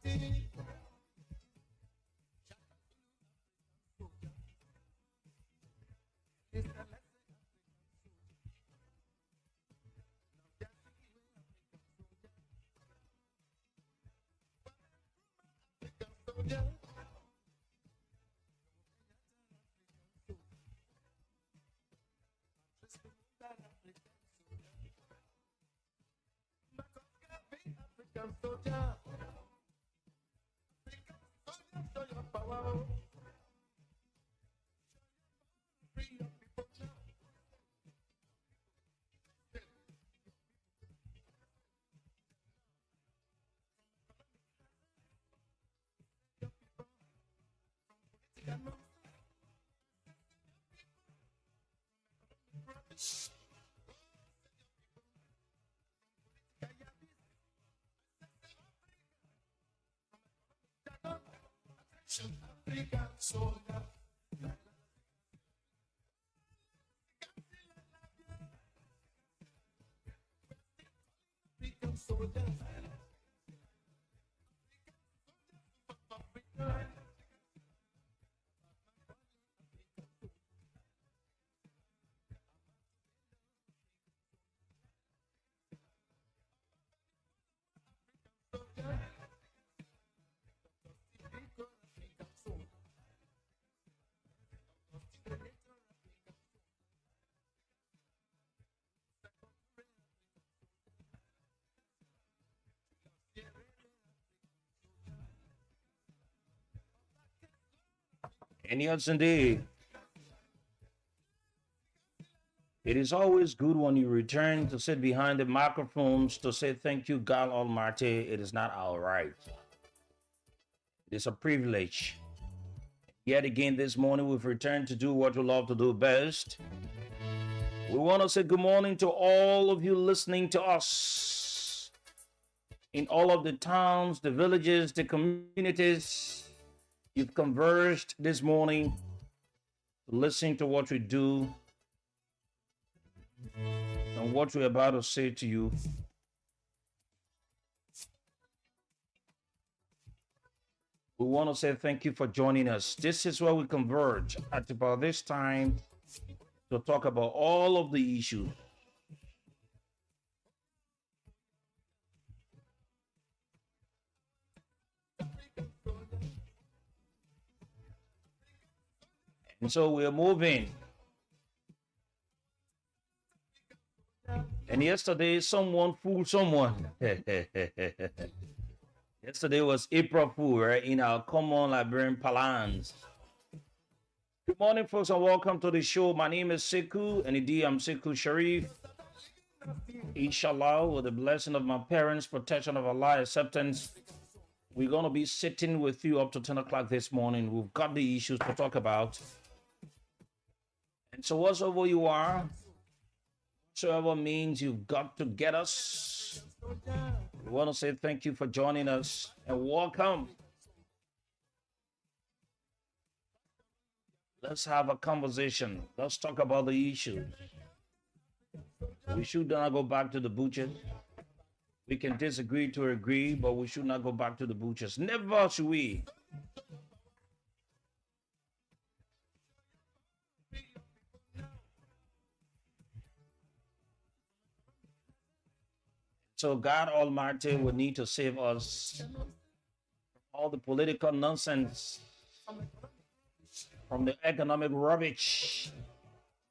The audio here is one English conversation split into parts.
African soldier. African soldier. And yes, indeed. It is always good when you return to sit behind the microphones to say thank you, God Almighty. It is not our right. It is a privilege. Yet again this morning we've returned to do what we love to do best. We want to say good morning to all of you listening to us in all of the towns, the villages, the communities. You've converged this morning to listen to what we do and what we're about to say to you. We want to say thank you for joining us. This is where we converge at about this time to talk about all of the issues. And so we're moving. And yesterday, someone fooled someone. Yesterday was April Fool, right? In our common Liberian parlance. Good morning, folks, and welcome to the show. My name is Sekou, and indeed, I'm Sekou Sharif. Inshallah, with the blessing of my parents, protection of Allah, acceptance, we're going to be sitting with you up to 10 o'clock this morning. We've got the issues to talk about. And so whatsoever you are, whatsoever means you've got to get us, we want to say thank you for joining us and welcome. Let's have a conversation. Let's talk about the issues. We should not go back to the butchers. We can disagree to agree, but we should not go back to the butchers. Never should we. So God Almighty will need to save us from all the political nonsense, from the economic rubbish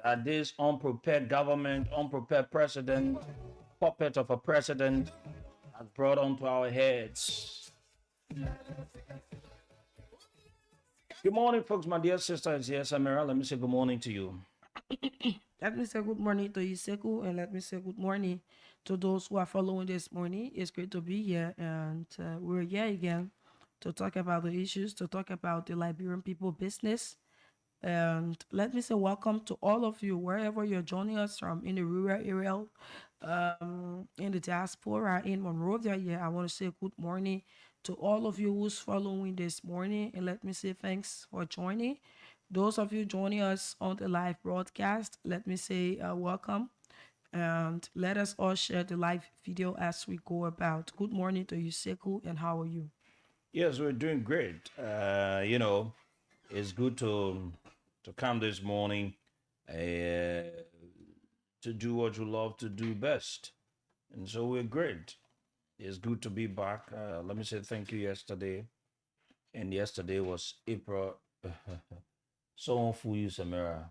that this unprepared government, unprepared president, puppet of a president has brought onto our heads. Good morning, folks. My dear sister is here, Samira. Let me say good morning to you. Let me say good morning to you, Sekou, and let me say good morning to those who are following this morning. It's great to be here, and we're here again to talk about the issues, to talk about the Liberian people business. And let me say welcome to all of you, wherever you're joining us from, in the rural area, in the diaspora, in Monrovia. Yeah, I want to say good morning to all of you who's following this morning, and let me say thanks for joining. Those of you joining us on the live broadcast, let me say welcome, and let us all share the live video as we go about. Good morning to you, Sekou, and how are you? Yes, we're doing great. It's good to come this morning to do what you love to do best, and so we're great. It's good to be back. Let me say thank you yesterday, and yesterday was April. Someone fool you, Samira,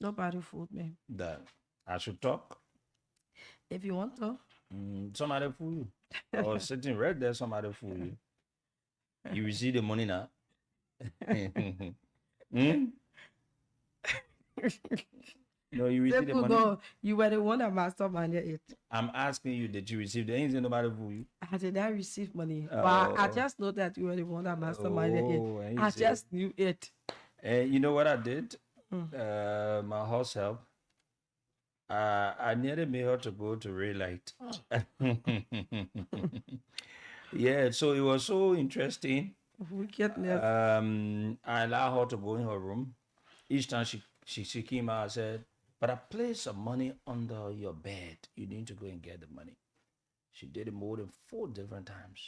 Nobody fooled me. that I should talk. If you want to. Somebody fool you. I was sitting right there. Somebody fool you. You receive the money now. Hmm? No, you receive the Seku, money. no, you were the one that masterminded it. I'm asking you, did you receive the anything nobody for you? I did not receive money, but I Oh, just know that you were the one that masterminded it. and I just knew it. you know what I did? Mm. My house help. I nearly made her to go to red light. Yeah, so it was so interesting. Wickedness. I allowed her to go in her room. Each time she came out, I said, "But I placed some money under your bed. You need to go and get the money." She did it more than 4 different times.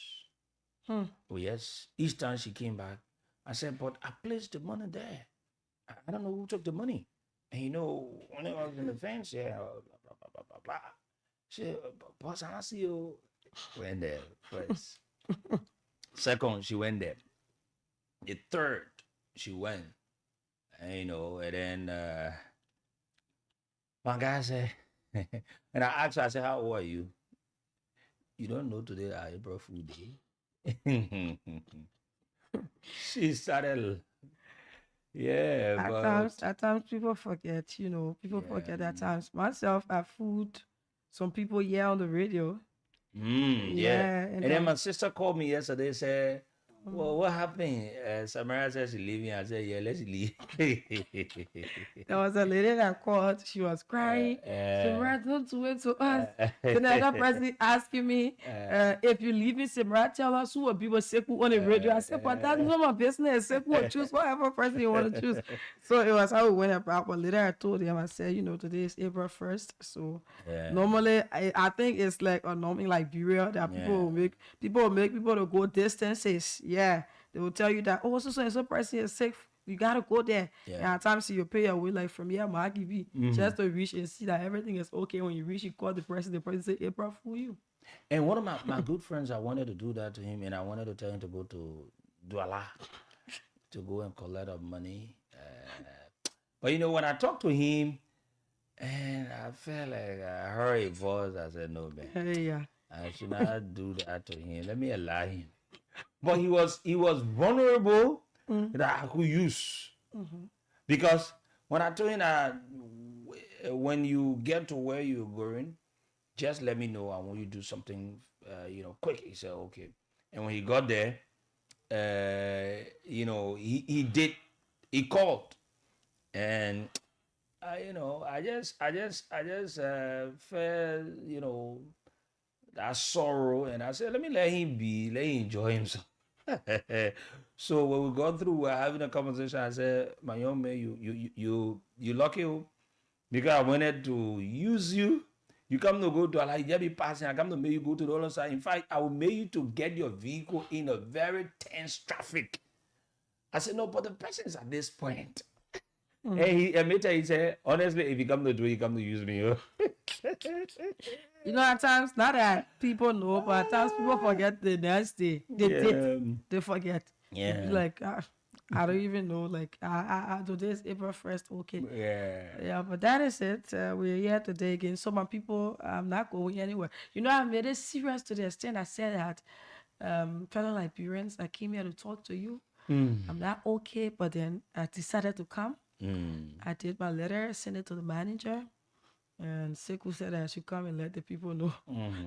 Oh, yes. Each time she came back, I said, "But I placed the money there. I don't know who took the money." And when I was in the fence, yeah, blah, blah, blah, blah, blah, blah. She said, "Boss, I see you." Went there first. Second, she went there. The third, she went. And, and then my guy said, and I asked her, I said, "How old are you?" "You don't know today, April Fool Day." She started, yeah, At times people forget, people forget at times. Myself, I fooled some people here on the radio. Yeah. And And then my sister called me yesterday and said, "Well, what happened?" Samara said she's leaving. I said, "Yeah, let's leave." there was a lady that called. She was crying. Simrat, don't wait to us. Then another person asking me, if you leave me, Simrat, tell us who will be with Seku on the radio. I said, but that's not my business. Seku will choose whatever person you want to choose. So it was how we went about. But later I told him, I said, today is April 1st. So normally, I think it's like a norm in Liberia that people will make people to go distances. Yeah. They will tell you that, oh, so and so person is sick. You gotta go there. Yeah. And at times you pay your way like from here, Magibi, just to reach and see that everything is okay. When you reach, you call the person say, April for you. And one of my good friends, I wanted to do that to him, and I wanted to tell him to go to Douala to go and collect up money. But when I talked to him, and I felt like I heard a voice, I said, "No, man, Yeah. I should not do that to him. Let me allow him." But he was vulnerable that I could use. Because when I told him that when you get to where you're going, just let me know. I want you to do something, quick. He said, "Okay." And when he got there, he called, and I just felt, that sorrow, and I said, "Let me let him be, let him enjoy himself." So when we got through, we're having a conversation. I said, "My young man, you lucky, because I wanted to use you. You come to go to Allah, you be passing. I come to make you go to the other side. In fact, I will make you to get your vehicle in a very tense traffic." I said, "No, but the person is at this point." And he said, "Honestly, if you come to do it, you come to use me." At times, not that people know, but at times people forget the next day. They forget. Yeah. Be like, I don't even know. Like, I do this April 1st. Okay. Yeah, but that is it. We're here today again. So, my people, I'm not going anywhere. I made it serious to the extent I said that, fellow Liberians, I came here to talk to you. I'm not okay, but then I decided to come. I did my letter, sent it to the manager, and Seku said I should come and let the people know.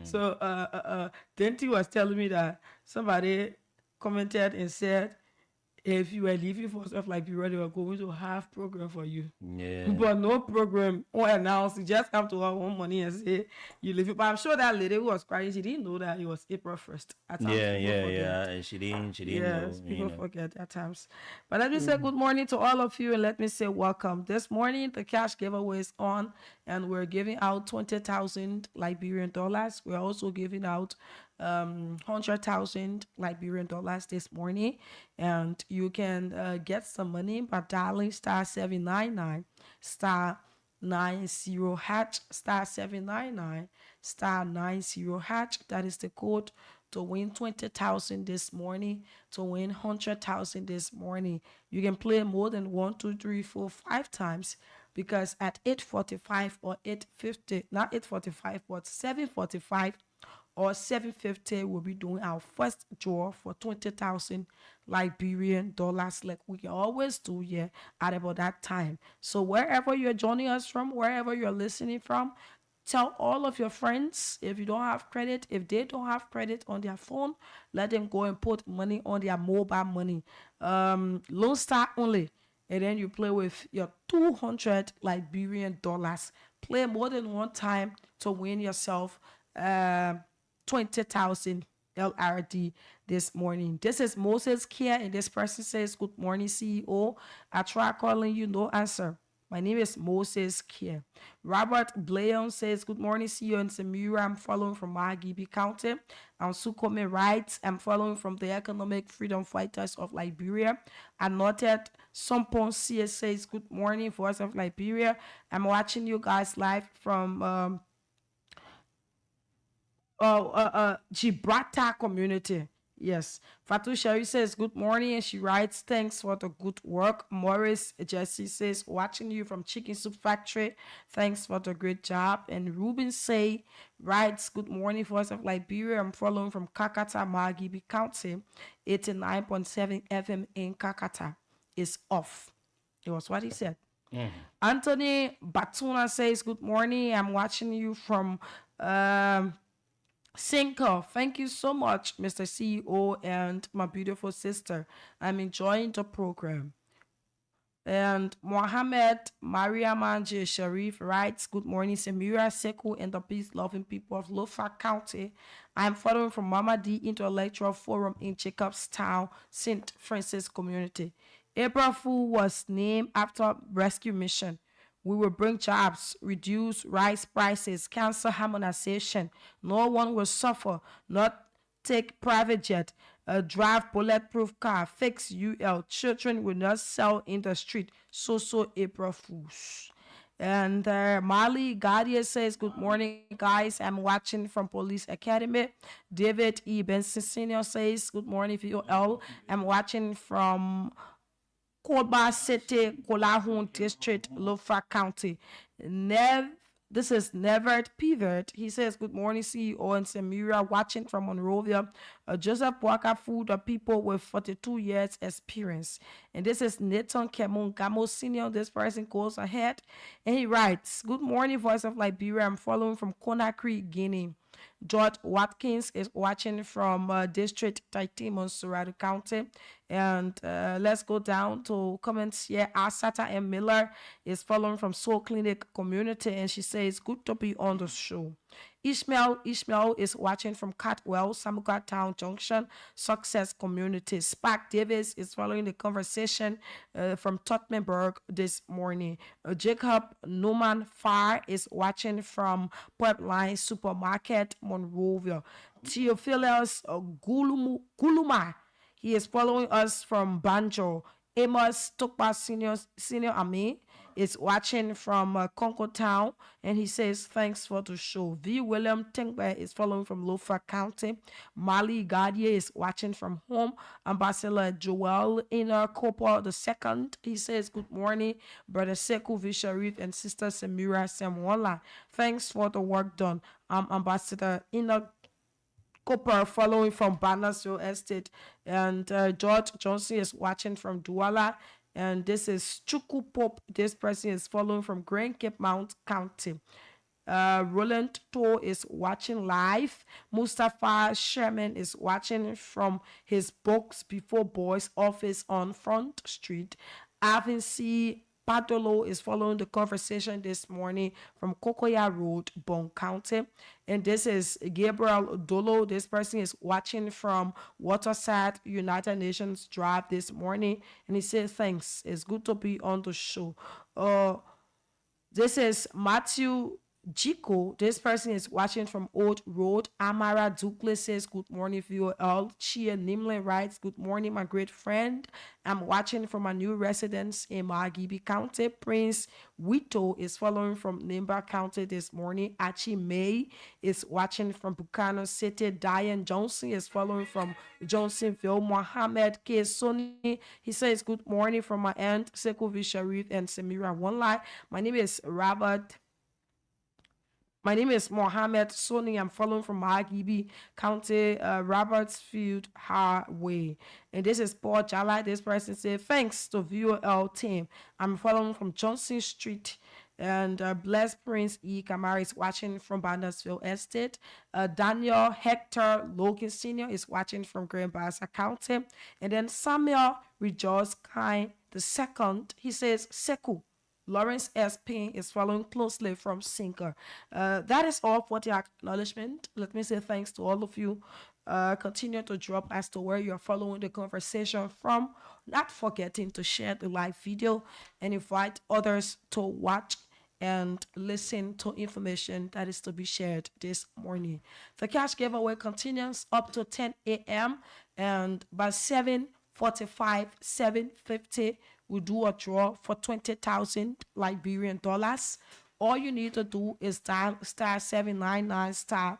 So Denti was telling me that somebody commented and said, if you were leaving for stuff like Liberia, they were going to have program for you. Yeah. But no program unannounced. You just come to her own money and say you leave it. But I'm sure that lady who was crying, she didn't know that it was April 1st. At times, Yeah. She didn't yes, know. people forget at times. But let me say good morning to all of you, and let me say welcome. This morning, the cash giveaway is on, and we're giving out 20,000 Liberian dollars. We're also giving out 100,000 Liberian dollars this morning, and you can get some money by dialing star 799 star 90 hatch star 799 star 90 hatch. That is the code to win 20,000 this morning, to win 100,000 this morning. You can play more than 1, 2, 3, 4, 5 times, because at 8:45 or 8:50, not 8:45, but 7:45 or 7:50, we'll be doing our first draw for 20,000 Liberian dollars, like we can always do here at about that time. So wherever you're joining us from, wherever you're listening from, tell all of your friends. If you don't have credit, if they don't have credit on their phone, let them go and put money on their mobile money. Lone Star only. And then you play with your 200 Liberian dollars. Play more than one time to win yourself 20,000 LRD this morning. This is Moses Kia, and this person says, "Good morning, CEO. I try calling you, no answer. My name is Moses Kia." Robert Blayon says, "Good morning, CEO and Samira. I'm following from Maghibie County. I'm Sukome Rights. I'm following from the Economic Freedom Fighters of Liberia. I noted Sompon CS says, 'Good morning, Voice of Liberia. I'm watching you guys live from Gibraltar community.'" Yes. Fatu Sherry says, "Good morning," and she writes, "Thanks for the good work." Morris Jesse says, "Watching you from Chicken Soup Factory. Thanks for the great job." And Ruben Say writes, "Good morning, Voice of Liberia. I'm following from Kakata, Maghibie County. 89.7 FM in Kakata is off." It was what he said. Anthony Batuna says, "Good morning. I'm watching you from Cinco." Thank you so much, Mr. CEO, and my beautiful sister. I'm enjoying the program. And Mohammed Maria Manje Sharif writes, "Good morning, Samira Sekou and the peace-loving people of Lofa County. I'm following from Mama D Intellectual Forum in Jacobstown, St. Francis community. April-Fool was named after rescue mission. We will bring jobs, reduce rice prices, cancel harmonization. No one will suffer, not take private jet, drive bulletproof car, fix UL. Children will not sell in the street. So April Fools." And Mali Gadia says, "Good morning, guys. I'm watching from Police Academy." David E. Benson Sr. says, "Good morning, VOL. I'm watching from Kolba City, Kolahun District, Lofa County." This is Nevert Pivot. He says, "Good morning, CEO and Samira, watching from Monrovia. Joseph Walker Food, the people with 42 years experience." And this is Nathan Kemun Gamo Senior. This person goes ahead and he writes, "Good morning, Voice of Liberia. I'm following from Conakry, Guinea." George Watkins is watching from District 13, Monserrate County. And let's go down to comments here. Asata M. Miller is following from Soul Clinic Community, and she says, "Good to be on the show." Ishmael is watching from Catwell, Samuka Town Junction, Success Community. Spark Davis is following the conversation from Tottenberg this morning. Jacob Newman Farr is watching from Pipeline Supermarket, Monrovia. Theophilus Guluma, he is following us from Banjo. Amos Tokpa Senior Ami is watching from Conco Town, and he says, "Thanks for the show." V. William Tengbe is following from Lofa County. Mali Gadier is watching from home. Ambassador Joel Inner Cooper II, he says, "Good morning, Brother Sekou V. Sharif and Sister Samira Samwala. Thanks for the work done." Ambassador Inner Cooper following from Bannersville Estate, and George Johnson is watching from Douala, and this is Chuku Pope. This person is following from Grand Cape Mount County. Roland To is watching live. Mustafa Sherman is watching from his Books Before Boys office on Front Street. Avin C. Padolo is following the conversation this morning from Kokoya Road, Bon County. And this is Gabriel Dolo. This person is watching from Waterside United Nations Drive this morning. And he says, "Thanks. It's good to be on the show." This is Matthew Jico, this person is watching from Old Road. Amara Douglas says, good morning, VOL. Chia Nimlin writes, good morning, my great friend. I'm watching from a new residence in Margibi County. Prince Wito is following from Nimba County this morning. Achi May is watching from Buchanan City. Diane Johnson is following from Johnsonville. Mohammed K. Soni, he says, good morning from my aunt, Sekovi Sharif and Samira One Life. My name is Robert. My name is Mohammed Soni. I'm following from Margibi County, Robertsfield Highway. And this is Paul Jala. This person said, thanks to VOL team. I'm following from Johnson Street. And Blessed Prince E. Kamara is watching from Bandersville Estate. Daniel Hector Logan Sr. is watching from Grand Bassa County. And then Samuel Rejoice Kind II, he says, Seku. Lawrence S. Payne is following closely from Sinker. That is all for the acknowledgement. Let me say thanks to all of you. Continue to drop as to where you're following the conversation from. Not forgetting to share the live video and invite others to watch and listen to information that is to be shared this morning. The cash giveaway continues up to 10 a.m. and by 7:45, 7:50, we do a draw for 20,000 Liberian dollars. All you need to do is dial star 799 star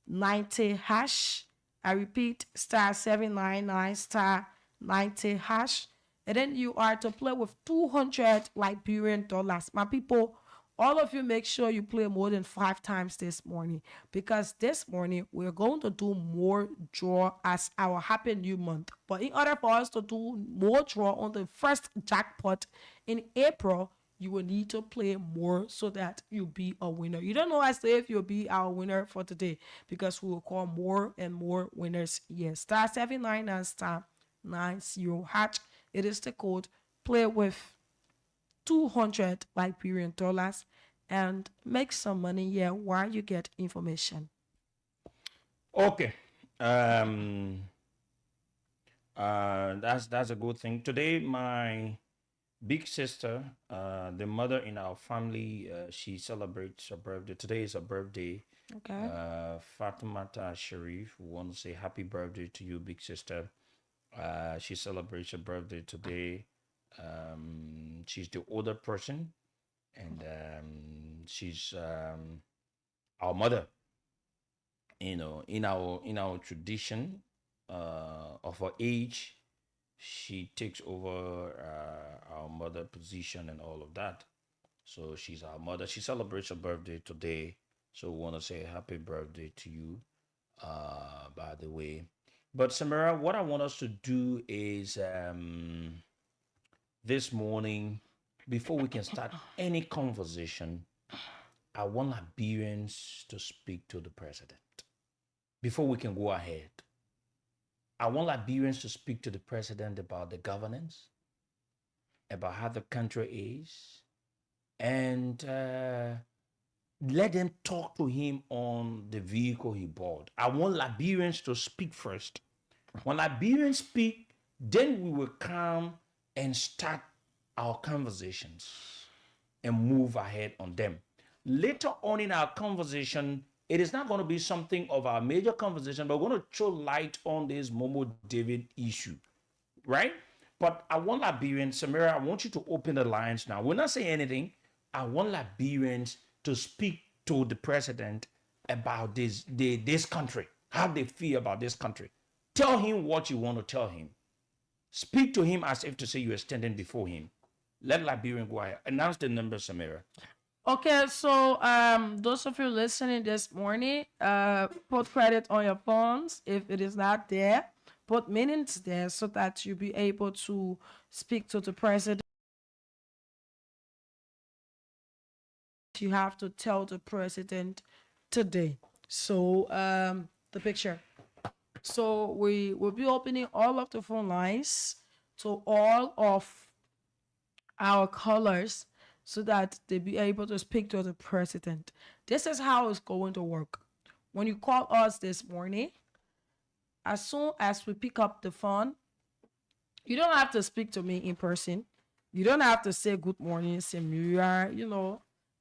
90 hash. I repeat, star 799 star 90 hash. And then you are to play with 200 Liberian dollars. My people, all of you make sure you play more than 5 times this morning, because this morning we're going to do more draw as our happy new month. But in order for us to do more draw on the first jackpot in April, you will need to play more so that you'll be a winner. You don't know as to if you'll be our winner for today, because we will call more and more winners. Yes, star 799 star 90 hatch. It is the code. Play with 200 Liberian dollars and make some money here while you get information. Okay. That's a good thing. Today, my big sister, the mother in our family, she celebrates her birthday. Today is her birthday. Okay. Fatimata Sharif, we want to say happy birthday to you, big sister. She celebrates her birthday today. She's the older person, and she's our mother. You know, in our tradition of her age, she takes over our mother position and all of that. So she's our mother. She celebrates her birthday today. So we want to say happy birthday to you, by the way. But Samara, what I want us to do is this morning, before we can start any conversation, I want Liberians to speak to the president. Before we can go ahead, I want Liberians to speak to the president about the governance, about how the country is, and let them talk to him on the vehicle he bought. I want Liberians to speak first. When Liberians speak, then we will come and start our conversations and move ahead on them. Later on in our conversation, it is not going to be something of our major conversation, but we're going to throw light on this Momo David issue, right? But I want Liberians, Samira, I want you to open the lines now. We're not saying anything. I want Liberians to speak to the president about this country, how they feel about this country. Tell him what you want to tell him. Speak to him as if to say you are standing before him. Let Liberian go ahead. Announce the number, Samira. Okay, so those of you listening this morning, put credit on your phones if it is not there. Put minutes there so that you'll be able to speak to the president. You have to tell the president today. So the picture. So we will be opening all of the phone lines to all of our callers so that they be able to speak to the president. This is how it's going to work. When you call us this morning, as soon as we pick up the phone, you don't have to speak to me in person. You don't have to say good morning, Samira,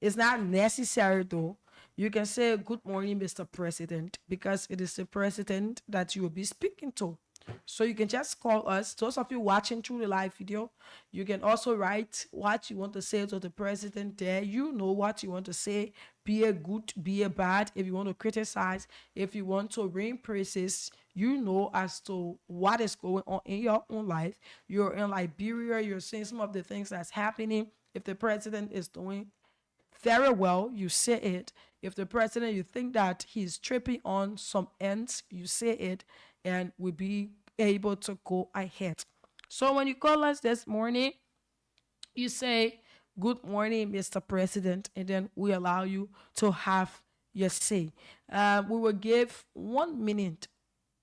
It's not necessary though. You can say good morning, Mr. President, because it is the president that you will be speaking to. So you can just call us. Those of you watching through the live video, you can also write what you want to say to the president there. You know what you want to say, be it good, be it bad. If you want to criticize, if you want to ring praises, you know as to what is going on in your own life. You're in Liberia, you're seeing some of the things that's happening. If the president is doing very well, you say it. If the president, you think that he's tripping on some ends, you say it, and we'll be able to go ahead. So when you call us this morning, you say, good morning, Mr. President, and then we allow you to have your say. We will give 1 minute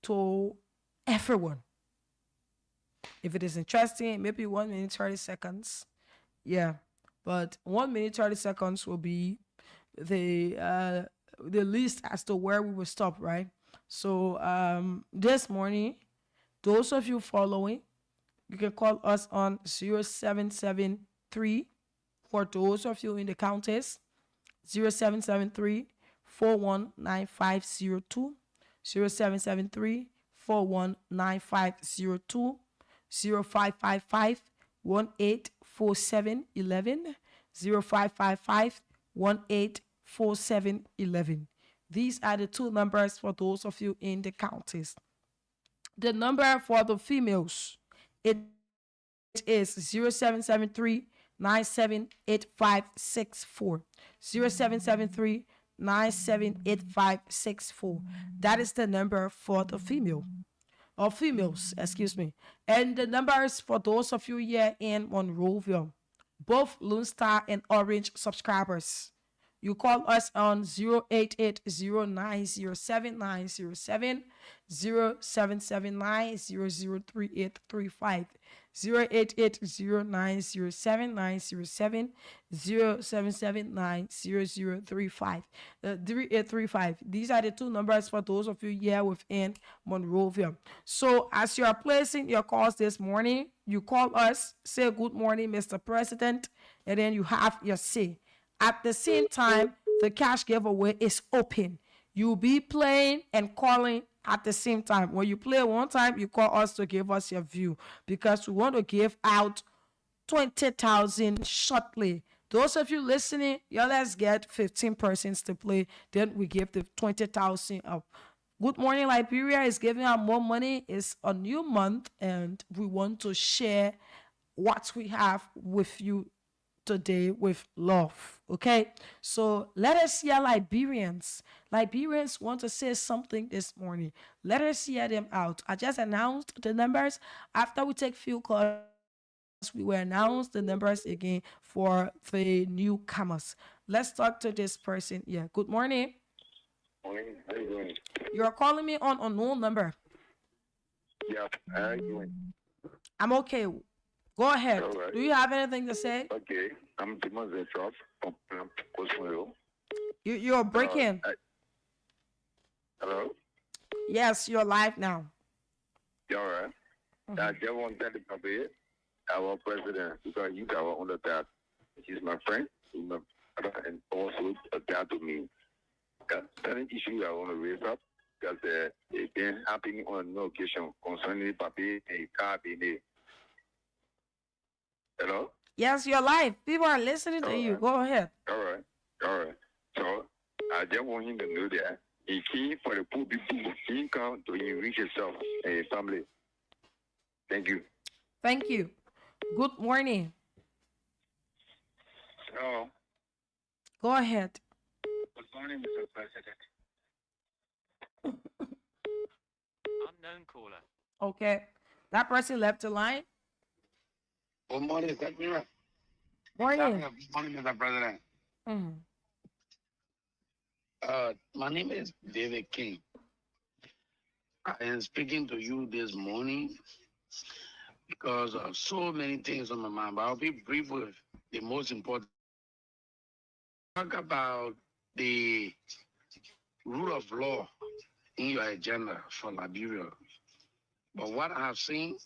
to everyone. If it is interesting, maybe 1 minute, 30 seconds. Yeah. But 1 minute, 30 seconds will be the list as to where we will stop, right? So this morning, those of you following, you can call us on 0773. For those of you in the counties, 0773 419502, 0773 419502, 0555 184711, 0555 184711. These are the two numbers for those of you in the counties. The number for the females, it is 0773 978564. 0773 978564. That is the number for the female. Or females, excuse me. And the numbers for those of you here in Monrovia, both Lone Star and Orange subscribers. You call us on 08809079070, 0779003835, 08809079070, 07790035, 3835. These are the two numbers for those of you here within Monrovia. So as you are placing your calls this morning, you call us, say good morning, Mr. President, and then you have your say. At the same time, the cash giveaway is open. You'll be playing and calling at the same time. When you play one time, you call us to give us your view, because we want to give out 20,000 shortly. Those of you listening, let's get 15 persons to play. Then we give the 20,000 up. Good Morning Liberia is giving out more money. It's a new month, and we want to share what we have with you today with love. Okay, so let us hear Liberians want to say something this morning. Let us hear them out. I just announced the numbers. After we take few calls, we will announce the numbers again for the newcomers. Let's talk to this person. Yeah, good morning. Morning. How you doing? You're calling me on unknown number. Yeah, how you doing? I'm okay. Go ahead. Right. Do you have anything to say? Okay, I'm Thomas Zetrop from Cosmo. You're breaking. Hello? Yes, you're live now. You all right? I just want to thank our president, because you got on the that. He's my friend, and also a dad to me. Got certain issue I want to raise up, because it's been happening on no occasion concerning Papi and car being. Hello? Yes, you're live. People are listening to you. Go ahead. All right. So I just want him to know that he came for the poor people. He come to enrich himself and his family. Thank you. Thank you. Good morning. Hello. Go ahead. Good morning, Mr. President. Unknown caller. Okay. That person left the line. Good morning, is that me? Morning. Good morning, Mr. President. Mm-hmm. My name is David King. I am speaking to you this morning because of so many things on my mind, but I'll be brief with the most important. Talk about the rule of law in your agenda for Liberia. But what I have seen,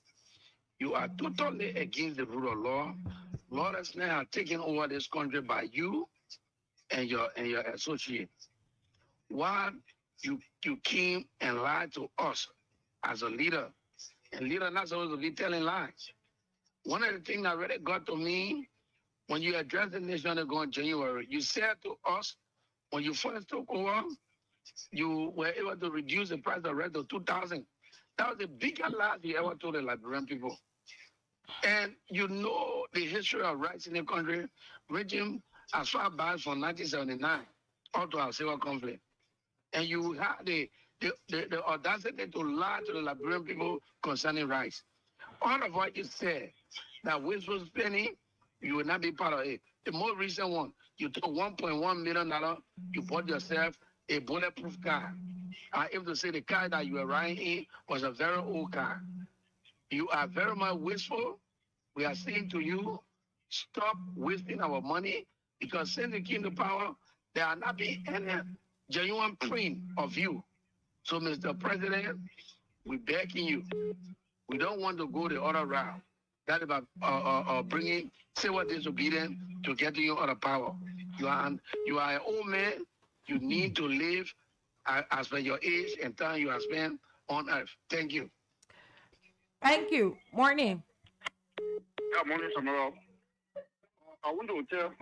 you are totally against the rule of law. Lawlessness has taken over this country by you and your associates. Why you came and lied to us as a leader, and leader not supposed to be telling lies. One of the things that really got to me when you addressed the nation on January, you said to us when you first took over, you were able to reduce the price of rent to 2,000. That was the biggest lie you ever told the Liberian people. And you know the history of rights in the country, ranging as far back from 1979 up to our civil conflict. And you had the audacity to lie to the Liberian people concerning rights. All of what you said, that wasteful spending, you will not be part of it. The most recent one, you took $1.1 million, you bought yourself a bulletproof car. I have to say the car that you were riding in was a very old car. You are very much wasteful. We are saying to you, stop wasting our money, because since you came to power, there are not been any genuine print of you. So, Mr. President, we're begging you. We don't want to go the other route. That about bringing civil disobedience to get you out of power. You are an old man. You need to live as per your age and time you have spent on earth. Thank you. Thank you. Morning. Yeah, morning, Samuel. I want to tell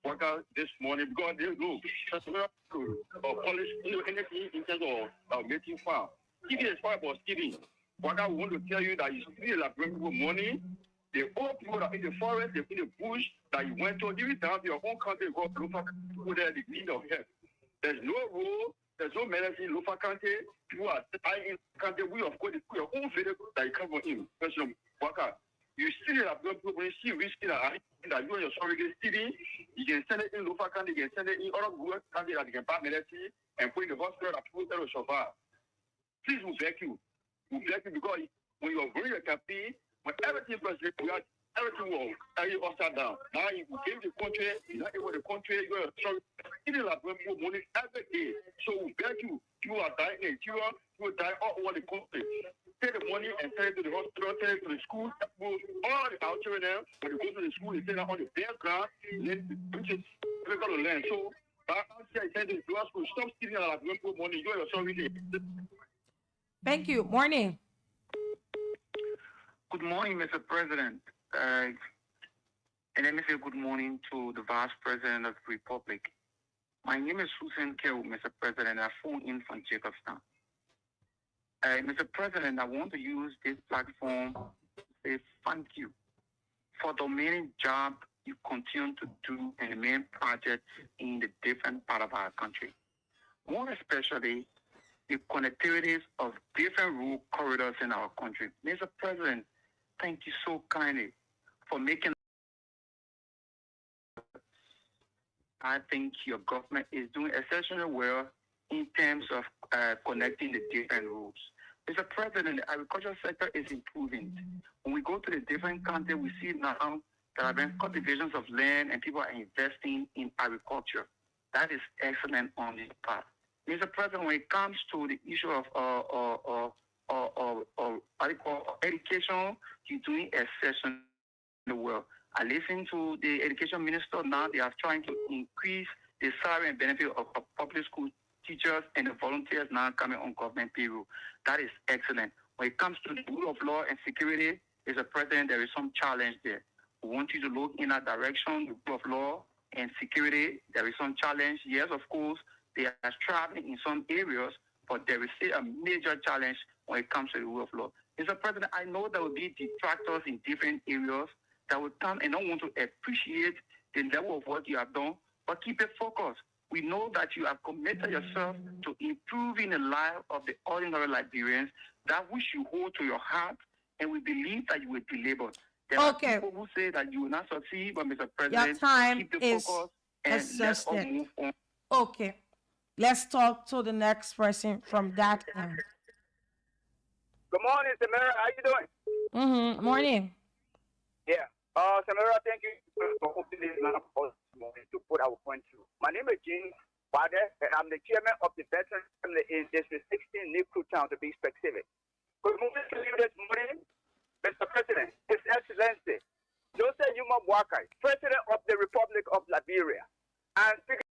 workers this morning because they look Samuel to polish anything in terms of making farm. Stealing is far about stealing. Workers want to tell you that you steal like people money. The old people that in the forest, in the bush that you went to, even down to your own country, go to local people there, the need of help. There's no rule, there's no medicine in local country. People are dying in country. We of course your own vehicle that you come from in. Person worker. You steal a blood people, you see risky that you and your sorry stealing, you can send it in local country, you can send it in other country that you can buy medicine and put in the hospital that people will survive. Please, we beg you. We beg you because when you're running a campaign, when everything president, everything will carry you upside down. Now you gave the country, you're not able to country, you're sorry. Stealing a blood people money every day. So we beg you, people are dying in Nigeria, people die all over the country. Take the money and send it to the hospital, send it to the school. All the our children there, when they go to the school, they send it on the bare ground, then which is difficult to learn. So I send it to us to stop stealing our money. You're sorry. Thank you. Morning. Good morning, Mr. President. And let me say good morning to the Vice President of the Republic. My name is Susan Kew, Mr. President. I phone in from Jacobstown. Mr. President, I want to use this platform to say thank you for the many jobs you continue to do and the main projects in the different part of our country. More especially, the connectivities of different road corridors in our country. Mr. President, thank you so kindly for making. I think your government is doing exceptionally well in terms of connecting the different roads. Mr. President, the agricultural sector is improving. When we go to the different countries, we see now there have been cultivations of land and people are investing in agriculture. That is excellent on this part. Mr. President, when it comes to the issue of education, you're doing exceptionally well. I listen to the education minister now. They are trying to increase the salary and benefit of public school teachers and the volunteers now coming on government payroll. That is excellent. When it comes to the rule of law and security, Mr. President, there is some challenge there. We want you to look in that direction, the rule of law and security. There is some challenge. Yes, of course, they are traveling in some areas, but there is still a major challenge when it comes to the rule of law. Mr. President, I know there will be detractors in different areas that will come and don't want to appreciate the level of what you have done, but keep it focused. We know that you have committed yourself to improving the life of the ordinary Liberians, that which you hold to your heart, and we believe that you will deliver. There are people who say that you will not succeed, but Mr. President, your time keep the is focus and let's all move on. Okay. Let's talk to the next person from that end. Good morning, Samara. How you doing? Morning. Yeah. Samara, thank you for opening this line to put our point through. My name is Jean Wade, and I'm the chairman of the Veterans Family in District 16, Niku Town, to be specific. Good morning to you this morning, Mr. President, His Excellency, Joseph Yuma Boakai, President of the Republic of Liberia, and Speaker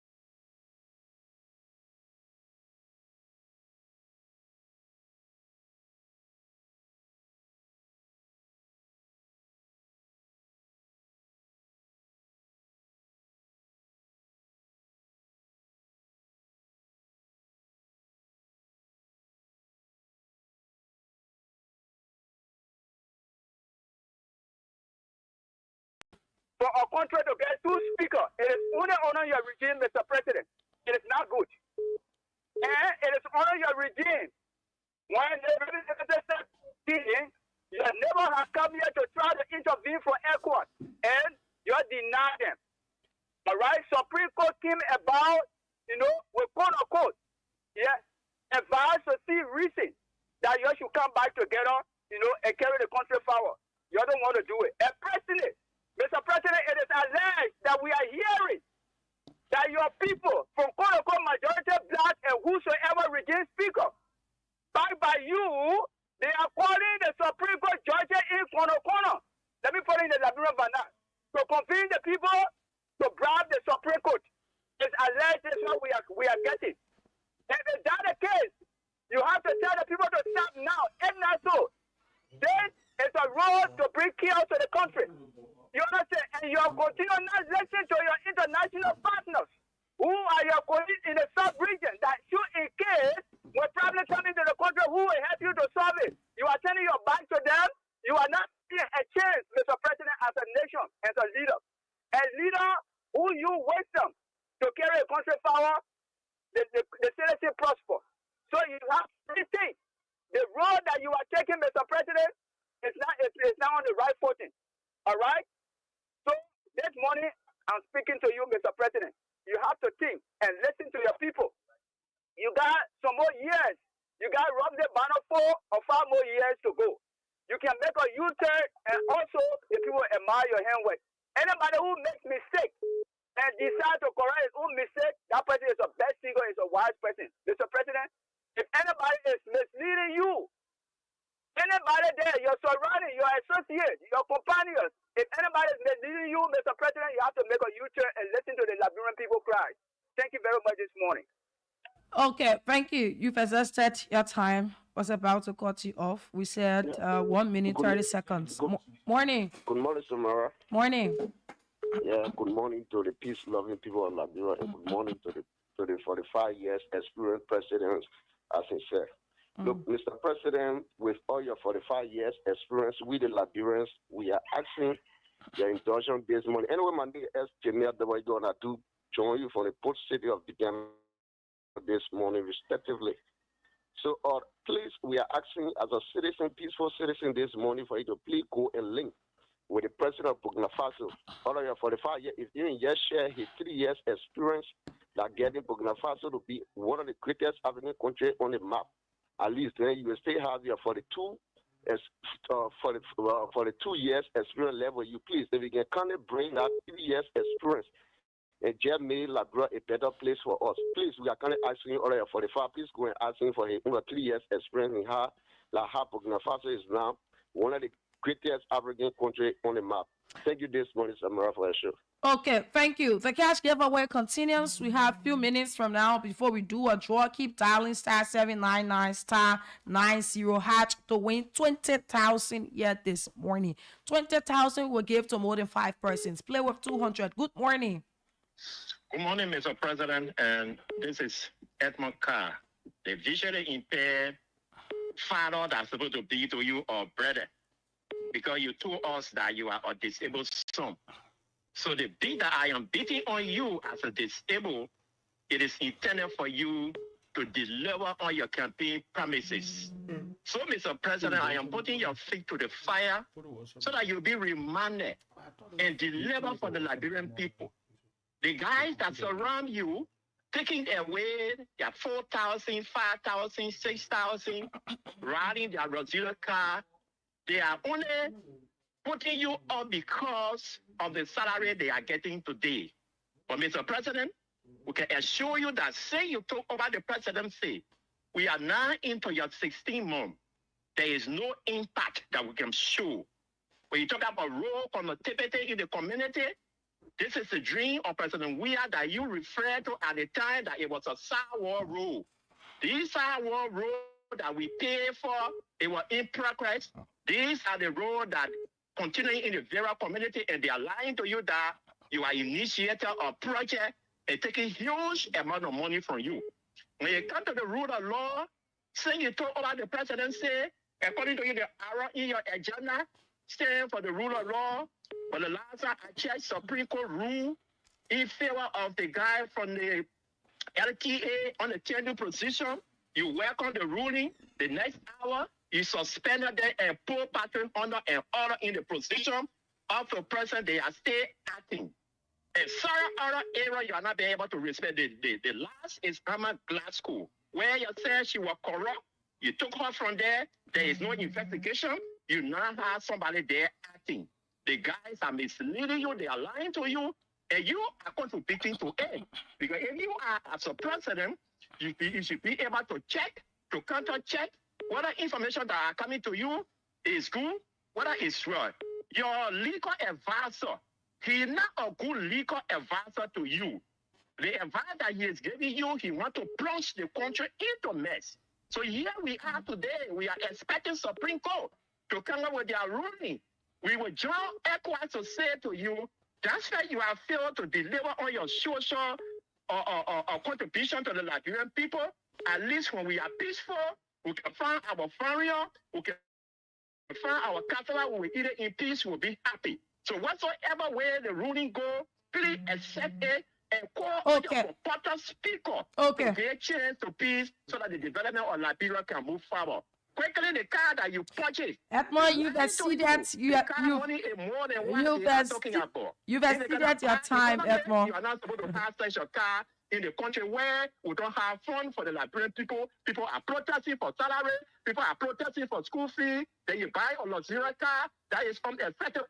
for a country to get two speakers. It is only honor your regime, Mr. President. It is not good. And it is honor your regime. When the representative you never have come here to try to intervene for ECOWAS, and you deny them. All right? Supreme Court came about, with quote unquote, advised to see reason that you should come back together, and carry the country forward. You don't want to do it. And President, Mr. President, it is alleged that we are hearing that your people from quote unquote majority black and whosoever regime speaker, backed by you, they are calling the Supreme Court judges in corner. Let me put it in the Liberian banner. To convince the people to bribe the Supreme Court. It's alleged this is what we are getting. And if that's the case, you have to tell the people to stop now. And not so. This is a road to bring chaos to the country. You understand? And you are continuing not listening to your international partners who are your colleagues in the sub-region that should, in case when problems come into the country, who will help you to solve it. You are turning your back to them. You are not seeing a chance, Mr. President, as a nation, as a leader. A leader who you wisdom to carry a country forward, the citizen prosper. So you have to think the road that you are taking, Mr. President, is not on the right footing. All right? So this morning, I'm speaking to you, Mr. President. You have to think and listen to your people. You got some more years. You got to rub the banner 4 or 5 more years to go. You can make a U-turn, and also the people admire your handwork. Anybody who makes mistake and decide to correct his own mistake, that person is a best thinker, is a wise person. Mr. President, if anybody is misleading you, anybody there, your surrounding, your associate, your companions, if anybody is misleading you, Mr. President, you have to make a U-turn and listen to the Liberian people cry. Thank you very much this morning. Okay, thank you. You've exhausted your time. Was about to cut you off. We said 1 minute, 30 seconds. Morning. Good morning, Samara. Morning. Yeah, good morning to the peace-loving people of Liberia, and good morning to the 45 years experienced president, as he said. Look, Mr. President, with all your 45 years experience, we the Liberians, we are asking your indulgence this morning. Anyway, my name is Jamia Dawago, and I do join you from the Port City of the Ghana this morning, respectively. So, please, we are asking as a citizen, peaceful citizen this morning, for you to please go and link with the president of Burkina Faso. All of your 45 years, if you just share his 3 years experience, that getting Burkina Faso to be one of the greatest African countries on the map, at least then you will still have your 42 years experience level. You please, if you can kind of bring that 3 years experience and just made Liberia a better place for us. Please, we are kind of asking you all your 45. Please go and ask him for his 3 years experience in how Burkina Faso is now one of the greatest African countries on the map. Thank you this morning, Samara, for the show. Okay, thank you. The cash giveaway continues. We have a few minutes from now before we do a draw. Keep dialing *799 *90# to win 20,000 yet this morning. 20,000 will give to more than 5 persons. Play with 200. Good morning. Good morning, Mr. President, and this is Edmund Carr, the visually impaired father that's supposed to be to you or brother, because you told us that you are a disabled son. So the beat that I am beating on you as a disabled, it is intended for you to deliver on your campaign promises. So, Mr. President, I am putting your feet to the fire so that you'll be remanded and deliver for the Liberian people. The guys that surround you, taking away their 4,000, 5,000, 6,000, riding their Rosilla car, they are only putting you up because of the salary they are getting today. But Mr. President, we can assure you that say you took over the presidency, we are now into your 16th month. There is no impact that we can show. When you talk about role connectivity in the community, this is the dream of President Weah that you referred to at the time that it was a sour role. These sour road that we pay for, it was in progress. These are the roads that continuing in the various community, and they are lying to you that you are initiator of project and taking huge amount of money from you. When you come to the rule of law, saying you took over the presidency, according to you, the arrow in your agenda, stand for the rule of law, But the last time I checked, Supreme Court rule in favor of the guy from the LTA on the tender position. You welcome the ruling. The next hour, you suspended them and put pattern under an order in the position of the person. They are still acting. And certain other area you are not being able to respect. The last is Amma Glasgow, where you said she was corrupt. You took her from there. There is no investigation. You now have somebody there acting. The guys are misleading you. They are lying to you. And you are contributing to it. Because if you are as a president, you should be able to check, to counter-check whether information that are coming to you is good, whether it's right. Your legal advisor, he is not a good legal advisor to you. The advice that he is giving you, he wants to plunge the country into mess. So here we are today. We are expecting Supreme Court to come up with their ruling. We will join ECOWAS to say to you, that's why you have failed to deliver on your social or contribution to the Liberian people. At least when we are peaceful, we can find our family, we can find our capital, we will eat it in peace, we'll be happy. So whatsoever way the ruling go, please accept it and call your supporter speaker to create change to peace so that the development of Liberia can move forward. Quickly, the car that you purchase. Edmond, you've exceeded you've exceeded your time, Edmond. You are not supposed to have such a car in the country where we don't have fun for the Liberian people. People are protesting for salary. People are protesting for school fee. Then you buy a luxury car that is from the effective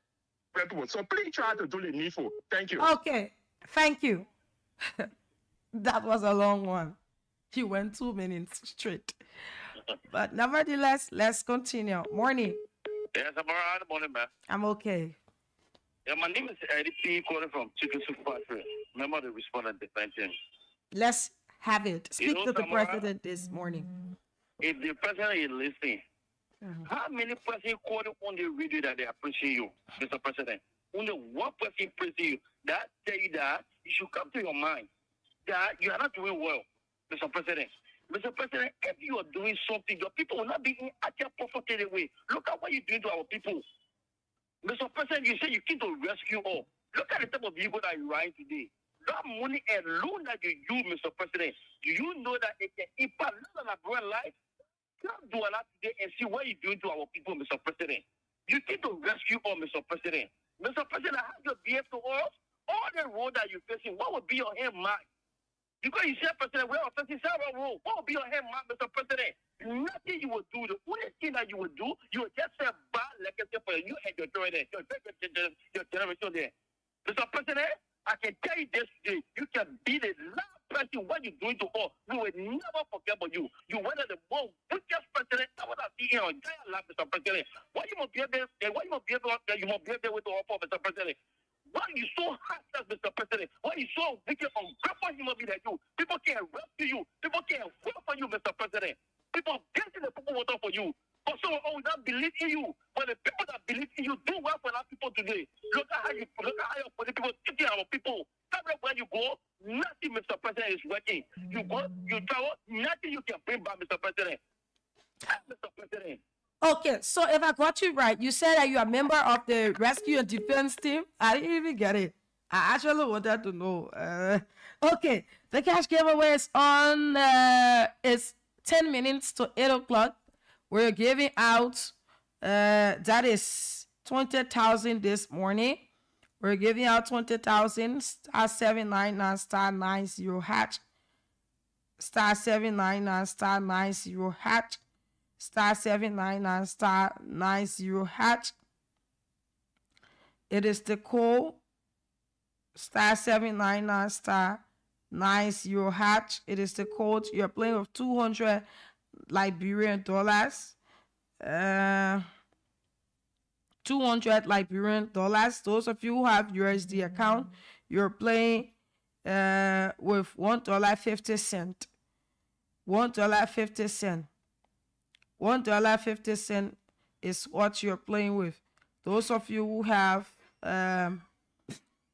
people. So please try to do the needful. Thank you. Okay, thank you. That was a long one. You went 2 minutes straight. But nevertheless, let's continue. Morning. Yes, I'm all right. Morning, man. I'm okay. Yeah, my name is Eddie P. calling from Chicken Soup Factory. Remember the respondent defense. Let's have it. Speak to the president this morning. If the president is listening, how many persons calling on the radio that they appreciate you, Mr. President? Only one person praising you. That tell you that you should come to your mind that you are not doing well, Mr. President. Mr. President, if you are doing something, your people will not be in a comfortable way. Look at what you're doing to our people. Mr. President, you say you came to rescue all. Look at the type of people that you are in today. That money alone that you use, Mr. President, do you know that it can impact not on our brand life? Come do a lot today and see what you're doing to our people, Mr. President. You came to rescue all, Mr. President. Mr. President, how you behave to us? All the road that you're facing, what would be your hand mind? Because you said, President, we are facing several roads. What will be your hand mind, Mr. President? Nothing you will do. The only thing that you will do, you will just say bad legacy for you and your generation there. Mr. President, I can tell you this today, you can be the last person what you're doing to us. We will never forget about you. You one of the most wicked president I would have seen in our entire life, Mr. President. What you must be able to offer, Mr. President? Why are you so heartless, Mr. President? Why are you so wicked, ungrateful human being like you? People can't rescue you. People can't work for you, Mr. President. People are getting the people vote for you. But some of us not believe in you. But the people that believe in you do well for our people today. Look at how your people treating our people. Everywhere you go, nothing, Mr. President, is working. You go, you travel, nothing you can bring back, Mr. President. Mr. President. Okay, so if I got you right, you said that you are a member of the rescue and defense team. I didn't even get it. I actually wanted to know. Okay, the cash giveaway is on. It's 10 minutes to 8 o'clock. We're giving out. That is 20,000 this morning. We're giving out 20,000. Star 799 star 90 hatch. Star 799 star 90 hatch. Star 799 star 90 hatch. It is the code. Star 799 star 90 hatch. It is the code. You're playing with 200 Liberian dollars. 200 Liberian dollars. Those of you who have USD account, you're playing with $1.50. $1.50. $1.50 is what you're playing with. Those of you who have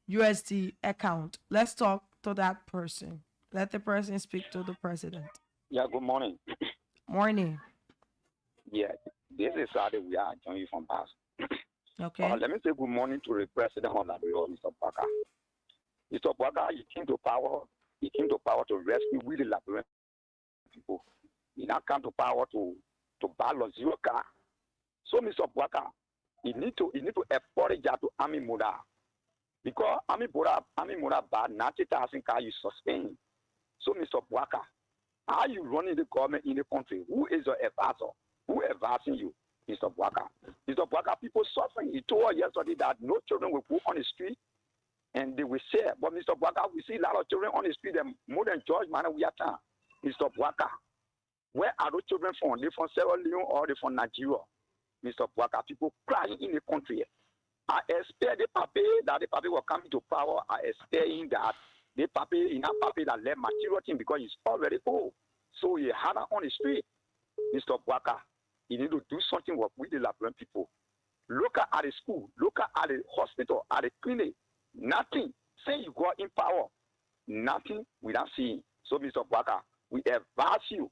USD account, let's talk to that person. Let the person speak to the president. Yeah, good morning. Morning. Yeah, this is Saturday. We are joining you from Pass. Okay. Let me say good morning to the president of Liberia, Mr. Baka. Mr. Baka, he came to power. He came to power to rescue we the Liberian people. He now come to power to battle zero car. So, Mr. Baka, he need to apologize to Army Muda because Army Muda bad 90,000 car you suspend. So, Mr. Baka, how are you running the government in the country? Who is your advisor? Who advising you, Mr. Baka? Mr. Baka, people suffering. He told us yesterday that no children will go on the street and they will share. But Mr. Baka, we see a lot of children on the street, and more than George Manor we are time. Mr. Baka, where are those children from? They from Sierra Leone or they from Nigeria? Mr. Baka, people crying in the country. I expect the papi that the papi will come into power. I expect that the papi in that papi that left material thing because he's already old. So he had on the street. Mr. Baka, you need to do something with the Liberian people. Look at the school, look at the hospital, at the clinic. Nothing. Say you go in power. Nothing without seeing. So, Mr. Baka, we advise you,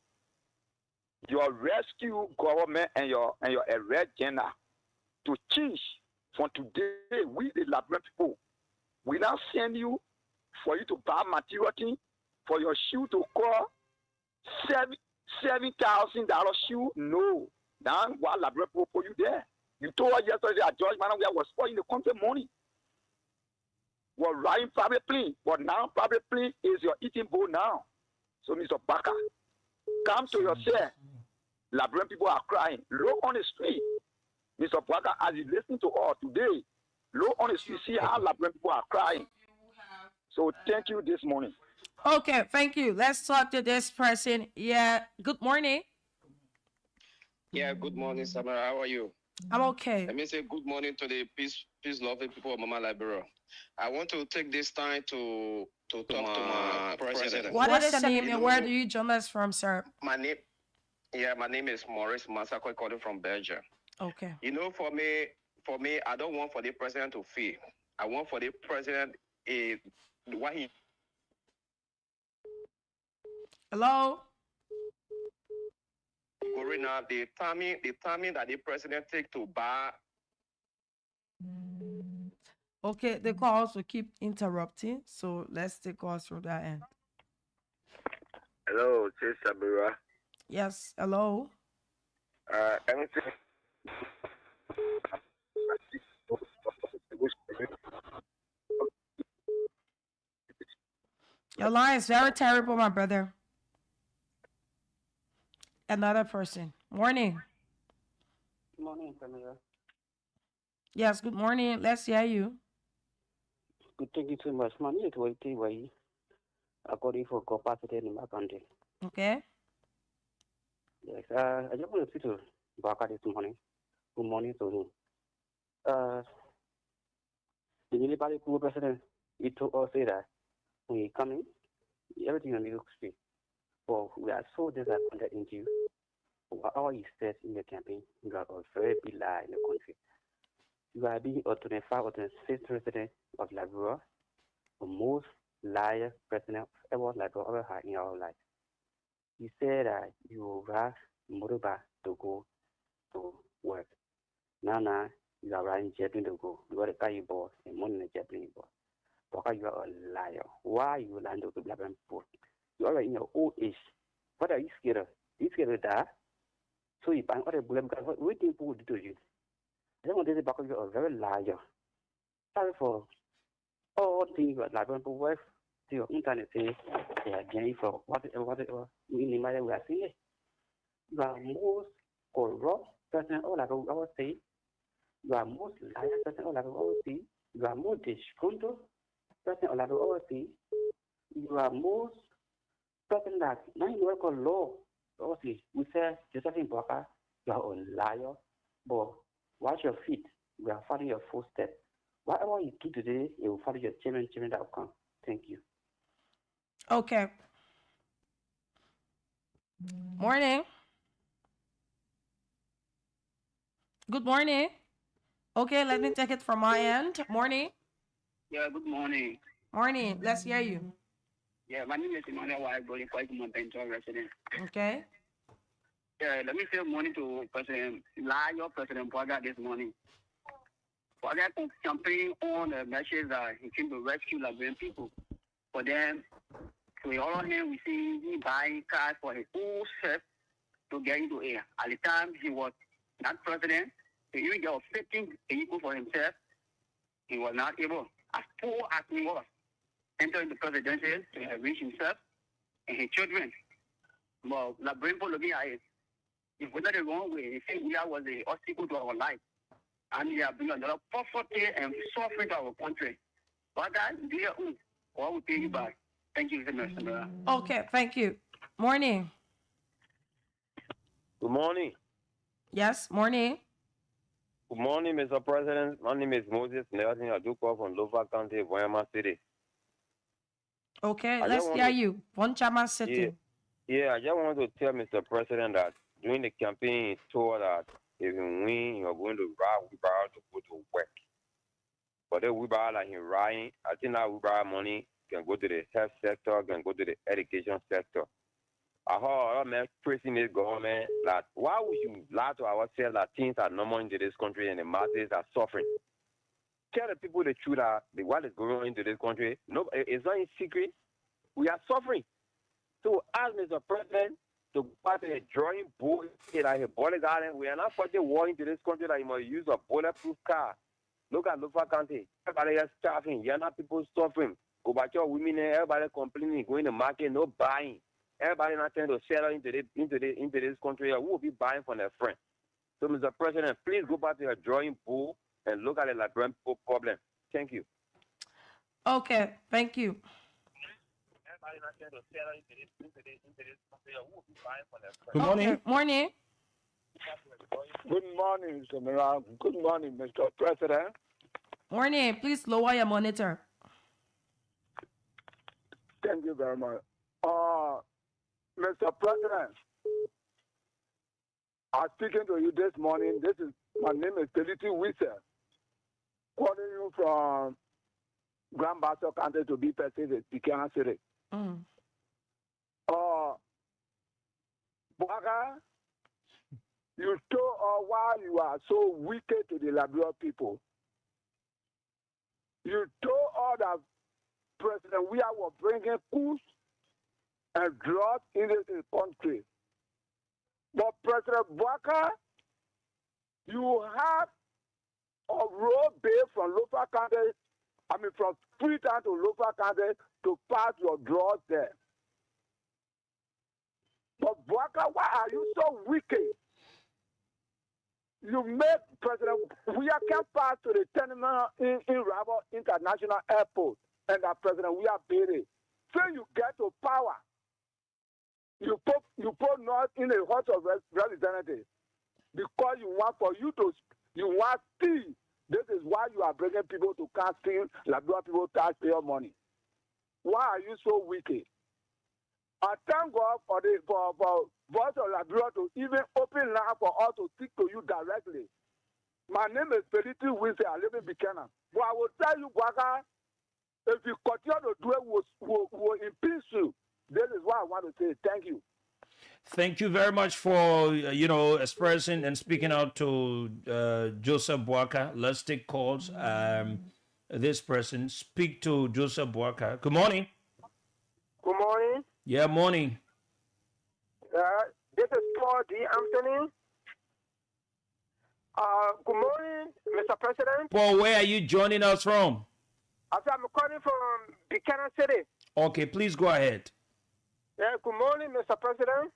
your rescue government and your arrest general to change from today. We the Liberian people, we now send you for you to buy material thing for your shoe to call $7,000 shoe. No, now what Liberian people put you there? You told us yesterday that George Manor was spoiling the country money. Was riding private plane, but now private plane is your eating bowl now. So, Mr. Baka, come to yourself. Liberian people are crying. Look on the street. Mr. Baka, as you listen to us today, look on the street, see how Liberian people are crying. So, thank you this morning. Okay, thank you. Let's talk to this person. Yeah, good morning. Yeah, good morning, Samara. How are you? I'm okay. Let me say good morning to the peace-loving people of Mama Liberia. I want to take this time to talk to my president. What is your name and where do you join us from, sir? My name is Maurice Masako, calling from Belgium. Okay. You know, for me, I don't want for the president to fail. I want for the president what he. Hello. Corona, the timing that the president take to buy. Okay, the calls will keep interrupting, so let's take calls from that end. Hello, this is Sabira. Yes, hello. Everything. Your line is very terrible, my brother. Another person. Morning. Good morning, Camilla. Yes, good morning. Let's hear you. Good, thank you so much. My name is Waiti Wai. According for capacity in my country. Okay. Yes, I just want to speak to Baka this morning. Good morning to him. The military poor president, he told us that when he coming, everything will be straight. But we are so disappointed in you. What he said in the campaign, you are a very big lie in the country. You are being a 25 or 26 president of Liberia, the most liar president ever Liberia ever had in our life. You said that you will rush Moruba to go to work. Now you are riding jetplane to go. You are the guy you bought and money in the jetplane you bought. Because you are a liar. Why you lying to the Liberian people? You are in your old age. What are you scared of? You scared of that? So you buy other bullet because what do you think people will do to you? I don't want to say because you are a very liar. Sorry for all things that Liberian people work to your internet say they are getting for whatever in matter we are seeing. You are most corrupt person all I will say. You are most liar person all I will say. You are most disgruntled person all I will say. You are most person that now you work on law. Obviously, we say Josephine Baka, you are a liar, but watch your feet. We are following your footsteps. Whatever you do today, you will follow your children that will come. Thank you. Okay. Morning. Good morning. Okay, let me take it from my end. Morning. Yeah, good morning. Morning. Let's hear you. Yeah, my name is Emmanuel White, going for my Benton resident. Okay. Yeah, let me say morning to President President Boga this morning. Waka campaign on the message that he came to rescue Liberian people. But then, to the other hand, we see he buying cars for his own self to get into air. At the time, he was not president. He even got 15 vehicles for himself. He was not able, as poor as he was, enter the presidency to reach himself and his children. But Liberian people looking at it, it was not the wrong way. They say we was the obstacle to our life. And we have bring a lot of poverty and suffering to our country. But that, dear, I will pay you back. Thank you very much, Samara. Okay, thank you. Morning. Good morning. Yes, morning. Good morning, Mr. President. My name is Moses Nelson. I do call from Lofa County, Guayama City. Okay, let's hear you. Ponchama City. Yeah, I just want to tell Mr. President that during the campaign, he told that if you win, you're going to ride wheelbarrow to go to work. But the wheelbarrow that he's riding, I think that wheelbarrow money can go to the health sector, can go to the education sector. I heard other men praising this government that why would you lie to ourselves that things are normal into this country and the masses are suffering? Tell the people the truth that what is going on into this country. No, it's not in secret. We are suffering. So ask Mr. President to go back to the drawing board like a bullet garden. We are not fighting war into this country that you must use a bulletproof car. Look at Lofa County. Everybody is starving. You're not people suffering. Go back to women, everybody complaining, going to market, no buying. Everybody not trying to sell into this country. Who will be buying from their friend? So, Mr. President, please go back to your drawing board and look at the Liberian problem. Thank you. Okay, thank you. Good morning. Okay, morning. Good morning, Samara. Good morning, Mr. President. Morning. Please lower your monitor. Thank you very much. Mr. President, I'm speaking to you this morning. My name is Felity Wissel, calling you from Grand Bassa County to be Pacific, Buchanan City. Baka, you told us why you are so wicked to the Liberian people. You told us that President we are bringing coups and drugs in the country. But President Baka, you have a road base from Lofa County, from Freetown to Lofa County to pass your drugs there. But Baka, why are you so wicked? You made President we can't pass to the terminal in Rabo International Airport, and that President we are paid. So you get to power. You put North in the House of Representatives because you want steal. This is why you are bringing people to can't steal Liberian people taxpayer money. Why are you so wicked? I thank God for Voice of Liberia to even open line for us to speak to you directly. My name is Felity Wissel. I live in Buchanan. But I will tell you, Baka, if you continue to do it, we'll impeach you. This is what I want to say. Thank you. Thank you very much for, expressing and speaking out to Joseph Boaka. Let's take calls. This person, speak to Joseph Boaka. Good morning. Good morning. Yeah, morning. This is Paul D. Anthony. Good morning, Mr. President. Paul, where are you joining us from? I'm calling from Buchanan City. Okay, please go ahead. Yeah, good morning, Mr. President.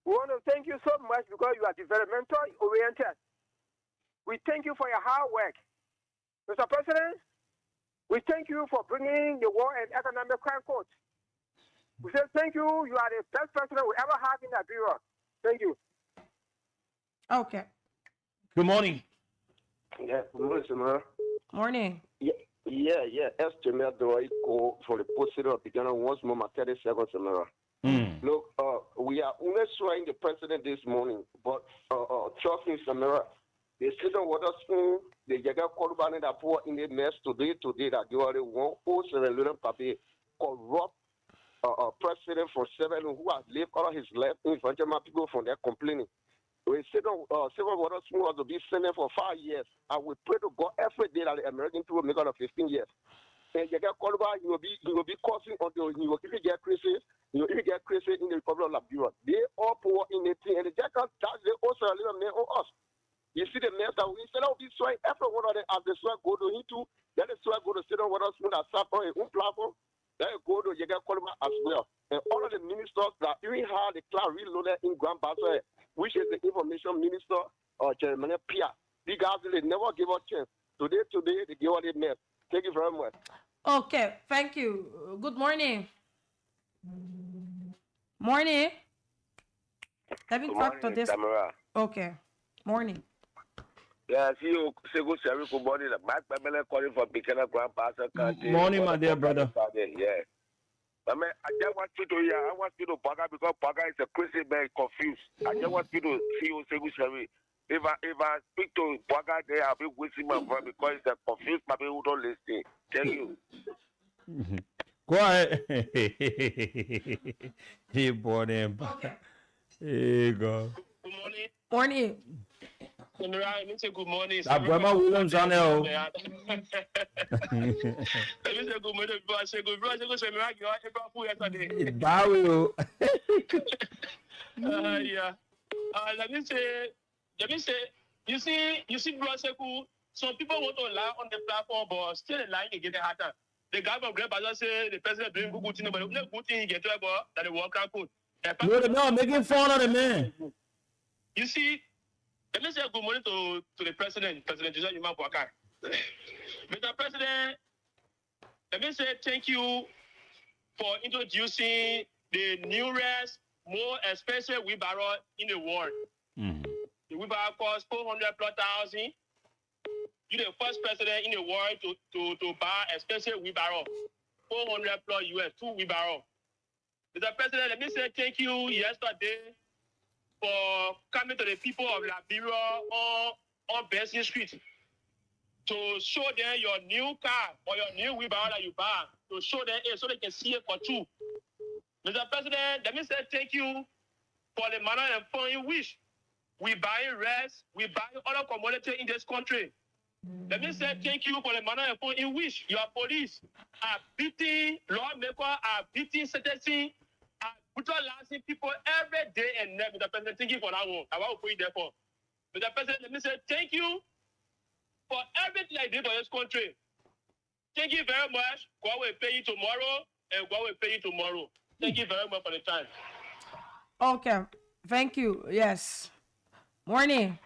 We want to thank you so much because you are developmental oriented. We thank you for your hard work. Mr. President, we thank you for bringing the War and Economic Crime Court. We say thank you. You are the best president we ever have in Liberia. Thank you. Okay. Good morning. Yeah, good morning, Samara. Morning. Yeah. Estimate the call for the post of Buchanan once more, my 30 seconds, Samara. Look, we are only showing the president this morning, but trust me, Samara, the State of Waterspoon, the Jaga Korban that pour in the mess today that you are the 107 little papi corrupt president for 7 who has lived all his life in front of my people from their complaining. We sit on Silver Water Spoon to be sending for 5 years. I will pray to God every day that the American people make out of 15 years. And you get called back, you will be causing until you will even get crazy. You will even get crazy in the Republic of Liberia. They all poor in the thing, and they just can't charge the also a little man on us. You see the men that we said, oh, this way, every one of them, as the sweat go to him too, then the sweat go to sit on Water Spoon that sat on his own platform. Then go to you get called back as well. And all of the ministers that even had the cloud reloaded in Grand Bazaar, which is the information minister or Jeremiah Pia. These guys, they never give us chance. Today, they give us the mess. Thank you very much. Okay, thank you. Good morning. Morning. Let me talk to this. Tamara. Okay, morning. Yeah, see you. Say good morning. Back family calling for Bikana Grand Pastor County. Morning, my dear brother. Yeah. I mean, I just want you to hear. I want you to Paga because Paga is a Christian man confused. I just want you to see you say good. If I speak to Paga there, I'll be wasting my voice because it's a confused people who don't listen. Thank you. Go ahead. He bought him. Hey, go. Good morning. Morning. Good morning. Brother Williams on there. Let me say good morning. I say good morning. I say yesterday. Barrio. Yeah. Let me say. You see, Bro Seku. Some people want to lie on the platform, but still lying again the harder. The guy from Grand Bazaar say the president doing good thing, but the good thing he get to about that the worker code. No, making fun of the man. You see. Let me say good morning to the president, President Joseph Yuma Bouakar. Mr. President, let me say thank you for introducing the newest, more expensive wheelbarrow in the world. The wheelbarrow costs $400,000. You're the first president in the world to buy expensive wheelbarrow. $400 US, 2 wheelbarrow. Mr. President, let me say thank you yesterday for coming to the people of Liberia on Benson Street to show them your new car or your new wheelbarrow that you buy, to show them it so they can see it for true. Mr. President, let me say thank you for the manner and form in which we buy rice, we buy other commodities in this country. Let me say thank you for the manner and form in which your police are beating lawmakers, are beating citizens, brutalizing people every day and night. Mr. President, thank you for that one. I want to put it there for. Mr. President, let me say thank you for everything I did for this country. Thank you very much. God will pay you tomorrow, and God will pay you tomorrow. Thank you very much for the time. Okay, thank you. Yes. Morning.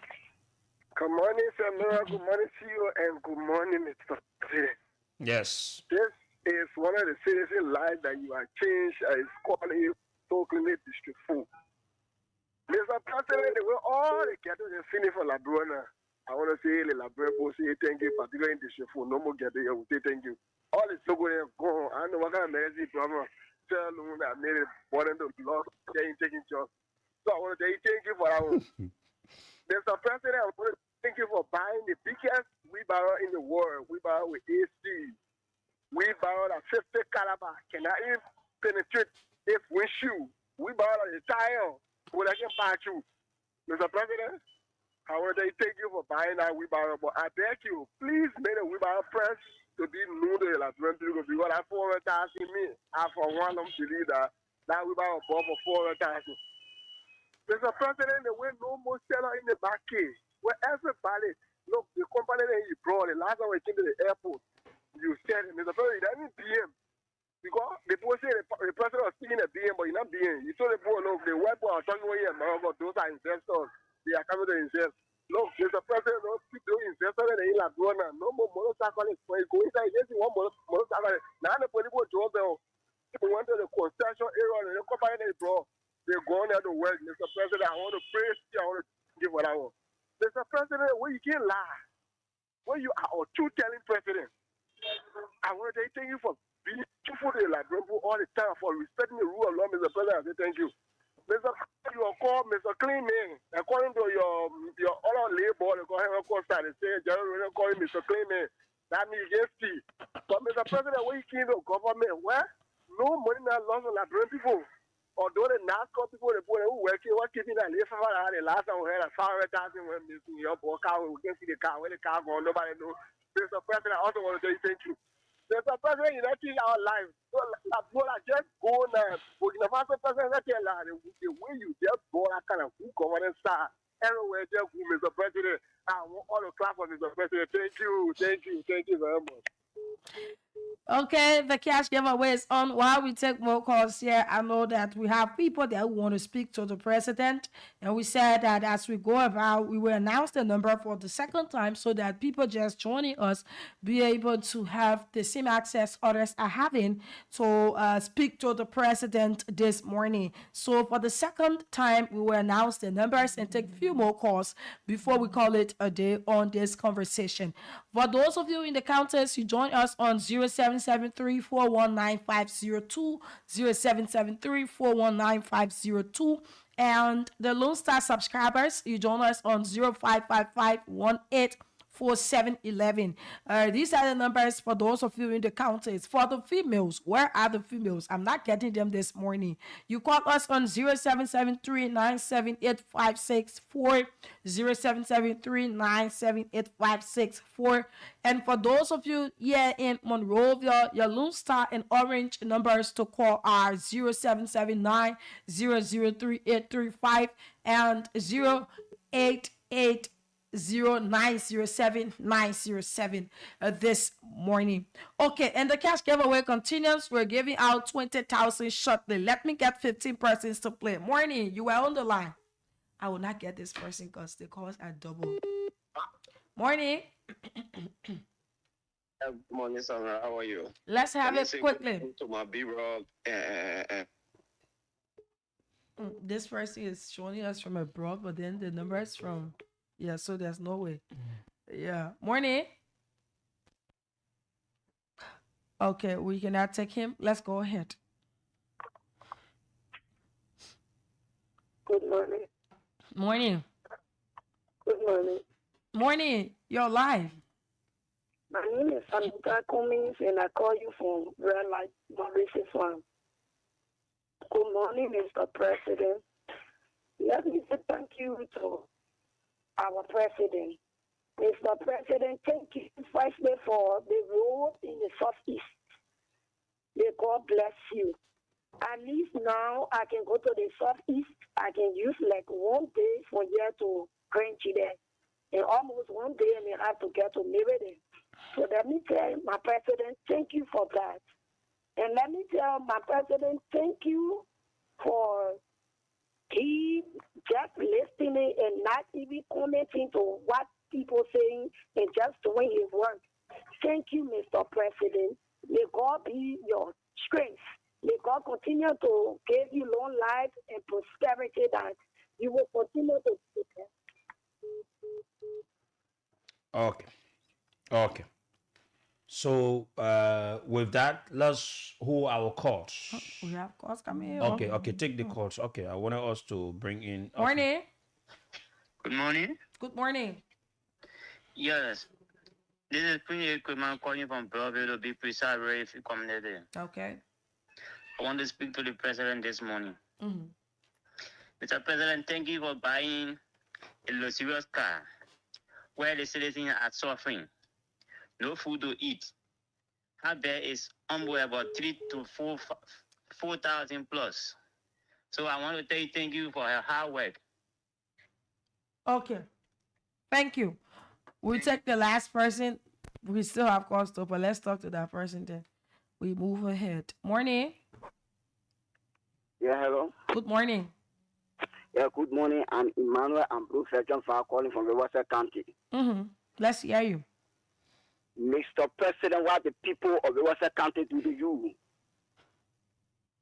Good morning, Samira. Good morning, CEO, and good morning, Mr. President. Yes. This is one of the citizen lives that you have changed. Is calling you totally district food. Mr. President, they will all get to the finish for Labrona. I want to say the Labrona will say thank you, particularly in district food. No more get there. We say thank you. All is so good. Go. I know what kind of message problem. Tell them that made it more than the loss. They ain't taking jobs. So I want to say thank you for that one. Mr. President, I want to thank you for buying the biggest wheelbarrow in the world. Wheelbarrow with AC. Wheelbarrow that 50 caliber cannot even penetrate this windshield. Wheelbarrow that is tire. Well, I can buy you. Mr. President, I want to thank you for buying that wheelbarrow, but I beg you, please make a wheelbarrow press to be new to the Liberia because I 400,000 me. I for one of them believe that wheelbarrow bought for 400,000. Mr. President, there were no more seller in the market. Where everybody, look, the company that you brought, the last time we came to the airport, you said, Mr. President, that didn't BM. Because the people say the president was speaking a BM, but you're not BM. You told the people, look, the white boy are talking about here, America, those are investors. They are coming to invest. Look, Mr. President, don't speak to investors in the Labrona. No more motorcycles. When you go inside, you see one motorcycle. Now the people drove there. People went to the construction area and the company they brought. They're going there to work. Mr. President, I want to praise you. I want to give what I want. Mr. President, when you can't lie, when you are a truth-telling president, I want to thank you for being truthful to the Liberian all the time, for respecting the rule of law, Mr. President. I say thank you. Mr. President, you are called Mr. Clean Man. According to your other labor, they call him a co-star. They say, General, they call him Mr. Clean Man. That means yes, see. But Mr. President, when you came to government, where no money now lost on Liberian people. although the NASCAR people, the boy who work here, what keeping that list for the last time we had a fire dancing when your boy car, we can see the car, when the car go, nobody knows. Mr. President, I also want to say thank you. Mr. President, you know, in our lives, so I just go now. The Master President, the way you just go, that kind of who come on and start. Everywhere, just go, Mr. President. I want all the clap for Mr. President. Thank you very much. Okay, the cash giveaway is on. While we take more calls here, I know that we have people that want to speak to the president, and we said that as we go about, we will announce the number for the second time so that people just joining us be able to have the same access others are having to speak to the president this morning. So for the second time, we will announce the numbers and take a few more calls before we call it a day on this conversation. For those of you in the counters, you join us on 0773-419-502, 0773-419-502. And the Lone Star subscribers, you join us on 0555-184711. These are the numbers for those of you in the counters. For the females, where are the females? I'm not getting them this morning. You call us on 0773-978-564, 0773-978-564. And for those of you here in Monrovia, your Lone Star and Orange numbers to call are 0779-003-835 and 0880907 this morning. Okay, and the cash giveaway continues. We're giving out 20,000 shortly. Let me get 15 persons to play. Morning, you are on the line. I will not get this person because the calls are double. Morning. Good morning, Sandra. How are you? Let's have it quickly. To my B-roll. This person is showing us from abroad, but then the number is from... Yeah, so there's no way. Yeah. Morning. Okay, we cannot take him. Let's go ahead. Good morning. Morning. Good morning. Morning. You're live. My name is Anita Cummings, and I call you from Red Light, Maurice Farm. Good morning, Mr. President. Let me say thank you to our president. Mr. President, thank you firstly for the road in the Southeast. May God bless you. At least now I can go to the Southeast. I can use like 1 day from here to Greenwich there. And almost 1 day I may have to get to Liberia. So let me tell my president, thank you for that. And let me tell my president, thank you for he just listening and not even commenting to what people saying and just doing his work. Thank you, Mr. President. May God be your strength. May God continue to give you long life and prosperity that you will continue to do that. Okay. So with that, let's hold our calls. We have calls coming in. Okay, take the calls. Okay, I wanted us to bring in. Morning. Good morning. Good morning. Yes. This is Premier Equipment calling from Broadview to be precise, if you come there. Okay. I want to speak to the president this morning. Mm-hmm. Mr. President, thank you for buying a luxurious car where the citizens are suffering. No food to eat. Her bill is somewhere about 3,000 to 4,000 plus. So I want to tell you thank you for her hard work. Okay. Thank you. We'll take the last person. We still have calls to, but let's talk to that person then. We move ahead. Morning. Yeah, hello. Good morning. Yeah, good morning. I'm Emmanuel. I'm Blue Surgeon Fire calling from Riverside County. Mm-hmm. Let's hear you. Mr. President, what the people of Riverside County do to you?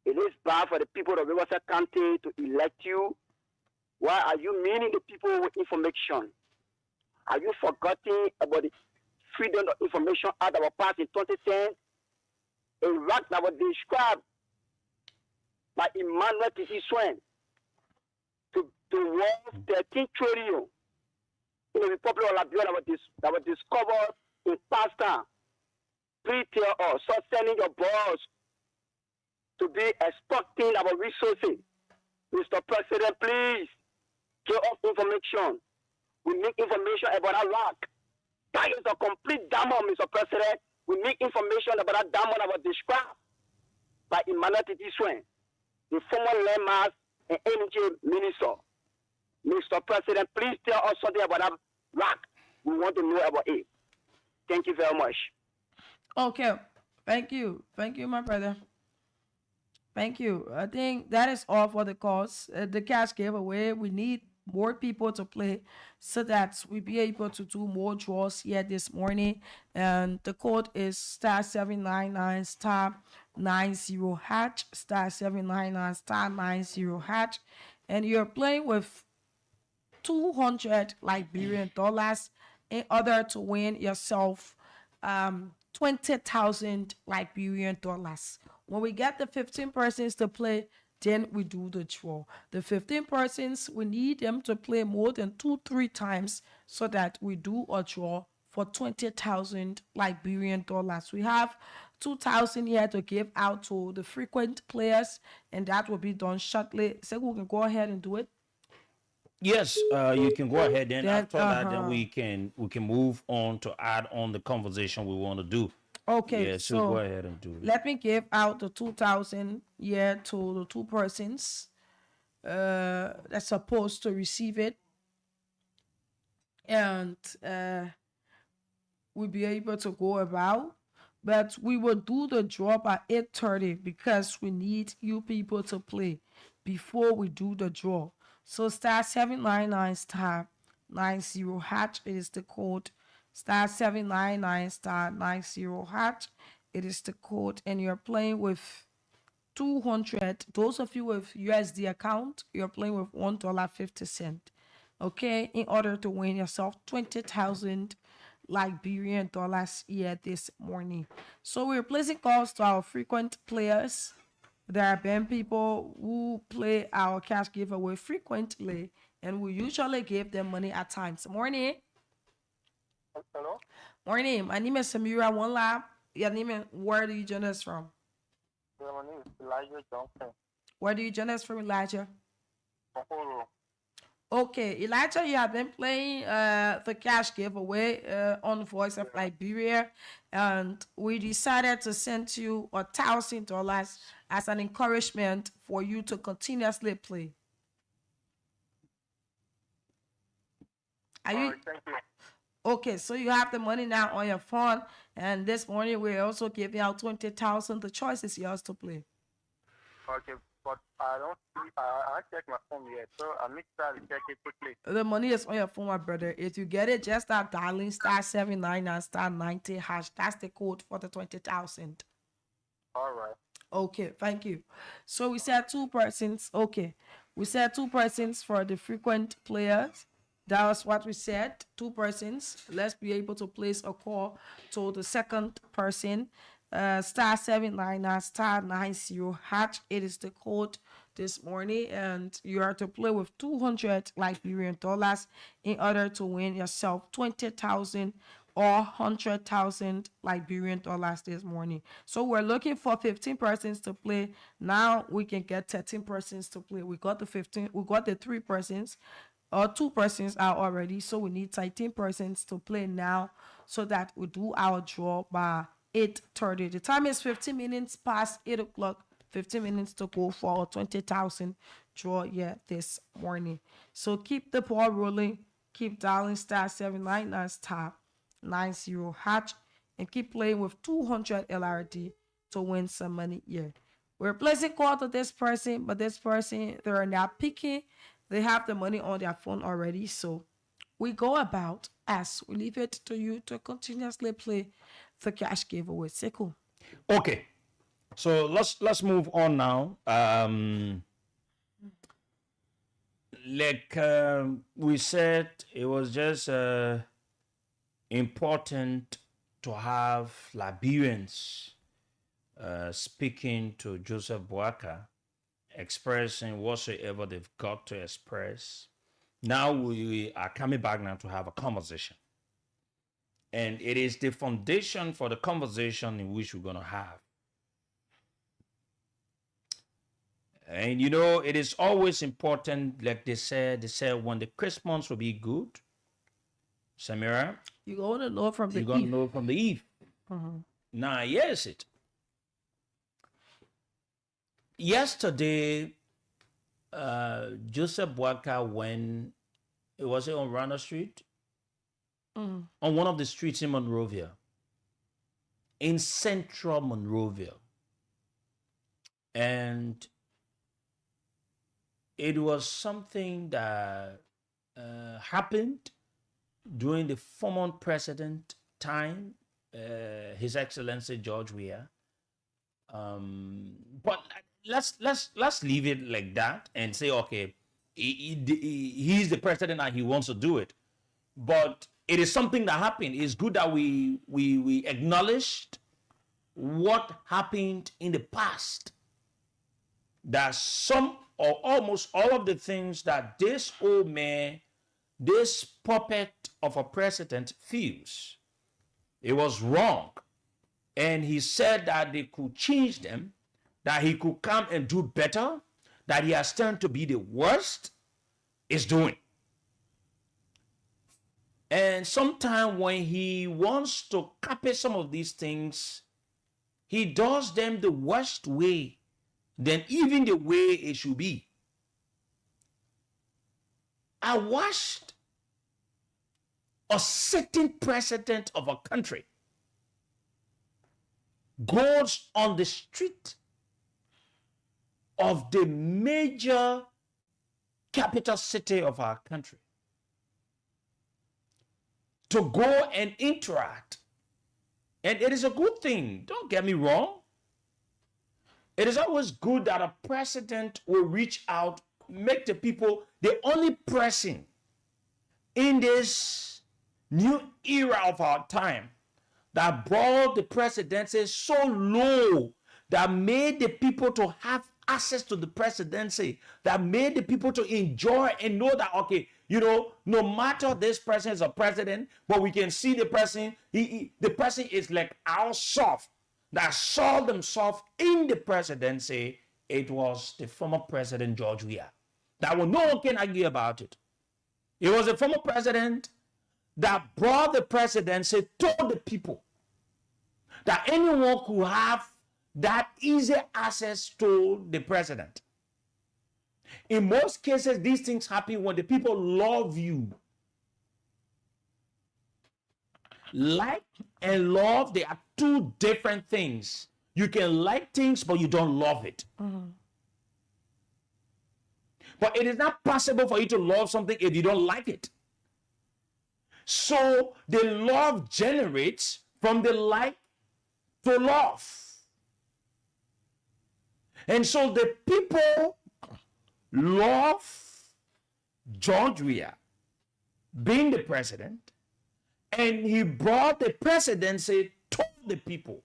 It is bad for the people of Riverside County to elect you. Why are you meaning the people with information? Are you forgetting about the Freedom of Information Act that was passed in 2010? A right that was described by Emmanuel T.C. Swain to worth 13 trillion in the Republic of Liberia that was discovered in past time. Please tell us, stop sending your boss to be exploiting our resources Mr. President, please give us information. We need information about that rock. That is a complete diamond, Mr. President. We need information about that diamond that was described by Emmanuel Titi Swain, the former landmass and energy minister. Mr. President, please tell us something about that rock. We want to know about it. Thank you very much. Okay. Thank you. Thank you, my brother. Thank you. I think that is all for the cause. The cash giveaway. We need more people to play so that we be able to do more draws here this morning. And the code is *799 *90# *799 *90#. And you're playing with 200 Liberian dollars in order to win yourself 20,000 Liberian dollars. When we get the 15 persons to play, then we do the draw. The 15 persons, we need them to play more than 2-3 times so that we do a draw for 20,000 Liberian dollars. We have 2,000 here to give out to the frequent players, and that will be done shortly. So we can go ahead and do it. Yes, you can go ahead. Then after that, then we can move on to add on the conversation we want to do. Okay, yeah, so go ahead and do it. Let me give out the 2,000 here to the 2 persons that's supposed to receive it, and we'll be able to go about. But we will do the draw by 8:30 because we need you people to play before we do the draw. So *799 *90# is the code. *799 *90#. It is the code, and you're playing with 200. Those of you with USD account, you're playing with $1.50. Okay, in order to win yourself 20,000 Liberian dollars here this morning. So we're placing calls to our frequent players. There have been people who play our cash giveaway frequently, and we usually give them money at times. Morning. Hello? Morning. My name is Samira One Lab. Your name is, where do you join us from? Yeah, my name is Elijah Johnson. Where do you join us from, Elijah? Mahoro. Okay, Elijah, you have been playing the cash giveaway on Voice of Liberia, and we decided to send you $1,000 as an encouragement for you to continuously play. Are you? Thank you. Okay, so you have the money now on your phone, and this morning we're also giving out 20,000. The choice is yours to play. Okay, but I don't see, I check my phone yet, so I make sure to check it quickly. The money is on your phone, my brother. If you get it, just start dialing *799 *90#. That's the code for the 20,000. All right. Okay, thank you. So we said 2 persons. Okay, we said 2 persons for the frequent players. That was what we said, 2 persons. Let's be able to place a call to the second person. *799 *90#. It is the code this morning, and you are to play with 200 Liberian dollars in order to win yourself 20,000 or 100,000 Liberian dollars this morning. So we're looking for 15 persons to play. Now we can get 13 persons to play. We got the 15. We got the 3 persons. 2 persons are already, so we need 13 persons to play now so that we do our draw by 8:30. The time is 15 minutes past 8 o'clock. 15 minutes to go for our 20,000 draw here this morning. So keep the ball rolling. Keep dialing *799 *90#, and keep playing with 200 LRD to win some money here. We're placing call to this person, but this person, they're not picking. They have the money on their phone already, so we go about as we leave it to you to continuously play the cash giveaway. Sekou. Okay, so let's move on now. Like we said, it was just important to have Liberians speaking to Joseph Boakai, expressing whatsoever they've got to express. Now we are coming back now to have a conversation. And it is the foundation for the conversation in which we're going to have. And you know, it is always important, like they said when the Christmas will be good, Samira, You're going to know from the you're going to know from the eve. Uh-huh. Now, yes, it. Yesterday, Joseph Boaka went, was it on Rana Street? Mm. On one of the streets in Monrovia, in central Monrovia. And it was something that happened during the former president time, His Excellency George Weah. But let's leave it like that and say, okay, he's the president and he wants to do it. But it is something that happened. It's good that we acknowledged what happened in the past. That some or almost all of the things that this old man, this puppet of a president feels, it was wrong. And he said that they could change them, that he could come and do better, that he has turned to be the worst, is doing. And sometimes when he wants to copy some of these things, he does them the worst way than even the way it should be. I watched a sitting president of a country goes on the street of the major capital city of our country to go and interact. And it is a good thing, don't get me wrong. It is always good that a president will reach out, make the people the only person in this new era of our time that brought the presidency so low, that made the people to have access to the presidency, that made the people to enjoy and know that, okay, you know, no matter this person is a president, but we can see the person, the person is like our soft, that saw themselves in the presidency. It was the former president George Weah. That no one can argue about it. It was the former president that brought the presidency to the people, that anyone could have that easy access to the president. In most cases, these things happen when the people love you. Like and love, they are two different things. You can like things, but you don't love it. Mm-hmm. But it is not possible for you to love something if you don't like it. So the love generates from the like to love. And so the people love George Weah being the president, and he brought the presidency to the people.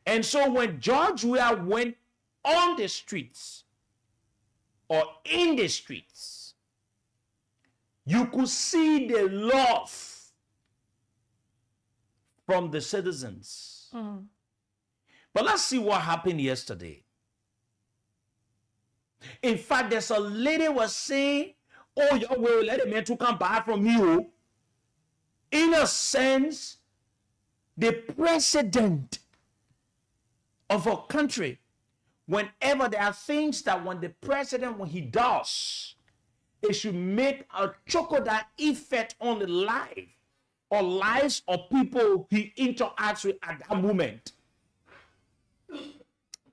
And so when George Weah went on the streets or in the streets, you could see the love from the citizens. Mm-hmm. But let's see what happened yesterday. In fact, there's a lady was saying, oh, you will let a man to come back from you. In a sense, the president of a country, whenever there are things that when the president, when he does, it should make a trickle-down effect on the life or lives of people he interacts with at that moment.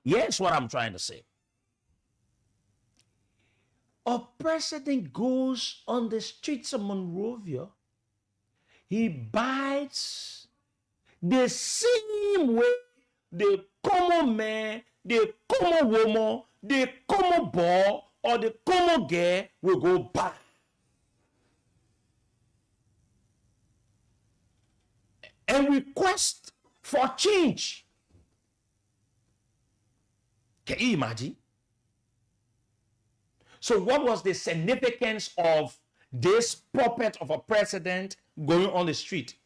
Yes, what I'm trying to say. A president goes on the streets of Monrovia, he bites the same way the common man, the common woman, the common boy, or the common girl will go back. And request for change. Can you imagine? So what was the significance of this puppet of a president going on the street?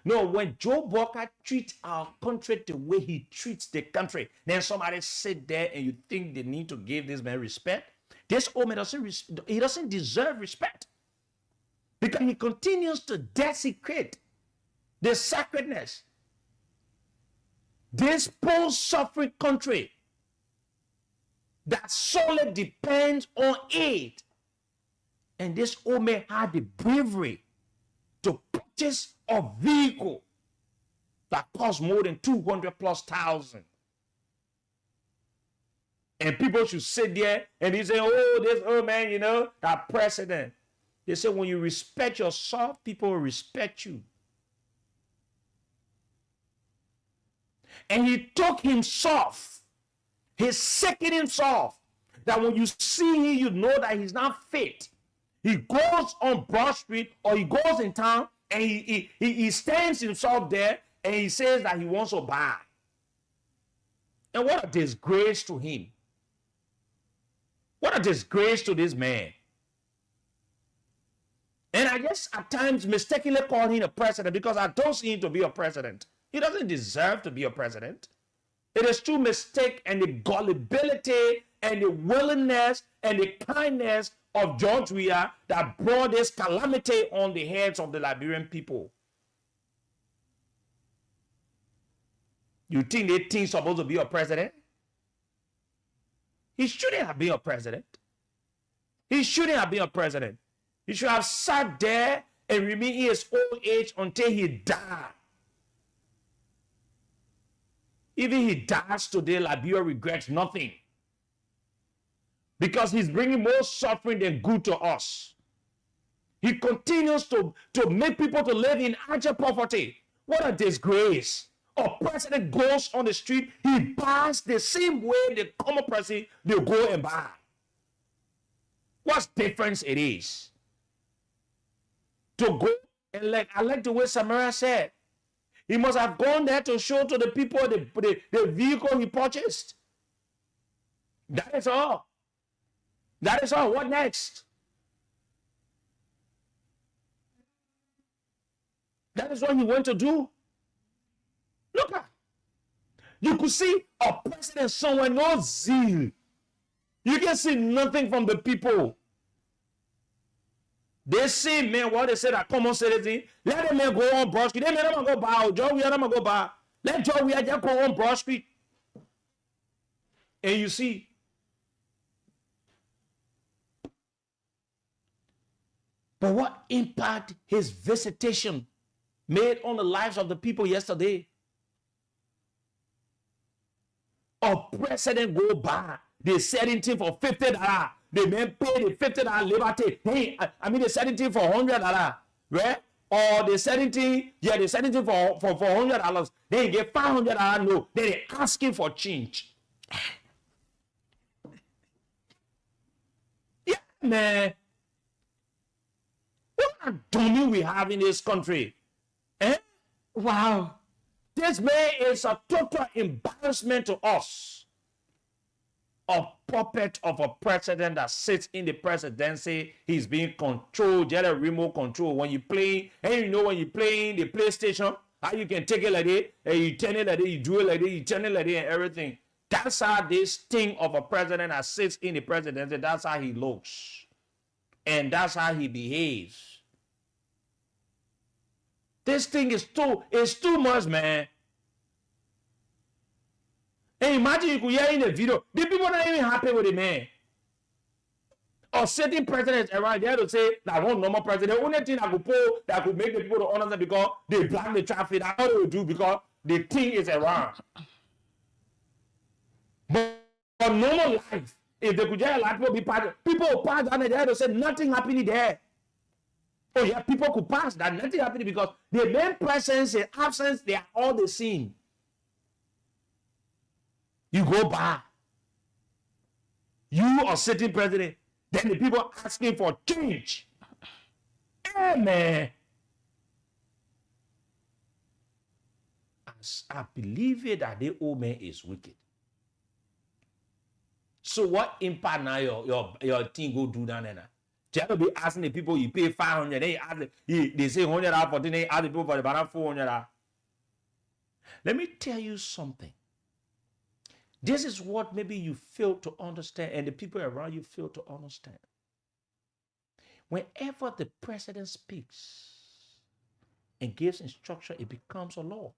No, when Joe Walker treats our country the way he treats the country, then somebody sit there and you think they need to give this man respect. This old man doesn't deserve respect because he continues to desecrate the sacredness. This post-suffering country that solely depends on aid. And this old man had the bravery to purchase a vehicle that costs more than 200,000+. And people should sit there and he say, oh, this old man, you know, that president. They say when you respect yourself, people will respect you. And he took himself, he's sickening himself, that when you see him, you know that he's not fit. He goes on Broad Street or he goes in town and he stands himself there and he says that he wants to buy. And what a disgrace to him. What a disgrace to this man. And I guess at times mistakenly call him a president because I don't see him to be a president. He doesn't deserve to be a president. It is through mistake and the gullibility and the willingness and the kindness of George Weah that brought this calamity on the heads of the Liberian people. You think they think he's supposed to be a president? He shouldn't have been a president. He shouldn't have been a president. He should have sat there and remained in his old age until he died. Even he dies today, Liberia regrets nothing. Because he's bringing more suffering than good to us. He continues to make people to live in utter poverty. What a disgrace. A president goes on the street, he buys the same way the common person, they go and buy. What difference it is? To go and I like the way Samara said, he must have gone there to show to the people the vehicle he purchased. That is all. That is all. What next? That is what he went to do. Look at. You could see a president somewhere, no zeal. You can see nothing from the people. They say, man, what they say that common citizen, let them go on Broad Street. They may not go by. Joe, we are not go by. Let Joe, we are just go on Broad Street. And you see, but what impact his visitation made on the lives of the people yesterday? A president go by, they selling thing for $50. They may pay the $50 liberty. Hey, I mean, they selling thing for $100, right? Or they selling thing, yeah, they selling thing for $100. They get $500. No, they asking for change. Yeah, man. What a dummy we have in this country. Eh? Wow. This man is a total embarrassment to us. A puppet of a president that sits in the presidency. He's being controlled, just a remote control. When you play, and you know when you play the PlayStation, how you can take it like that, and you turn it like that, you do it like that, you turn it like that, and everything. That's how this thing of a president that sits in the presidency, that's how he looks. And that's how he behaves. This thing is too much, man. And imagine you could hear in the video, the people not even happy with the man. Or certain presidents around there to say that one normal president, the only thing that could pull, that could make the people to understand because they block the traffic, that's what they will do because the thing is around. But for normal life, if they could just let people will pass down there to say nothing happening there. Oh yeah, people could pass that, nothing happening because the main presence and absence, they are all the same. You go by. You are sitting president. Then the people asking for change. Hey, man. I believe it that the old man is wicked. So what impact now your thing go do down there now? Just to be asking the people you pay 500, they say $100 for they ask the people for the banana $400. Let me tell you something. This is what maybe you fail to understand, and the people around you fail to understand. Whenever the president speaks and gives instruction, it becomes a law.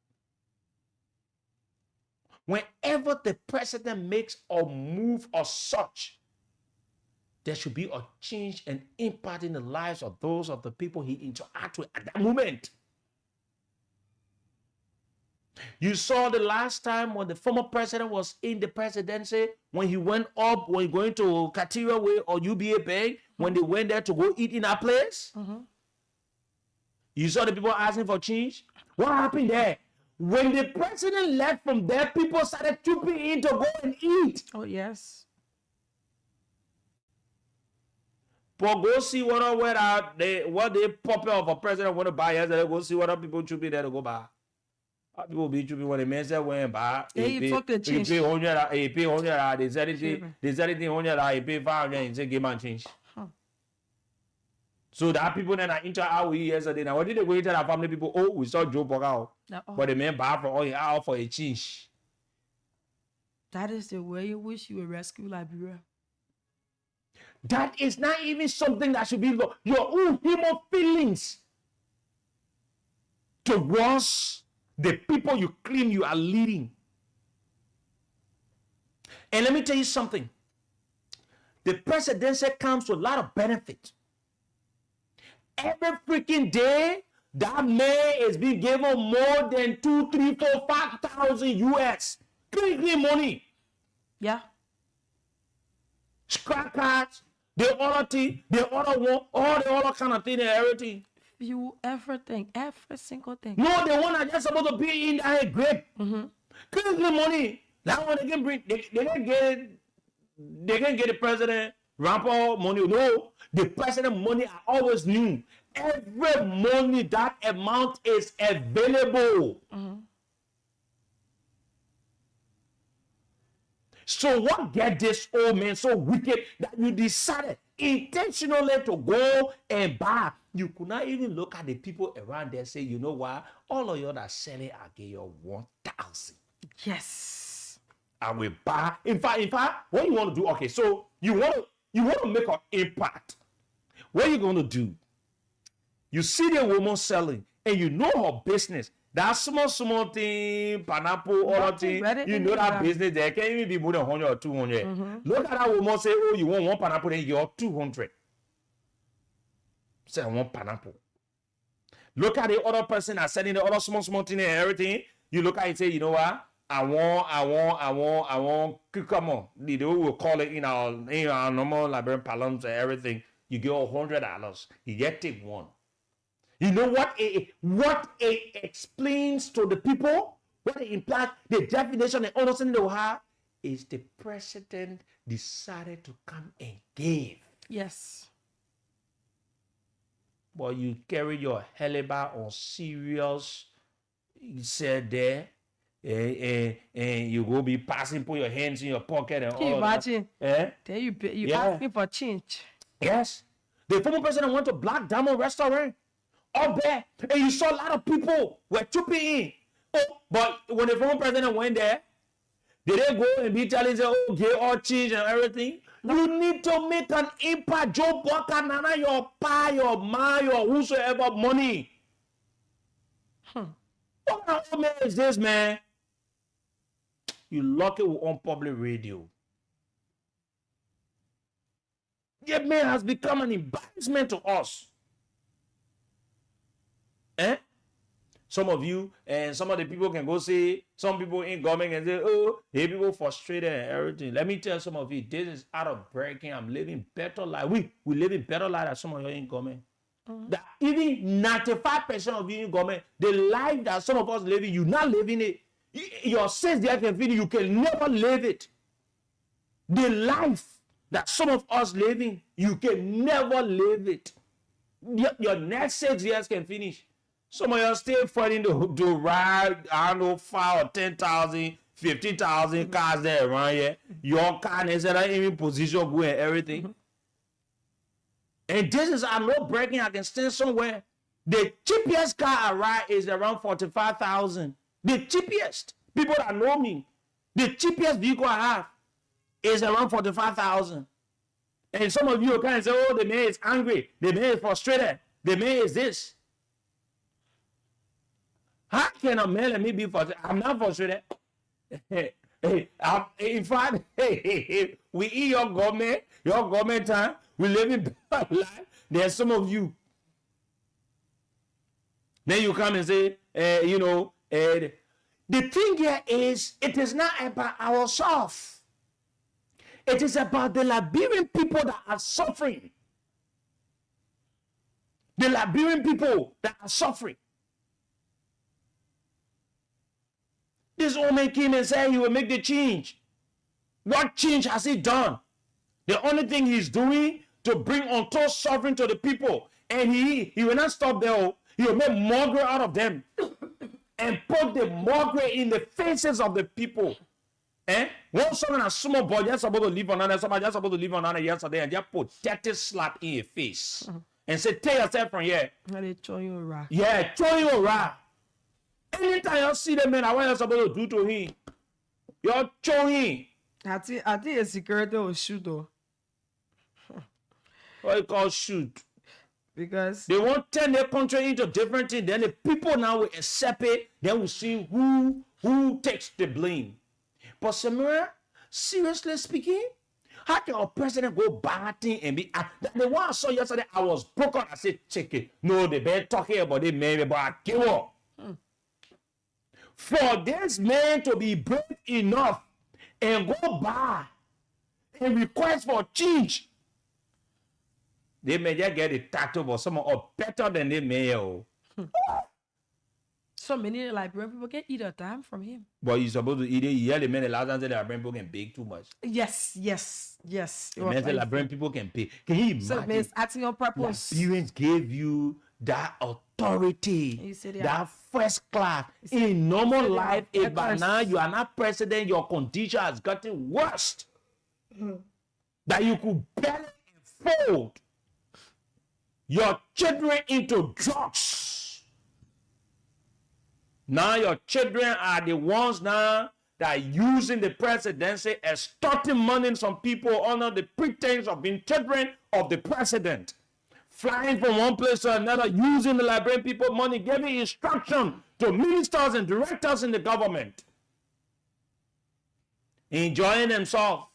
Whenever the president makes a move or such, there should be a change and impact in the lives of those of the people he interacts with at that moment. You saw the last time when the former president was in the presidency, when he went up, when going to Catira Way or UBA Bank, when they went there to go eat in that place. You saw the people asking for change. What happened there? When the president left from there, people started trooping in to go and eat. Oh, yes. But go see what they pop of a president want to buy yesterday. Go see what people trooping there to go buy. People be trooping when the men said when buy. He pay $100. He pay $100. They said anything $100. He pay $500 and say give man change. So that people then are interact with yesterday. Now, what did they go into that family people? Oh, we saw Joe Boga. But the man buy for all he out for a change. That is the way in which you will rescue Liberia. That is not even something that should be your own human feelings towards the people you claim you are leading. And let me tell you something. The presidency comes with a lot of benefit. Every freaking day, that man is being given more than 2, 3, 4, 5,000 US. Clean money. Yeah. Scrap cards, the other thing, the other one, all the other kind of thing and everything. You everything, every single thing. No, the one that just supposed to be in that grip. Clean money. That one they can bring, they can get the president rampant money. No, the president money I always knew. Every money that amount is available. So what get this old man so wicked that you decided intentionally to go and buy? You could not even look at the people around there and say, you know what? All of you that are selling, I give you 1,000. Yes. I will buy. In fact, what you want to do? Okay, so you want to make an impact. What are you going to do? You see the woman selling, and you know her business. That small thing, pineapple, all that thing. You know that business there can't even be more than 100 or 200. Look at that woman say, oh, you want one pineapple, then you're 200. Say, I want pineapple. Look at the other person that's selling the other small thing and everything. You look at it and say, you know what? I want cucumber. The way we call it in our normal Liberian parlance and everything. You get $100. You get take one. You know what it explains to the people? What it implies, the definition and understanding they will have is the president decided to come and give. Yes. But you carry your halibut on serious, you said there, and you go be passing, put your hands in your pocket and all that. Imagine. Then you ask me for change. Yes. The former president went to Black Diamond restaurant up there, and you saw a lot of people were trooping in. Oh, but when the former president went there, did they go and be telling them, oh, get all cheese and everything? No. You need to make an impact. Joe Bucker, Nana, your pa, your ma, your whosoever money. What kind of man is this, man? You lucky we're on public radio. That man has become an embarrassment to us. Some of you and some of the people can go say, some people in government can say, oh, hey, people frustrated and everything. Let me tell some of you, this is out of breaking. I'm living better life. We live in better life than some of you in government. That even 95% of you in government, the life that some of us living, you're not living it. Your sense that can feel you can never live it. The life that some of us living, you can never live it. Your next 6 years can finish. Some of you are still fighting to ride, I don't know, 5 or 10,000, 50,000 cars there around here. Your car is not even position going and everything. And this is, I'm not bragging, I can stand somewhere. The cheapest car I ride is around 45,000. The cheapest. People that know me, the cheapest vehicle I have is around 45,000. And some of you can say, oh, the man is angry. The man is frustrated. The man is this. How can a man let me be frustrated? I'm not frustrated. In fact, we eat your government time. We live in bad life. There's some of you. Then you come and say, the thing here is, it is not about ourselves. It is about the Liberian people that are suffering. The Liberian people that are suffering. This old man came and said he will make the change. What change has he done? The only thing he's doing to bring untold suffering to the people. And he will not stop there. He will make mockery out of them. And put the mockery in the faces of the people. One someone a small boy just supposed to live on another, somebody just supposed to live on another yesterday and just put 30 slap in your face. And say, take yourself from here. And they throw you around. Yeah, throw you around. Anytime you see the man, what you're supposed to do to him, you're throwing him. I think a security will shoot though. What you call shoot? Because they want to turn their country into different things. Then the people now will accept it. Then we see who takes the blame. But Samira, seriously speaking, how can a president go batting and be... the one I saw yesterday, I was broken. I said, check it. No, they been talking about it, maybe, but I give up. For this man to be brave enough and go by and request for change, they may just get a tattoo or someone or better than they may. So many Liberian people can eat a time from him. But you're supposed to eat it. Yeah, the man the last time said Liberian people can bake too much. Yes. The man said Liberian people can pay. Can you imagine? So it's acting on purpose. Liberians gave you that authority, that first class. In normal life, if by now you are not president, your condition has gotten worse. That you could barely afford your children into drugs. Now your children are the ones now that are using the presidency, extorting money from people under the pretense of being children of the president. Flying from one place to another, using the Liberian people money, giving instruction to ministers and directors in the government. Enjoying themselves.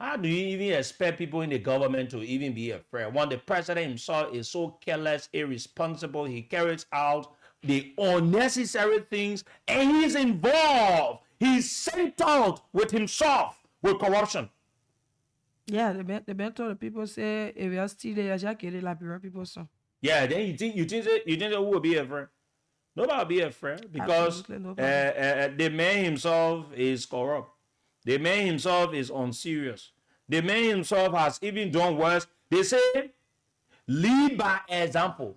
How do you even expect people in the government to even be afraid? When the president himself is so careless, irresponsible, he carries out the unnecessary things and he's involved. He's centered with himself with corruption. Yeah, the mentor the people say if you are still there, you get the Liberian people so. Yeah, then you think who will be afraid? Nobody will be afraid because the man himself is corrupt. The man himself is unserious. The man himself has even done worse. They say, lead by example.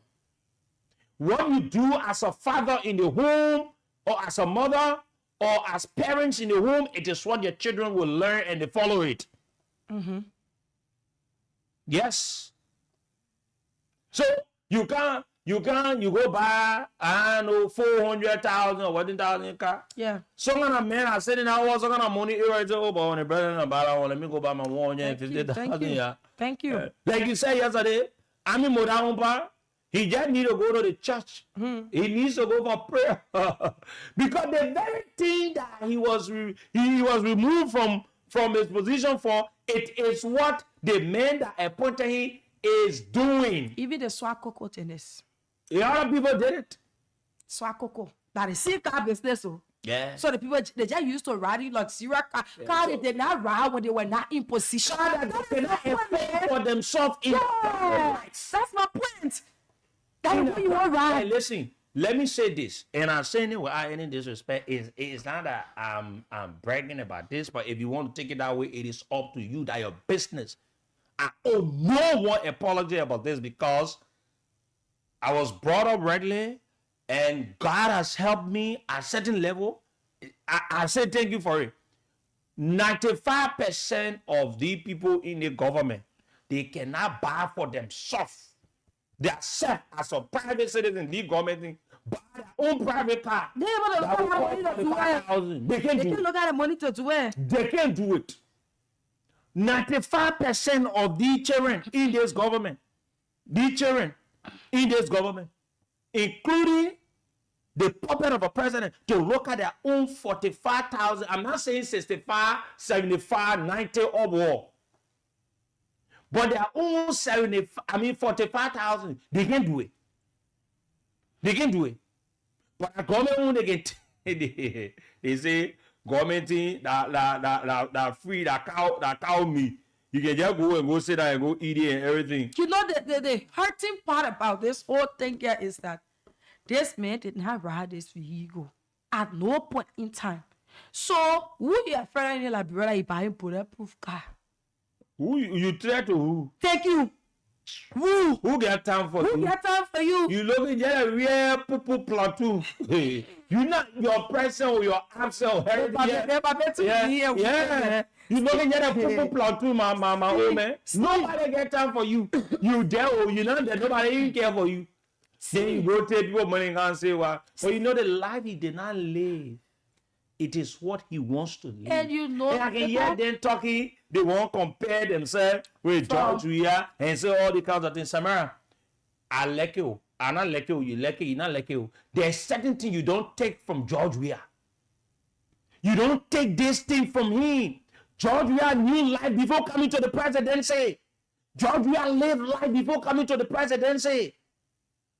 What you do as a father in the home, or as a mother, or as parents in the home, it is what your children will learn and they follow it. Yes. So you go buy, I don't know, 400,000 or 1,000 car. Yeah. Some kind of men are sitting out, some kind of money, but when the brother, let me go buy my 150,000. Yeah. Thank you. Like you said yesterday, I'm in Modampa. He just need to go to the church. He needs to go for prayer. Because the very thing that he was removed from his position for, it is what the man that appointed him is doing. Even the Swakoko tennis. A lot of people did it. Swakoko. That is still car business. Yeah. So the people, they just used to ride in luxurious car. Car they did not ride when they were not in position. They cannot afford for themselves. That's my point. That's what you want to ride. Hey, listen, let me say this, and I'm saying it without any disrespect. It's not that I'm bragging about this, but if you want to take it that way, it is up to you. That your business. I owe no one apology about this because I was brought up regularly and God has helped me at a certain level. I say thank you for it. 95% of the people in the government, they cannot buy for themselves. They are set as a private citizen, the government thing, buy their own private car. They able to That will cost 45,000. They can't do it. look at the money to it. They can't do it. 95% of the children in this government, including the puppet of a president, to look at their own 45,000. I'm not saying 65, 75, 90 or more. But their own 45,000, they can do it. They can do it. But the government, they can, they say, government thing, that free, that cow meat. You can just go and go sit there and go eat it and everything. You know, the hurting part about this whole thing here is that this man did not ride this vehicle at no point in time. So, who your friend in Liberia, you buy him bulletproof car? Who you try to who? Thank you. Who get time for you? Who get time for you? You look at a real poo platoon. You not your present or your absent or yeah. You look at a poo platoon, my old man. Nobody get time for you. You there or you know that nobody even care for you. Then you go take people money and say what? But you know the life he did not live. It is what he wants to live. And you know, and I can hear them talking. They won't compare themselves with George Weah and say all the kinds of things. Samara, I like you. I not like you. You like it. You not like you. There's certain things you don't take from George Weah. You don't take this thing from him. George Weah knew life before coming to the presidency. George Weah lived life before coming to the presidency.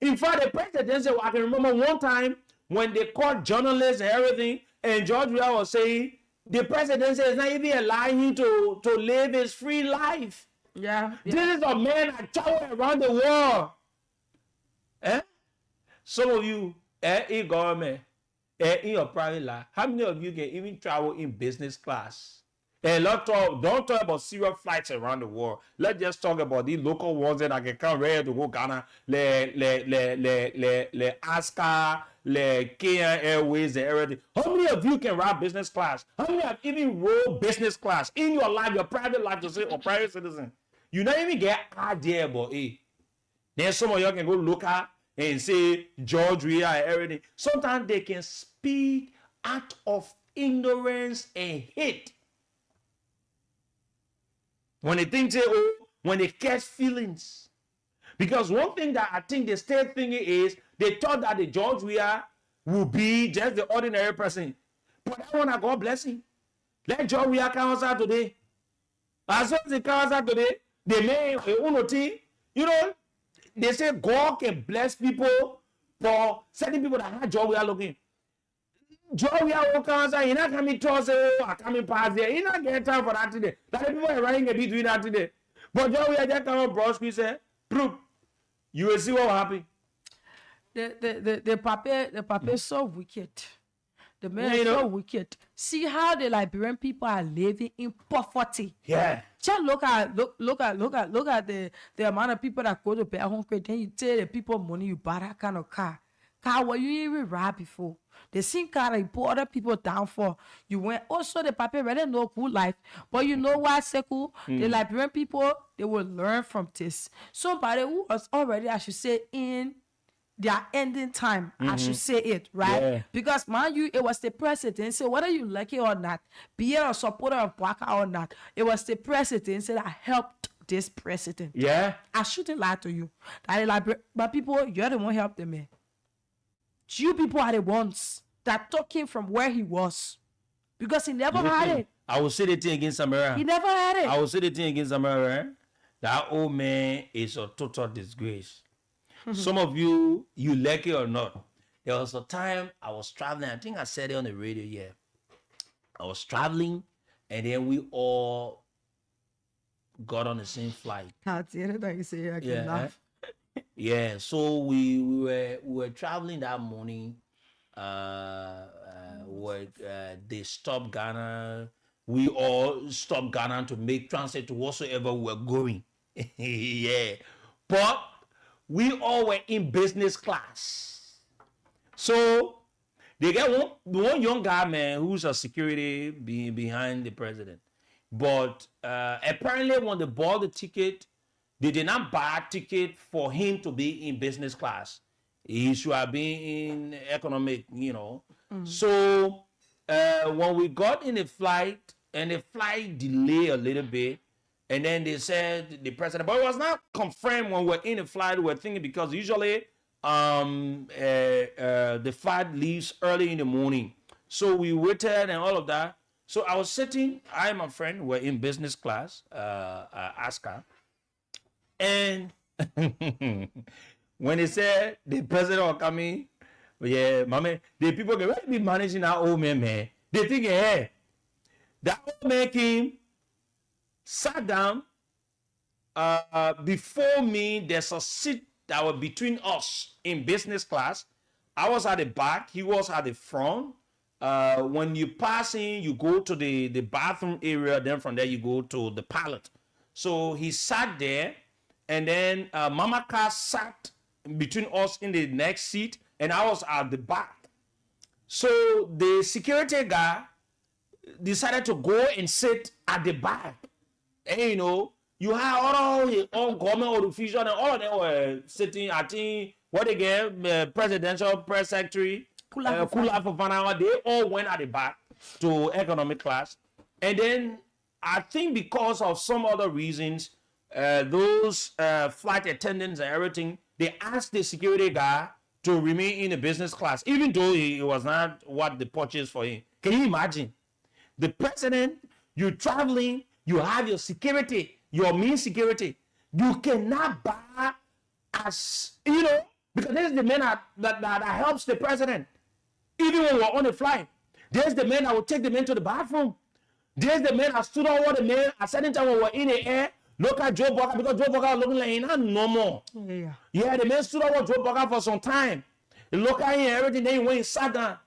In fact, the presidency, I can remember one time when they caught journalists and everything, and George Weah was saying, the presidency is not even allowing him to live his free life. Yeah. This is a man that traveled around the world. Some of you in government, in your private life, how many of you can even travel in business class? And don't talk about serial flights around the world. Let's just talk about these local ones that I can come ready to go Ghana, le Ascar, le Kenya Airways and everything. How many of you can ride business class? How many have even rode business class in your life, your private life to say, or private citizen? You don't even get idea about it. Then some of y'all can go look at and say George Weah and everything. Sometimes they can speak out of ignorance and hate. When they think, when they catch feelings. Because one thing that I think they still thinking is, they thought that the George Weah would be just the ordinary person. But that one, God bless him. Let George Weah come outside today. As soon as he comes outside today, they may, you know, they say God can bless people for certain people that have George Weah looking. George Weah will come outside, he's not coming to us, I coming past there. He's not getting time for that today. That people are running a bit doing that today. But George Weah just come on broad screen say, proof. You will see what will happen. The papa is so wicked. The man is so wicked. See how the Liberian people are living in poverty. Yeah. Just look at the amount of people that go to pay home credit. Then you tell the people money you buy that kind of car. Car what you even ride before. The same car that you put other people down for. You went also the papa really know good life. But you know what, Seku? The Liberian people, they will learn from this. Somebody who was already, I should say, in their ending time, I should say it, right? Yeah. Because mind you, it was the president. So whether you like it or not, be it a supporter of Baka or not, it was the president that helped this president. Yeah. I shouldn't lie to you. But people, you're the one help the man. You people are the ones that took him from where he was. Because he never had it. I will say the thing against Samara. He never had it. I will say the thing against Samara. That old man is a total disgrace. Some of you like it or not. There was a time I was traveling. I think I said it on the radio here. I was traveling, and then we all got on the same flight. That's the other thing you say. I can laugh. Yeah. So we were traveling that morning. They stopped Ghana. We all stopped Ghana to make transit to whatsoever we were going. Yeah. But we all were in business class. So they get one young guy, man, who's a security behind the president. But apparently when they bought the ticket, They did not buy a ticket for him to be in business class. He should have been in economic, So when we got in the flight, and the flight delayed a little bit, and then they said the president, but it was not confirmed when we're in the flight. We're thinking because usually the flight leaves early in the morning. So we waited and all of that. So I was sitting, I and my friend were in business class, ASCA. And when they said the president was coming, yeah, my man, the people get ready to be managing that old man. They think, hey, that old man came, sat down. Before me, there's a seat that was between us in business class. I was at the back, he was at the front. When you pass in, you go to the bathroom area, then from there you go to the pilot. So he sat there, and then Mama Car sat between us in the next seat, and I was at the back. So the security guy decided to go and sit at the back. And you have all government officials, and all of them were sitting, I think, what again, presidential press secretary, Kula Fofana, they all went at the back to economic class. And then I think because of some other reasons, those flight attendants and everything, they asked the security guy to remain in the business class, even though it was not what they purchased for him. Can you imagine? The president, you're traveling, you have your security, your mean security. You cannot buy as, because this is the man that helps the president. Even when we're on the flight, there's the man that will take the man to the bathroom. There's the man that stood over the man at certain time when we're in the air. Look at Joe Burger, because Joe Burger looking like he's not normal. Yeah, the man stood over Joe Burger for some time. He looked at him and everything, then he went and sat down.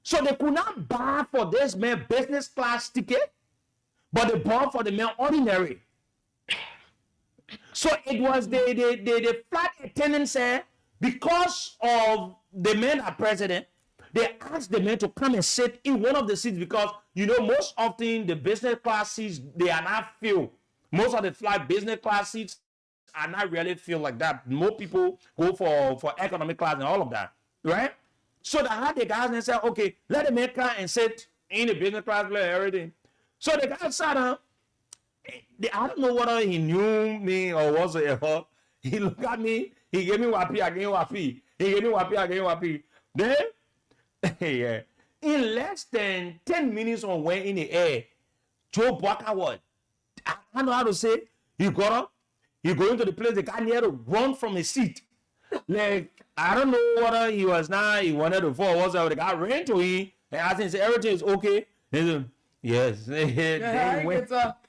So they could not buy for this man business class ticket, but they bought for the man ordinary. So it was the flight attendant said, because of the man at president, they asked the man to come and sit in one of the seats because, most often the business class seats, they are not filled. Most of the flight business class seats are not really filled like that. More people go for economic class and all of that, right? So they had the guys and said, okay, let the man come and sit in the business class and everything. So the guy sat down. I don't know whether he knew me or whatsoever. He looked at me. He gave me wapi, I gave him wapi. He gave me wapi, I gave him wapi. Then, yeah, in less than 10 minutes on when in the air, Joe Burger was, I don't know how to say, he got up, he go into the place, the guy near to run from his seat. Like, I don't know whether he wanted to fall or whatsoever. The guy ran to him and asked him, say, everything is okay. He said, yes. Then went up.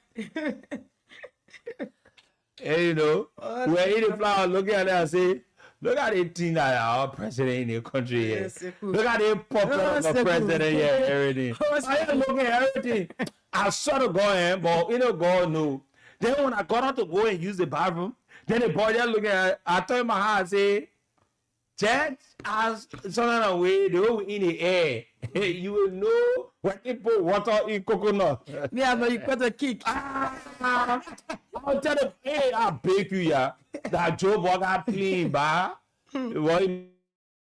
And we're in the flower looking at that and say, look at the thing that our president in the country is. Look at the puppet of the president here, everything. I am looking at everything. I saw the guy, but God knew. Then when I got out to go and use the bathroom, then the boy just looking at, I turned my heart and say, Chad, as something away, they were in the air. You will know when they put water in coconut. Yeah, but you got a kick. I'll tell them, hey, I beg you, yeah, that Joe Burger playing bar. What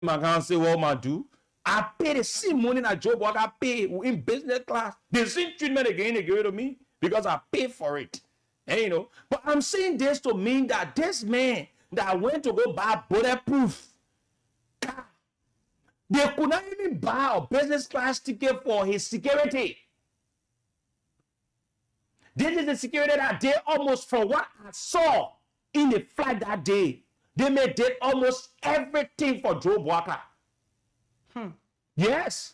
my can say, what I do? I pay the same money that Joe Burger pay in business class. The same treatment again they give it to me because I pay for it. And, but I'm saying this to mean that this man that went to go buy bulletproof, they could not even buy a business class ticket for his security. This is the security that day, almost from what I saw in the flight that day. They did almost everything for Joe Burger. Yes.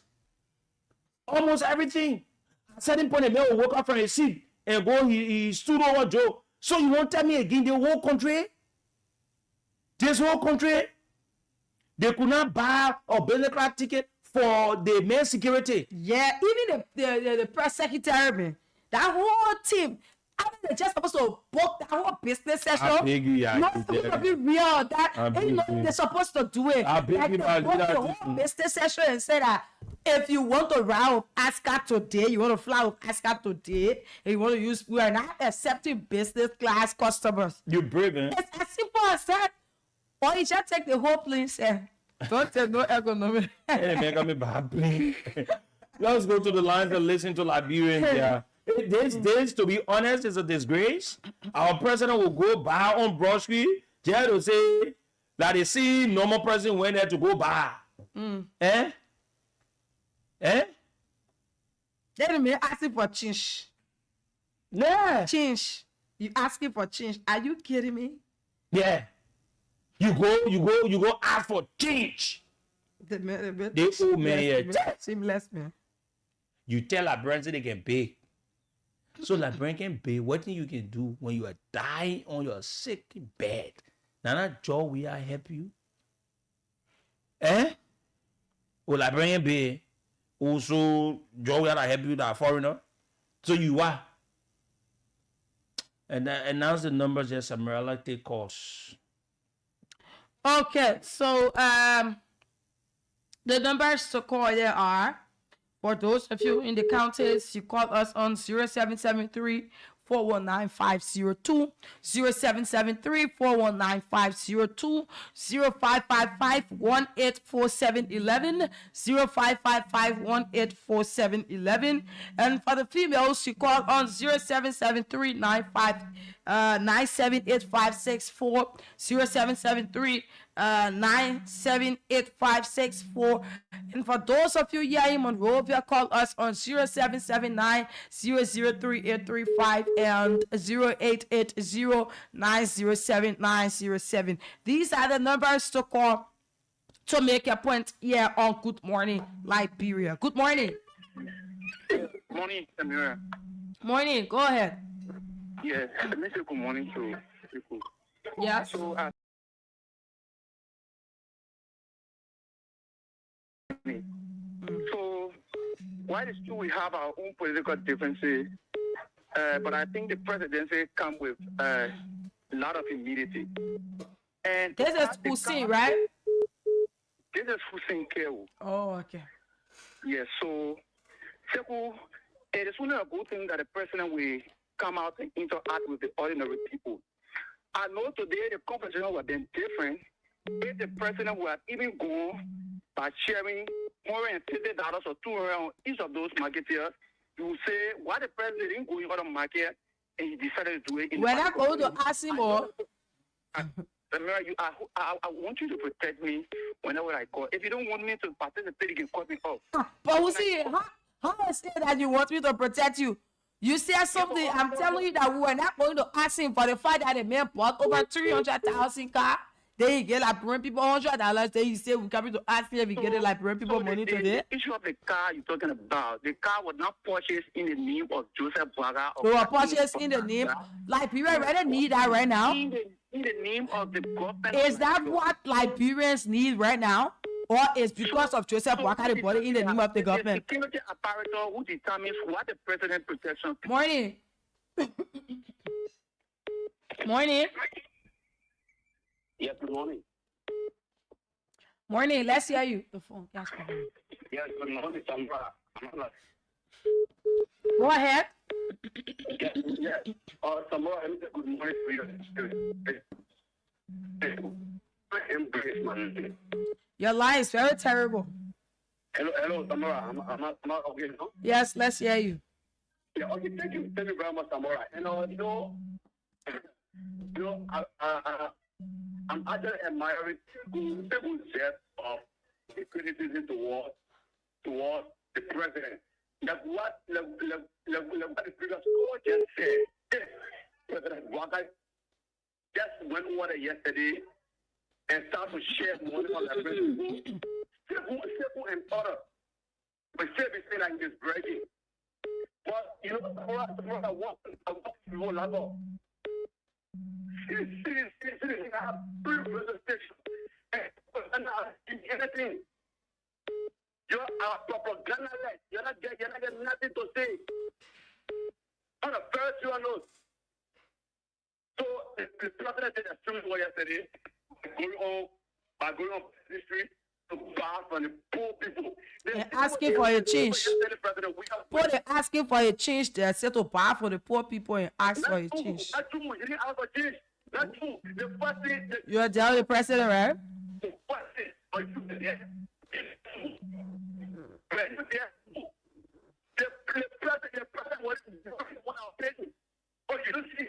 Almost everything. At a certain point, the man will walk up from his seat and go, he stood over Joe. So you won't tell me again, the whole country? This whole country? They could not buy a business class ticket for the main security. Yeah, even the press secretary, man, that whole team. I they're just supposed to book that whole business session. I beg you, yeah, Not supposed to be real. That I and beg you. they're supposed to do it. I beg Like you, they I book do the that whole too. business session and say that if you want to ride with Oscar today, you want to fly with Oscar today, and you want to use, we are not accepting business class customers. You brave, man. It's as simple as that. Or you just take the whole plane, say, don't take no economy. Hey, man, come back, please. Let's go to the lines and listen to Liberians. Yeah. This, to be honest, is a disgrace. Our president will go buy on Broad Street just to say that they see normal person went there to go buy. Eh? Then me asking for change. Yeah. Change. You asking for change. Are you kidding me? Yeah. You go ask for change. The old man here. Seamless, man. You tell Liberians they can pay. So Liberian can pay. What thing you can do when you are dying on your sick bed? Now that job we are help you. Eh? Oh, Liberian pay. Also, job we are help you that foreigner. So you are. And announce the numbers, yes, Samuel, take calls. Okay, so the numbers to call there are, for those of you in the counties, you call us on 0773 419-502, 0773-419-502, 0555-184711, 0555-184711, and for the females, you call on 0773-978-564, 0773-978-564, and for those of you here in Monrovia, call us on 0779-003-835 and 0880-907-907. These are the numbers to call to make a point here on Good Morning Liberia. Good morning. Morning, Samira. Morning, go ahead. Yes, let me say good morning to people. Yes. So, so while it's true we have our own political differences, but I think the presidency come with a lot of humility. And this is Hussein, right? This is Hussein Kewu. Oh, okay. Yes, so Seku, it is only a good thing that the president will come out and interact with the ordinary people. I know today the conversation would have been different if the president would have even gone by sharing $150 or $200 on each of those marketeers. You will say, why the president didn't go in other market and he decided to do it. When I go to ask him more. Samira, I want you to protect me whenever I call. If you don't want me to participate, you can cut me off. But we see, how is it that you want me to protect you? You said something, I'm telling you that we were not going to ask him for the fact that the man bought over 300,000 car. Then he get like bring people $100. Then he say we coming to ask him if he get like bring people money today. The issue of the car you're talking about, the car was not purchased in the name of Joseph Braga. They were purchased in the name, Liberia really need that right now. In the name of the government. Is that what Liberians need right now? Or is because of Joseph Braga they bought it in the name of the government? The security apparatus who determines what the president protection. Morning. Morning. Yes, good morning. Morning, let's hear you. The phone. Yes, yes, good morning, Sandra. Go ahead. Yes. Sandra, let me say good morning to you. Your line is very terrible. Hello, Sandra. I'm not okay, no? Yes, let's hear you. Yeah, okay, thank you very much, Sandra. And I'm actually admiring people's depth of the criticism towards the president. Like what the previous court just said. President Waka just went over there yesterday and started to share money on the president. Simple and order. But still be saying like it's breaking. But you know, tomorrow I walk through Lago. Citizens have free representation. Anything. You are propaganda-less. You're not getting nothing to say. On the first you know, the president did a story yesterday by going on history to far from the poor people. They're asking for a change. But they're asking for a change. They said to buy for the poor people and ask for a change. That's true. You didn't ask for change. That's true. The first thing. You're the president, right? The first thing. Are you there? The president was one of our but you don't see.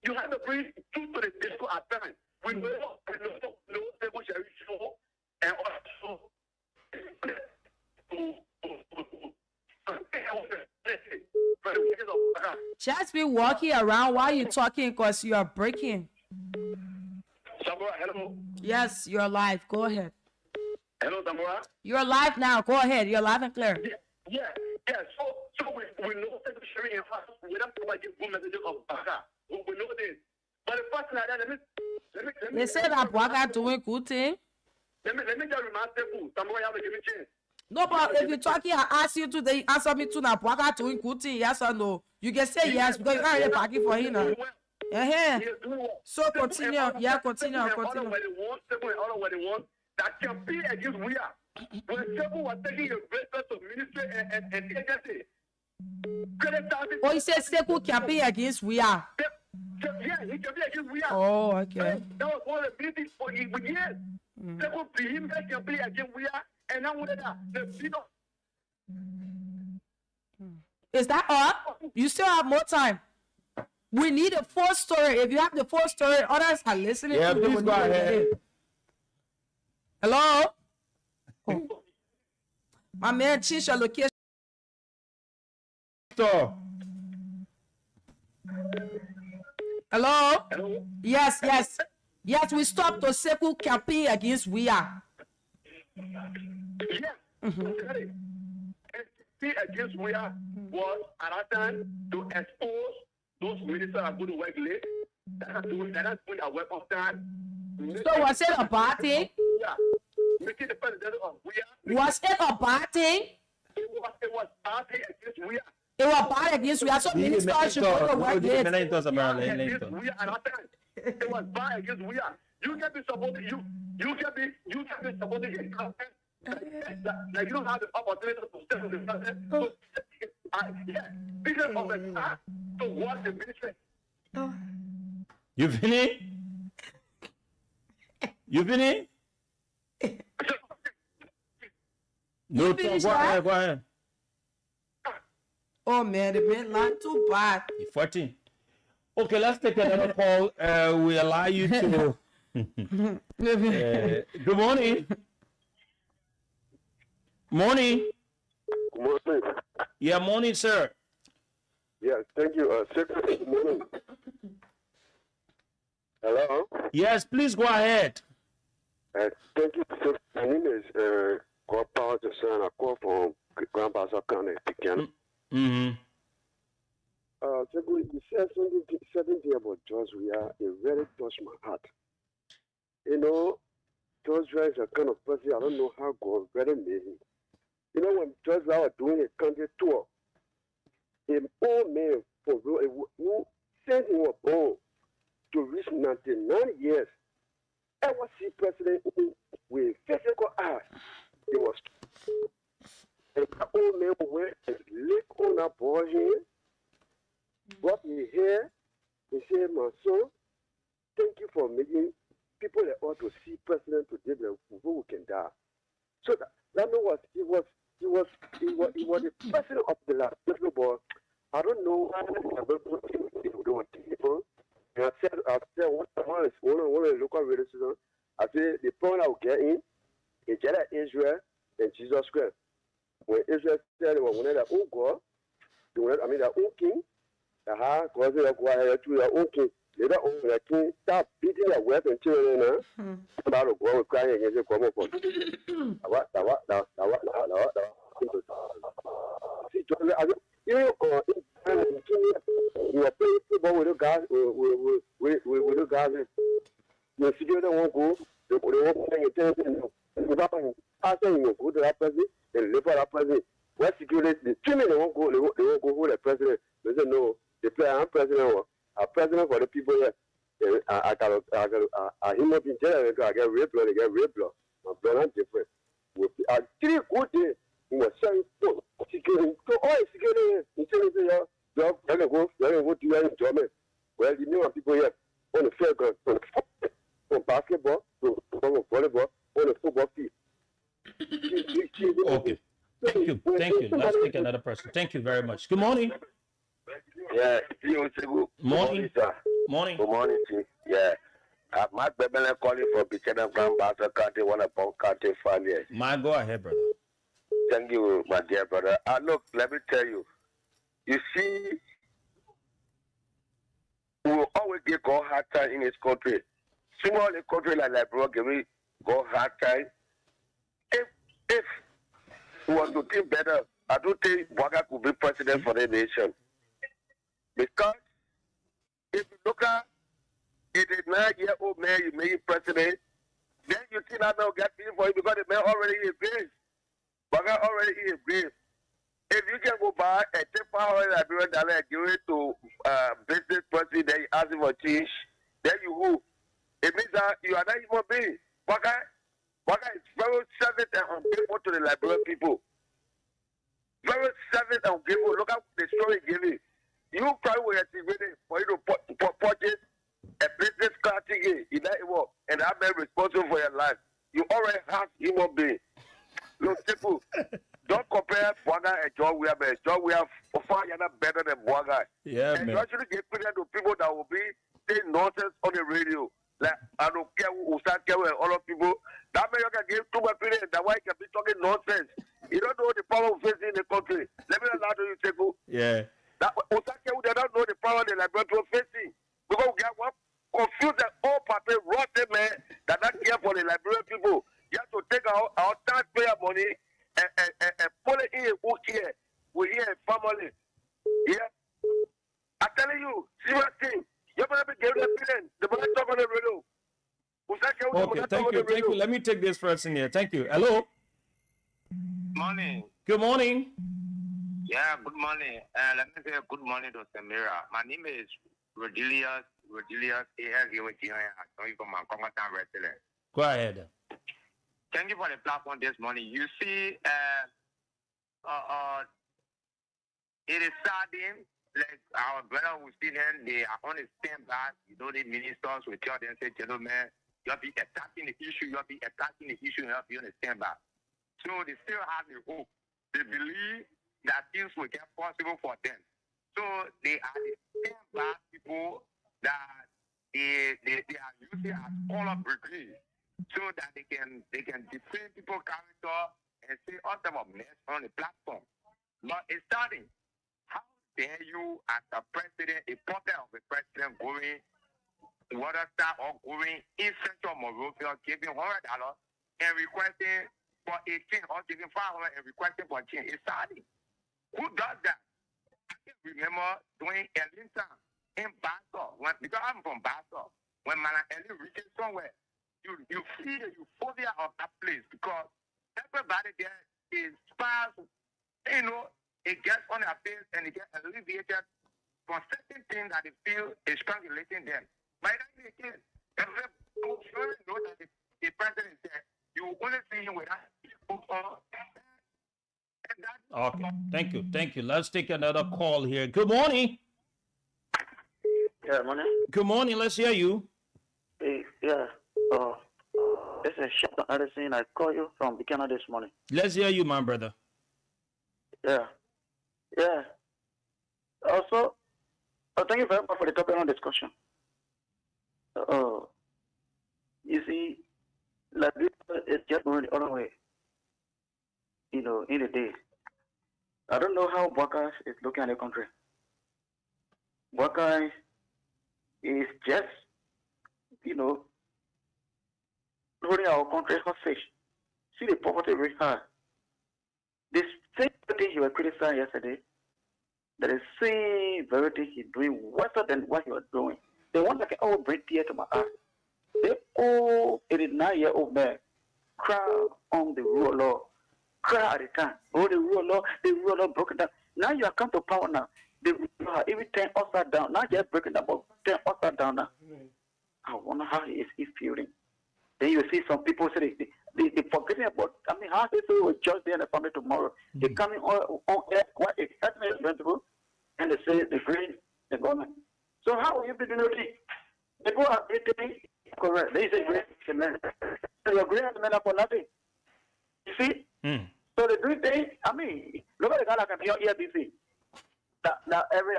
You have to bring two to the disco at times. We know stable shall show and also just be walking around while you're talking because you are breaking. Samora, hello. Yes, you're live. Go ahead. Hello, Samora. You're live now. Go ahead. You're live and clear. Yeah. So we know that the sharing and fast. We don't provide good messages of Baka. We know this. But the first like that, let me. They said that Baka doing good thing. Let me just remind people. Samora, you have to give me a chance. No, but if you're talking, I ask you today, you answer me too now. Baka doing good thing, yes or no? You can say yes because you can't really back it for him now. So continue. Yeah, continue. All of what they want, that campaign against we are. When people were taking a breakfast of ministry and agency. Oh, he said Seku campaign against we are. Yeah, he campaign against we are. Oh, okay. That was one of the meetings for years. Seku him campaign against we are, and now the people. Is that all? You still have more time. We need a full story. If you have the full story, others are listening. Yeah, please go ahead. Hello? Oh. My man, change your location. So. Hello? Hello? Yes. Yes, we stopped the Seku campaign against we are. Yeah. Against we are was at that time to expose those ministers are going to work late. That are doing our work on time. So was it a bad thing? Yeah. Making the president of we are. Was it a bad thing? It was bad thing against we are. It was bad against we are. So ministers should go to work late. It was bad against we are. You can be supporting you can be supporting a campaign. Like you don't have the opportunity to step in the president. So, because of the time to watch the ministry. You finished? You finished? No, go ahead. Oh man, the man not too bad. 14. Okay, let's take another call. We allow you to. Good morning. Morning. Good morning. Yeah, morning, sir. Yes, thank you. Good morning. Hello? Yes, please go ahead. Thank you. So, my name is Godpa Jason. I call from Grandpa's County, Pecan. So you said something about George Weah. It really touched my heart. You know, George Weah is a kind of person, I don't know how God really made him. You know, when George Weah was doing a country tour, an old man who said he was born to reach 99 years, ever see president with physical eyes. It was. And the old man went and licked on that boy here, brought me here, and said, my son, thank you for making people that ought to see president today who can die. So that was he was the president of the last little boy. I don't know how they were people. And I said one of the local radio stations, I said the point I will get in is that Israel and Jesus Christ. When Israel said they were one of their own God, their own king, because they were going to their own king. Later on, the king start beating their wife and children. About to go crying against the common folk. You are playing football with the guys, with the guys. You see, they won't go. They won't pay attention. After you go to that president and live for that president, what security? The 2 minutes they won't go hold the president. They say no. the president. I'm president for the people here. I human being there. I get red blood. I get red blood. My blood is different. With 3 good days, we were saying, so all security. You're going to go to your enjoyment. Well, you know people here on the fairground, on basketball, on volleyball, on the football field. Okay. Thank you. Thank you. Let's take another person. Thank you very much. Good morning. Yeah. Morning. Sir. Morning. Good morning, Chief. Yeah. My baby calling for Buchanan Grand Bassa County, one of Pong County family. My go ahead, brother. Thank you, my dear brother. Look, let me tell you. You see, we will always get go hard time in this country. Small country like Liberia, give me go hard time. If we want to think better, I don't think Waga could be president for the nation. Because if you look at it, a 9-year-old man, you made president, then you think I don't get people for you because the man already is grave. Waga already is grave. If you can go buy a $500 and give it to business person, then you ask him for change, then you who? It means that you are not human being. Waga is very service and ungrateful to the Liberian people. Very service and ungrateful. Look at the story giving. You probably were activated for you to purchase a business card ticket in that world, and I'm responsible for your life. You already have human being. Look, people, don't compare Bwaga and John Weah, man. John Weah far better than Bwaga. Yeah, and man. you actually get credit to people that will be saying nonsense on the radio. Like, I don't care who start caring and all of people. That man you can give too much credit. That's why he can be talking nonsense. You don't know the power of facing in the country. Let me allow you, Teku. Yeah. That they don't know the power the Liberian people facing. Because we have one confused the whole party, rotten man that not care for the Liberian people. You have to take our taxpayer money and put it in who care. We here a family. Yeah. I'm telling you, serious thing. You're going to be giving the feeling. The money talk on the radio. Okay, thank you. Thank you. Let me take this person here. Thank you. Hello. Morning. Good morning. Yeah, good morning. Let me say good morning to Samira. My name is Rodelius A.S.U.T. I'm coming from my Congressman resident. Go ahead. Thank you for the platform this morning. You see, it is saddening. Like our brother who see them, they are on the standby. You know, the ministers will tell them, say, gentlemen, you'll be attacking the issue, you'll be attacking the issue, you'll be on the standby. So they still have the hope. They believe that things will get possible for them. So they are the standby people that they are using as color brigade so that they can defend people's character and say all type of mess on the platform. But it's starting. How dare you as a president, a puppet of a president going water star or going in Central Monrovia giving $100 and requesting for a change or giving $500 and requesting for a change? It's starting. Who does that? I can remember doing Ellington in Basso because I'm from Basso. When Malan Ellie reaches somewhere, you feel the euphoria of that place because everybody there is sparse, you know, it gets on their face and it gets alleviated from certain things that they feel is strangulating them. By that again, everybody knows that the president is there. You only see him with that. Okay. Thank you. Thank you. Let's take another call here. Good morning. Yeah, morning. Good morning. Let's hear you. Hey, yeah. This is Shepton Edison. I call you from Buchanan this morning. Let's hear you, my brother. Yeah. Yeah. Also, thank you very much for the topic on discussion. You see, Liberia is just going the other way. You know, in the days. I don't know how Bwaga is looking at the country. Bwaga is just, you know, holding our country hostage. See the poverty rate high. This same thing he was criticizing yesterday, that is same very thing he's doing worse than what he was doing. They want like, oh, bring tears to my eyes. They all 89-year-old man cry on the rule of law. Cry at the time. Oh, the rule of law broken down. Now you have come to power now. They even turn upside down, not just breaking down, but turn upside down now. I wonder how he is feeling. Then you see some people say they forgetting about, I mean, how they say we will judge their family tomorrow. They coming on air, what is happening is principle, and they say they green the government. So how will you be doing it? People are getting correct. They say great cement. So you're great cement for nothing. You see? So they do things, I mean, look at the guy like I'm here busy. That every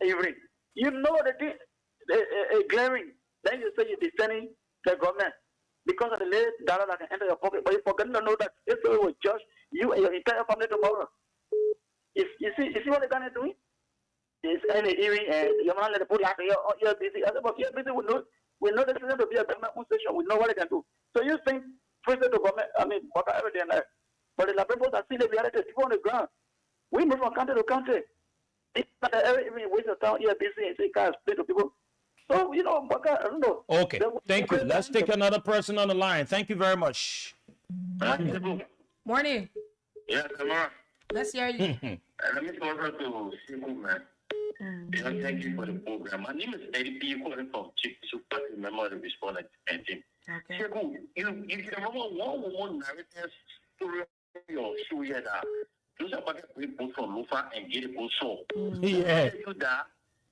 every you know that this glaring. Then you say you're defending the government because of the little dollar that can enter your pocket, but you forget to know that if we will judge you and your entire family tomorrow. You see what they're gonna do? It's any eerie and your man let the put like you're busy. But you're busy, we know this is going to be a government station. We know what they can do. So you think first the government, I mean, every day and night. But the people that see the reality, people on the ground. We move from country to country. Every waste of time, you're busy and say, guys, explain to people. So, you know, I don't know. Okay, thank you. Let's take another person on the line. Thank you very much. Morning. Yes, Tamara. Let's hear you. Let me talk to Simple Man. Thank you for the program. My name is Eddie P. calling from Chief Super member of the respondent and team. Okay. You can remember one woman narrative story or show here that those are people from Lufa and get it also. Yeah. You that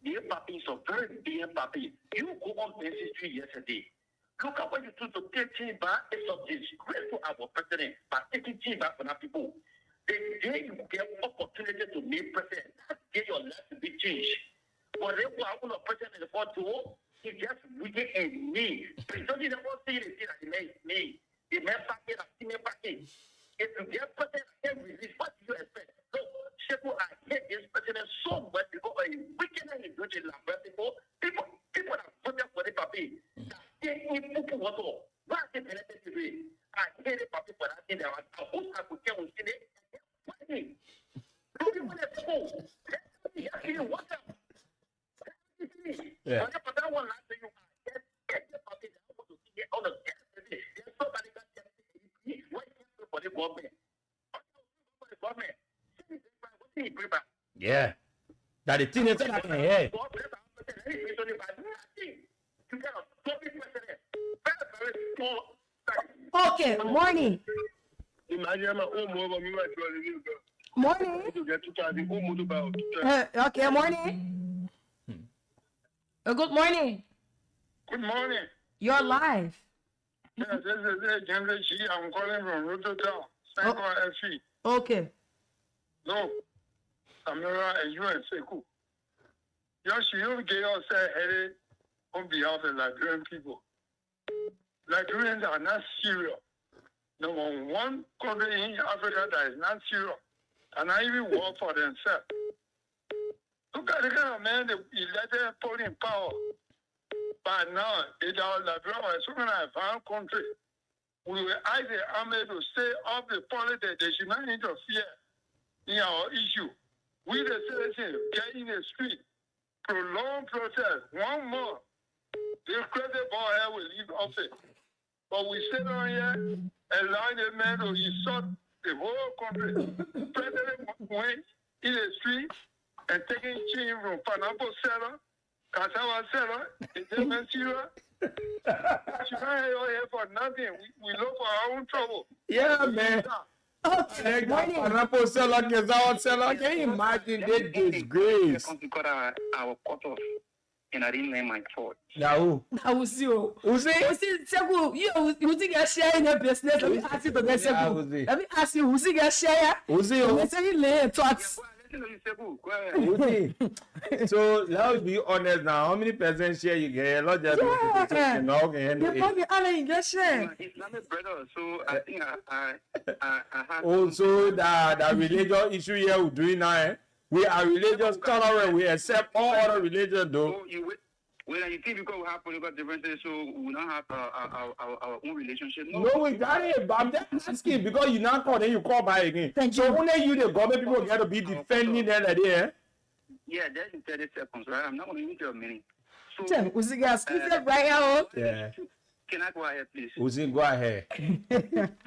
dear papi is a very dear papi. You go on Basic Street yesterday. Look at what you do to take change back. It's a disgrace to our president, but taking change back from our people. The day you get opportunity to make president, that day your life will be changed. Whatever I want a president in the photo, he just wicked and me. But don't you never see the thing that he made me. The man packet, the man packet. If you get president and release, what do you expect? So, Sheku, I hate this president so much because of a wicked and good people that voted for the papi. They need people what all. Why is it elected to be? I hate the papi for that thing that I hope I could tell you. Yeah. Yeah. That the thing is that I can hear. Okay, morning. Morning. Okay, morning. Good morning. Good morning. You're live. Yes, this is General G. I'm calling from Rotterdam, Sanko FC. Okay. No, Samira and you and Sekou. You get yourself headed on behalf of the Liberian people. Liberians are not serious. Number one country in Africa that is not serious and not even work for themselves. Look at the kind of man that elected put in power. But now, it's our Liberia, so many advanced country. We will ask the army to stay off the politics. They should not interfere in our issue. We, the citizens, get in the street, prolong protest, one more. This crazy boy here will leave office. But we sit down here and allow the man to insult the whole country. President went in the street and taking change from pineapple seller, cassava seller, German seller. You can't have here for nothing. We look for our own trouble. Yeah, man. Okay, pineapple seller, cassava seller. Can you imagine that disgrace? Our cut off. And I didn't learn my fault. Now, Who's Sekou, you think I share in your business? Let me ask you the next Sekou. Let me ask you, who's it share? Who's it? Let's say you lay thoughts. So let's be honest now. How many percent share you get? Not just you probably all in your share. It's not a brother, so I think I have. Also, the religious issue here we're doing now. We are religious tolerant. We accept all other religions, though. So when you think because we have political differences, so we don't have our own relationship. No, we got it. But I'm just asking because you now call, then you call back again. So only you, the government people, got to be defending them like that. Yeah, that's in 30 seconds, right? I'm not going to even tell a minute. So, Uzi gas, right out. Yeah. Can I go ahead, please? Uzi, go ahead.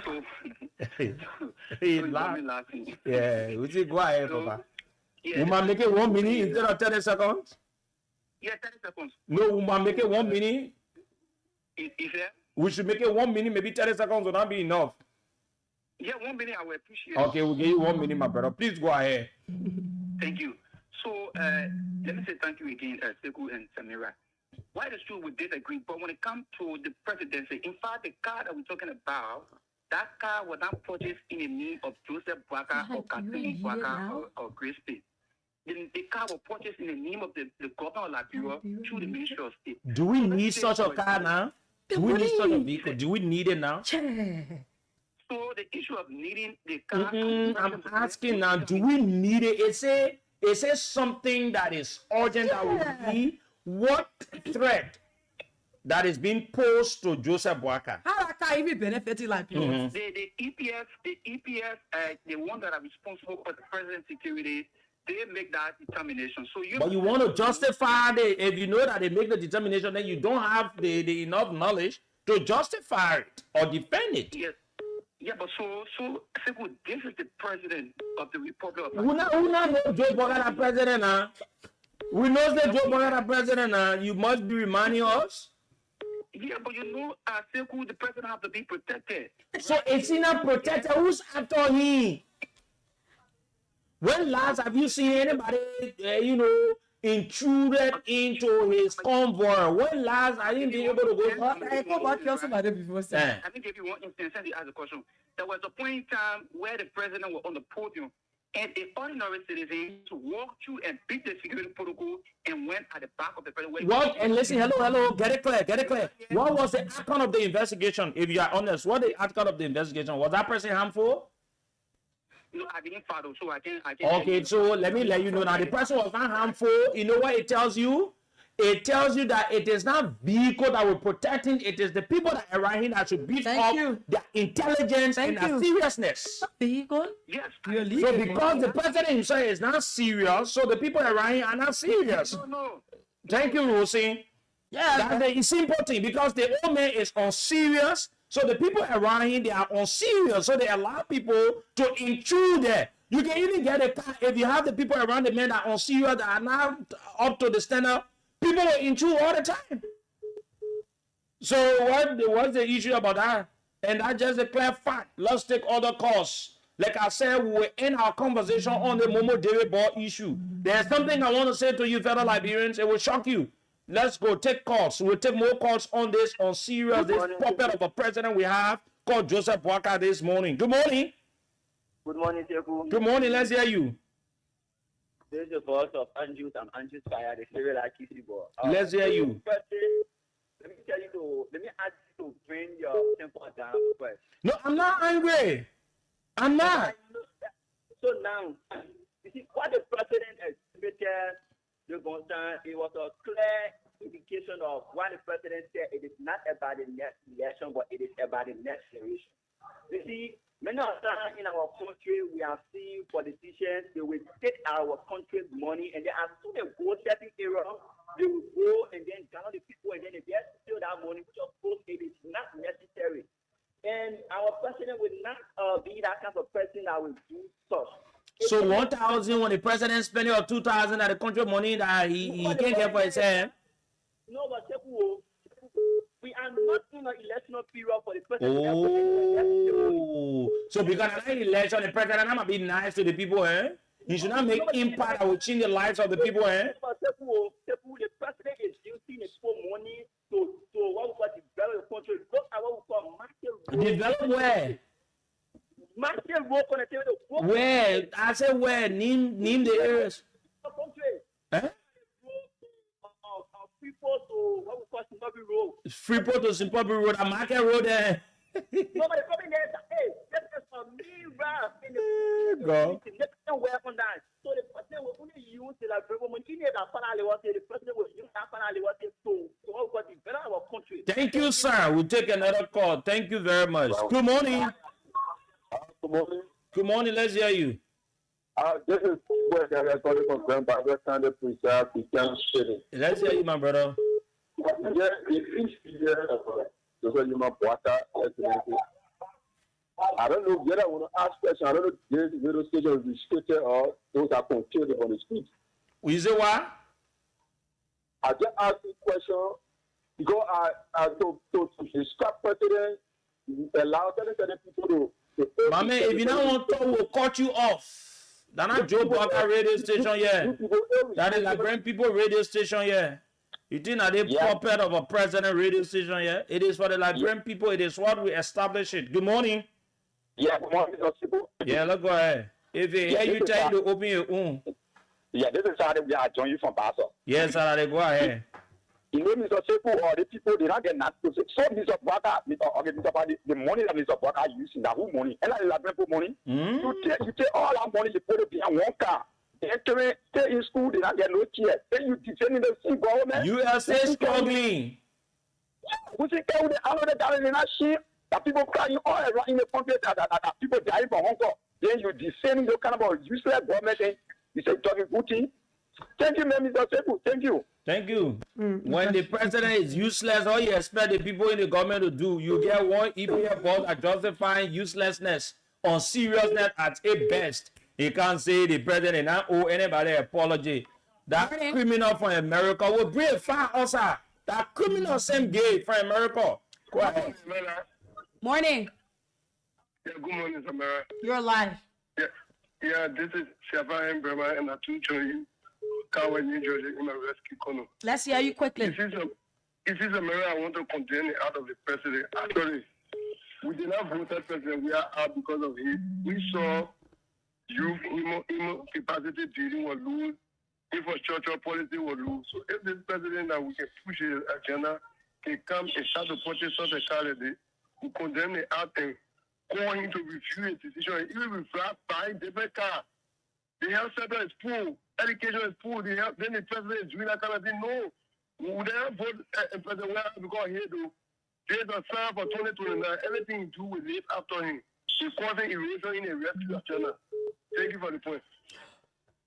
So, he laughing. Yeah, Uzi, go ahead, Papa. We might make it 1 minute instead of 30 seconds. Yeah, 30 seconds. No, we might make it 1 minute. Is there? We should make it 1 minute, maybe 30 seconds will not be enough. Yeah, 1 minute I will appreciate. Okay, we'll give you 1 minute, my brother. Please go ahead. Thank you. So let me say thank you again, Sekou and Samira. Why is true we disagree, but when it comes to the presidency, in fact, the car that we're talking about, that car was not purchased in the name of Joseph Boakai or Kathleen Boakai or Grace State. The car was purchased in the name of the governor of Liberia through the Ministry of State. Do we need such a car now? Do we need such a vehicle? Do we need it now? So the issue of needing the car... I'm asking now, do we need it? Is it something that is urgent that we need? What threat that is being posed to Joseph Boakai? How that car even benefiting like people? The EPF, the one that are responsible for the president's security, they make that determination. So you want to justify it. If you know that they make the determination, then you don't have the enough knowledge to justify it or defend it. Yes. Yeah, but so this is the president of the Republic of Who not know Joe Boakai the president now? We know that Joe Boakai the president now. You must be reminding us. Yeah, but you know, Sekou, the president have to be protected. So is he not protected? Who's after him? When last have you seen anybody, intruded into his convoy? When last are you able to go? I think if you want instance, let me ask a question. There was a point in time where the president was on the podium and an ordinary citizen to walk through and beat the security protocol and went at the back of the president. What? And listen, hello, get it clear. What was the outcome of the investigation? If you are honest, what the outcome of the investigation? Was that person harmful? No, I didn't follow, so I can't. Okay, so let me let you know now. The person was not harmful. You know what it tells you? It tells you that it is not vehicle that we're protecting. It is the people that are around here that should beef up their intelligence and their seriousness. Vehicle? Yes. So because the president himself is not serious, so the people around here are not serious. No. Thank you, Rosie. Yeah, that's the simple thing, because the old man is unserious. So the people around here, they are unserious. So they allow people to intrude there. You can even get a car if you have the people around the men that are unserious, that are not up to the standard. People will intrude all the time. So what's the issue about that? And that's just a clear fact. Let's take other calls. Like I said, we will end our conversation on the Momo David Ball issue. There's something I want to say to you, fellow Liberians. It will shock you. Let's go take calls. We'll take more calls on this, on serious, this puppet of a president we have called Joseph Boakai this morning. Good morning. Good morning, Sekou. Good morning. Let's hear you. This is the voice of Andrews. I'm Andrews Fire, the favorite like Kisibo. Let's hear you. Firstly, let me ask you to bring your temper down first. No, I'm not angry. I'm not. So now, you see what the president exhibited. It was a clear indication of what the president said. It is not about the next election, but it is about the next generation. You see, many of the times in our country, we have seen politicians, they will take our country's money, and they as soon as they go certain area, they will go and then gather the people, and then they get steal that money, which of course it is not necessary. And our president will not be that kind of person that will do such. So 1,000 when the president spending or 2,000 at the country money that he can't get for himself. No, but we are not in an election period for the president. Oh, so because of the election, the president might be nice to the people, eh? He should not make impact that will change the lives of the people, eh? The president is using his money to what we call develop the country. Look at what we call market. Develop where? Where? I said where? Name the areas. Eh? Freeport to what we call Zimbabwe Road. Freeport to Zimbabwe Road, a market road there. No, but the problem is, that is a mirror in the go. Weapon that. So the president will only use the money. The president will use that to what we call develop our country. Thank you, sir. We'll take another call. Thank you very much. Good morning. Good morning. Good morning. Let's hear you. This is where they are calling from Grandpa. We're trying to preserve the young city. Let's hear you, my brother. Yeah, each year, Joseph Boakai, I don't know whether I want to ask questions. I don't know if this radio station is restricted or those are controlled on the street. You say what? I just asked this question because to stop president, allow certain people to Mama, if you don't want to talk, we'll cut you off. That's not Joe Blocker radio station here. That is Liberian people radio station here. You think that they puppet of a president radio station here? It is for the Liberian people. It is what we establish it. Good morning. Yeah, good morning, Mr. Yeah, let's go ahead. If they hear you tell you to open your own. Yeah, this is how we are joining you from Basel. Yes, sir, go ahead. You know, Mr. Sekou, or the people, they don't get that. So, Mr. Blocker, the money that Mr. Blocker is using, that whole money, and that is Liberian money. You take all our money, you put it behind one car. They stay in school, they don't get no chair. Then you defending the same government. USA struggling. We say, can we allow the dollar in that shit? That people crying all around in the country that people dying from hunger. Then you defending the kind of useless government and you say talking good thing. Thank you, Mr. Sekou. Thank you. Thank you. When the president is useless, all you expect the people in the government to do, you get one EPA board at justifying uselessness on seriousness at its best. He can't say the president and not owe anybody apology. That criminal from America will bring a fire also. That criminal same gay from America. Go ahead. Morning. Yeah, good morning, Samara. You're live. Yeah, this is Shava and Brahma, and I to join you. Kawa, New Jersey, in my rescue corner. Let's hear you quickly. This is America. I want to condemn it out of the president. Actually, we did not vote that president. We are out because of him. We saw youth capacity building will lose, infrastructure policy will lose. So if this president that we can push his agenda can come and start to purchase such a candidate, we condemn it out and going to review his decision. Even if we buying different cars, the health sector is full, education is full, then the president is doing that kind of thing. No. We would never vote a president because here though, there's a sign for 2029, everything to do with it after him. It's causing erosion in a rescue agenda. Thank you for the point.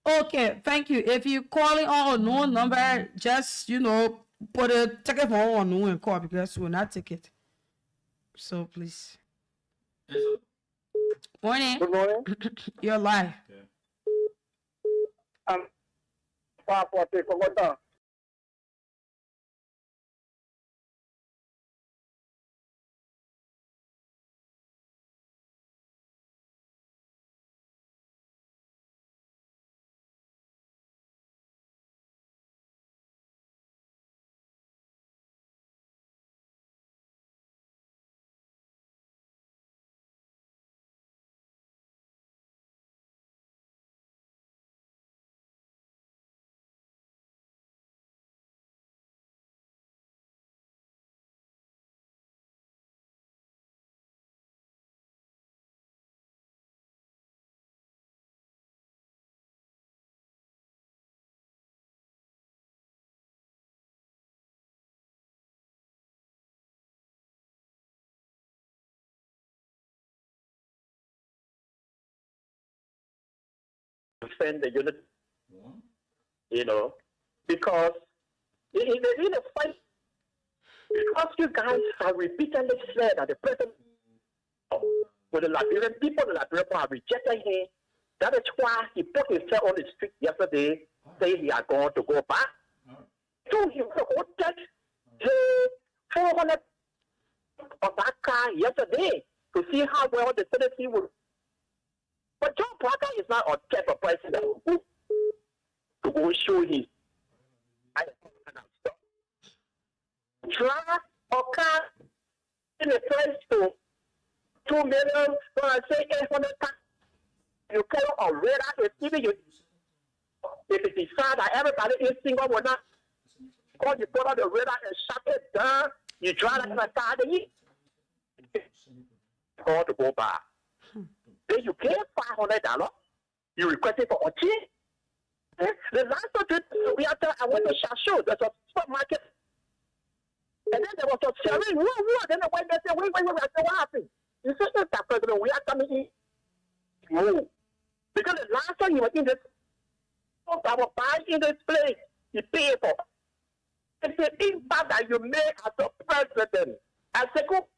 Okay, thank you. If you calling on unknown number, just put a ticket for unknown and call because we will not take it. So please. Morning. Good morning. You're live. Defend the unity, because in a fight, because you guys have repeatedly said that the president, with the Liberian people, the Liberian people have rejected him. That is why he put himself on the street yesterday, saying he are going to go back. So he voted 400 of that car yesterday to see how well the citizen would. But John Parker is not a type of president who to go show his drive a car in the price to 2 million, so I say 800,000. You carry a radar, if even you, if it decide that everybody is single or not, because you put on the radar and shut it down, you drive like a car, then you call to go back. Then you pay $500. You requested for a check. The last time we had I went to Shasho, there's a supermarket. And then there was a sharing. Then I went there and said, wait. I said, what happened? You said, Mr. President, we are coming in. No. Because the last time you were in this, I was buying in this place, you pay for. It's the impact that you made as a president. I said, go.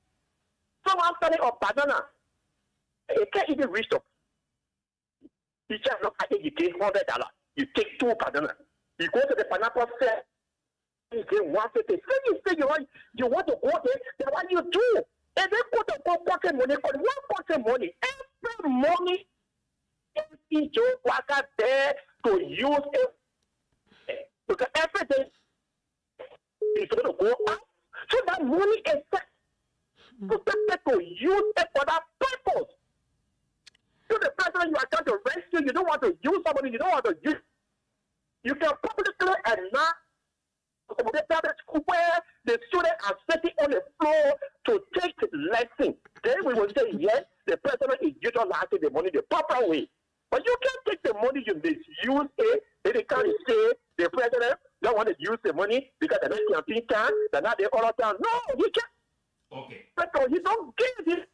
Someone study of banana. It can't even reach the. You just look at it, you take $100. You take two per dollar. You go to the pineapple fair. You get 150. So you say you want to go there, then what you do? And they put a pocket money on one pocket money. Every money, every Joe worker there to use it. Because everything is going to go up. So that money is protected to use it for that purpose. So the person you are trying to rescue, you don't want to use somebody, you don't want to use. You can publicly announce where the students are sitting on the floor to take lesson. Then we will say, yes, the president is utilizing the money the proper way. But you can't take the money, you misuse it, then they can't say the president don't want to use the money because they're not campaign time, they're not the other time. No, you can't. Okay. Because you don't give it.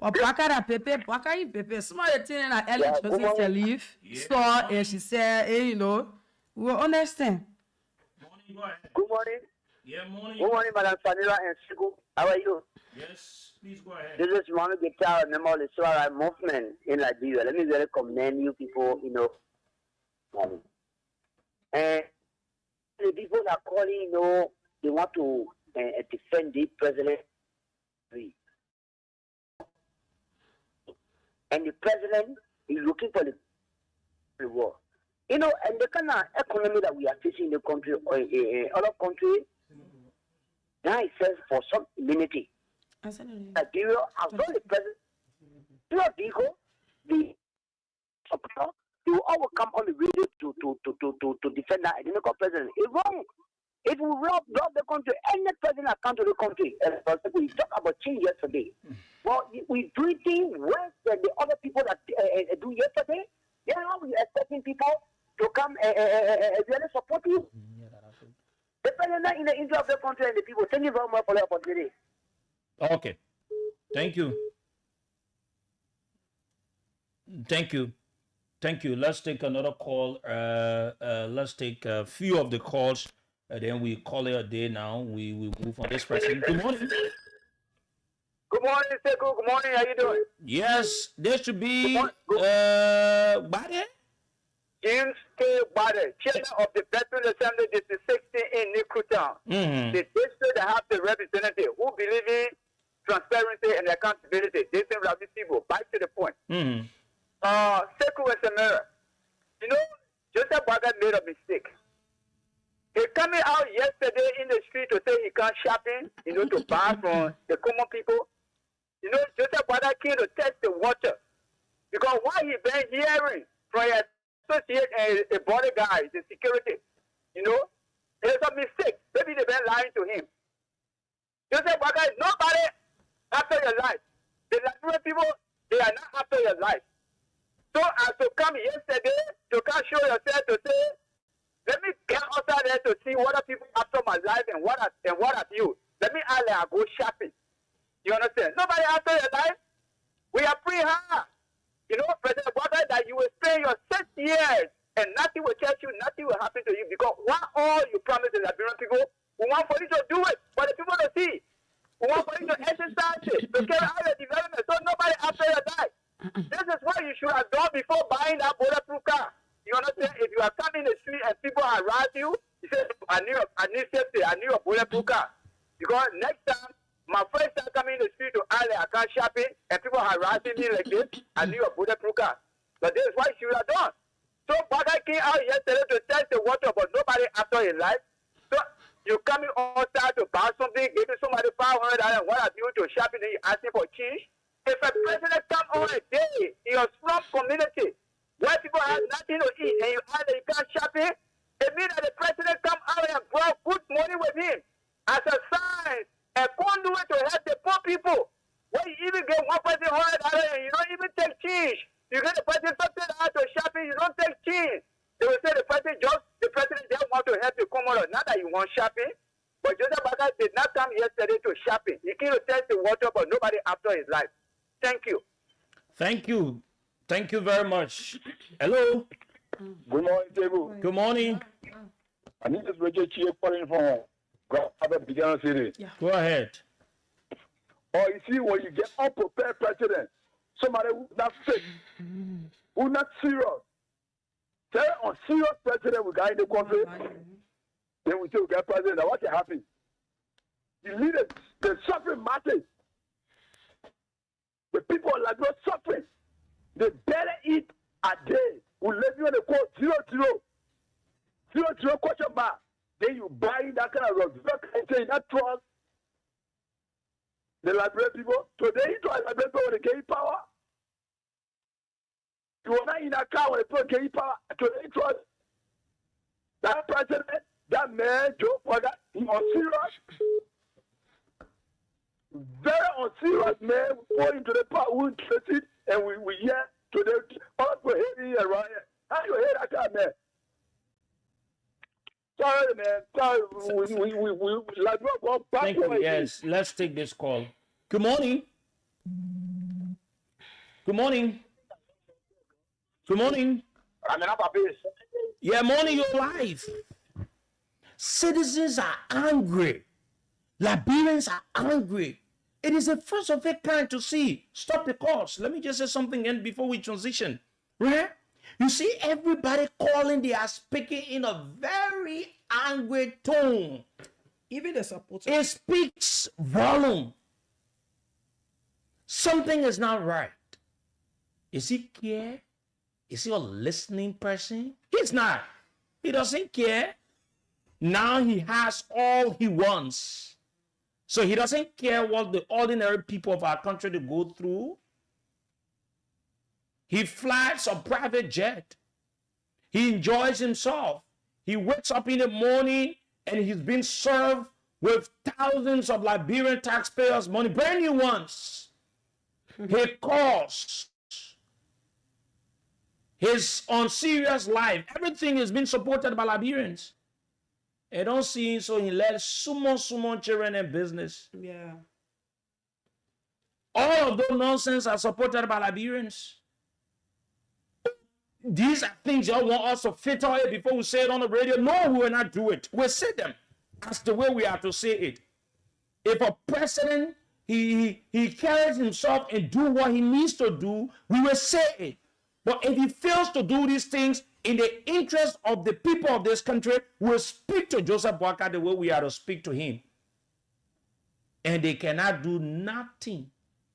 Pepe, small thing and Ellen chose to leave store and she said, hey, you know, we understand. Good morning. Yeah, morning. Good morning, Madam Fanila and Siku. How are you? Yes, please go ahead. This is Mohammed Guitar, member of the Suara movement in Liberia. Let me really commend you people, you know. And the people are calling, you know, they want to defend the president. And the president is looking for the reward. You know, and the kind of economy that we are facing in the country or in other countries, now it says for some immunity. Liberia, as well the president, they will all come on the radio to defend that identical president. It's wrong. It will rob the country. Any president that comes to the country. We talked about change yesterday. Well, we do things worse than the other people that do yesterday. Yeah, we are expecting people to come really support you. The president in the interest of the country and the people. Thank you very much for the opportunity. Okay. Thank you. Thank you. Thank you. Let's take another call. Let's take a few of the calls. Then we call it a day now. We move on this person. Good morning. Good morning, Sekou. Good morning. How you doing? Yes, there should be Bade? James K. Bade, chairman of the Veteran Assembly District 16 in Nikutown. The district that have the representative who believe in transparency and accountability. Jason Rabisibo, back to the point. Sekou and Samara, you know, Joseph Bade made a mistake. He coming out yesterday in the street to say he can't shopping, you know, to buy from the common people. You know, Joseph Bada came to test the water. Because what he been hearing from your associate and a bodyguard, the security, you know, there's a mistake. Maybe they've been lying to him. Joseph Bada is nobody after your life. The Liberian people, they are not after your life. So as to come yesterday, you can't show yourself to say, let me get outside there to see what are people after my life and what have you. Let me go shopping. You understand? Nobody after your life. We are free, huh? You know, President Bada, that you will spend your 6 years and nothing will catch you, nothing will happen to you because what all you promised the Liberian people, we want for you to do it, for the people to see. We want for you to exercise it, to carry out your development, so nobody after your life. This is what you should have done before buying that bulletproof car. You understand? If you are coming in the street and people harass you, you say, I need safety, I need a bulletproof car. Because next time, my friends are coming in the street to alley, I can't shopping, and people harassing me like this, I need a bulletproof car. But this is what you should have done. So Bada came out yesterday to test the water, but nobody after his life. So you coming outside to buy something, giving somebody $500, what have you to shopping, and you asking for change? If a president come on a day in your slum community, where people have nothing to eat and you either you can't shop it, it means that the president come out and brought good money with him as a sign, a conduit to help the poor people. When you even get one person $100 and you don't even take change, you get the president something out to shopping, you don't take change. They will say the president just want to help the commoner, not that you want shopping. But Joseph Bada did not come yesterday to shopping. He came to test the water, but nobody after his life. Thank you. Thank you. Thank you very much. Hello. Good morning, Table. Good morning. I need this Richard Chia calling from Grandfather Beginner City. Go ahead. Or you see, when you get unprepared president, somebody who's not fake, who's not serious. Tell on serious president we got in the country, then we say we get president. Now what can happen? The leaders, the suffering masses, the people like not suffering. They barely eat a day. We let you on the quote 0 question mark. Then you buy that kind of reserve, that trust. The Liberian people, today you try Liberian people when they get power. You are not in a car when they put get power. Today you trust that president, that man, Joe Biden, he on serious. Very unserious man, we fall into the power, we interested, and we hear today, all people hating around here. How you hate that kind of man? Sorry, man. Sorry, we like we're going back. Thank you. Yes, let's take this call. Good morning. Good morning. Good morning. Yeah, morning, you're live. Citizens are angry. Liberians are angry. It is a first of a kind to see. Stop the calls. Let me just say something and before we transition. Right? You see, everybody calling, they are speaking in a very angry tone. Even the supporters. It speaks volume. Something is not right. Is he care? Is he a listening person? He's not. He doesn't care. Now he has all he wants. So he doesn't care what the ordinary people of our country to go through. He flies a private jet. He enjoys himself. He wakes up in the morning and he's been served with thousands of Liberian taxpayers' money, brand new ones. He calls. His on serious life. Everything is being supported by Liberians. I don't see him, so he let sumo children in business. Yeah. All of those nonsense are supported by Liberians. These are things y'all want us to fit on it before we say it on the radio. No, we will not do it. We'll say them. That's the way we have to say it. If a president, he carries himself and do what he needs to do, we will say it. But if he fails to do these things in the interest of the people of this country, we'll speak to Joseph Boakai the way we are to speak to him. And they cannot do nothing.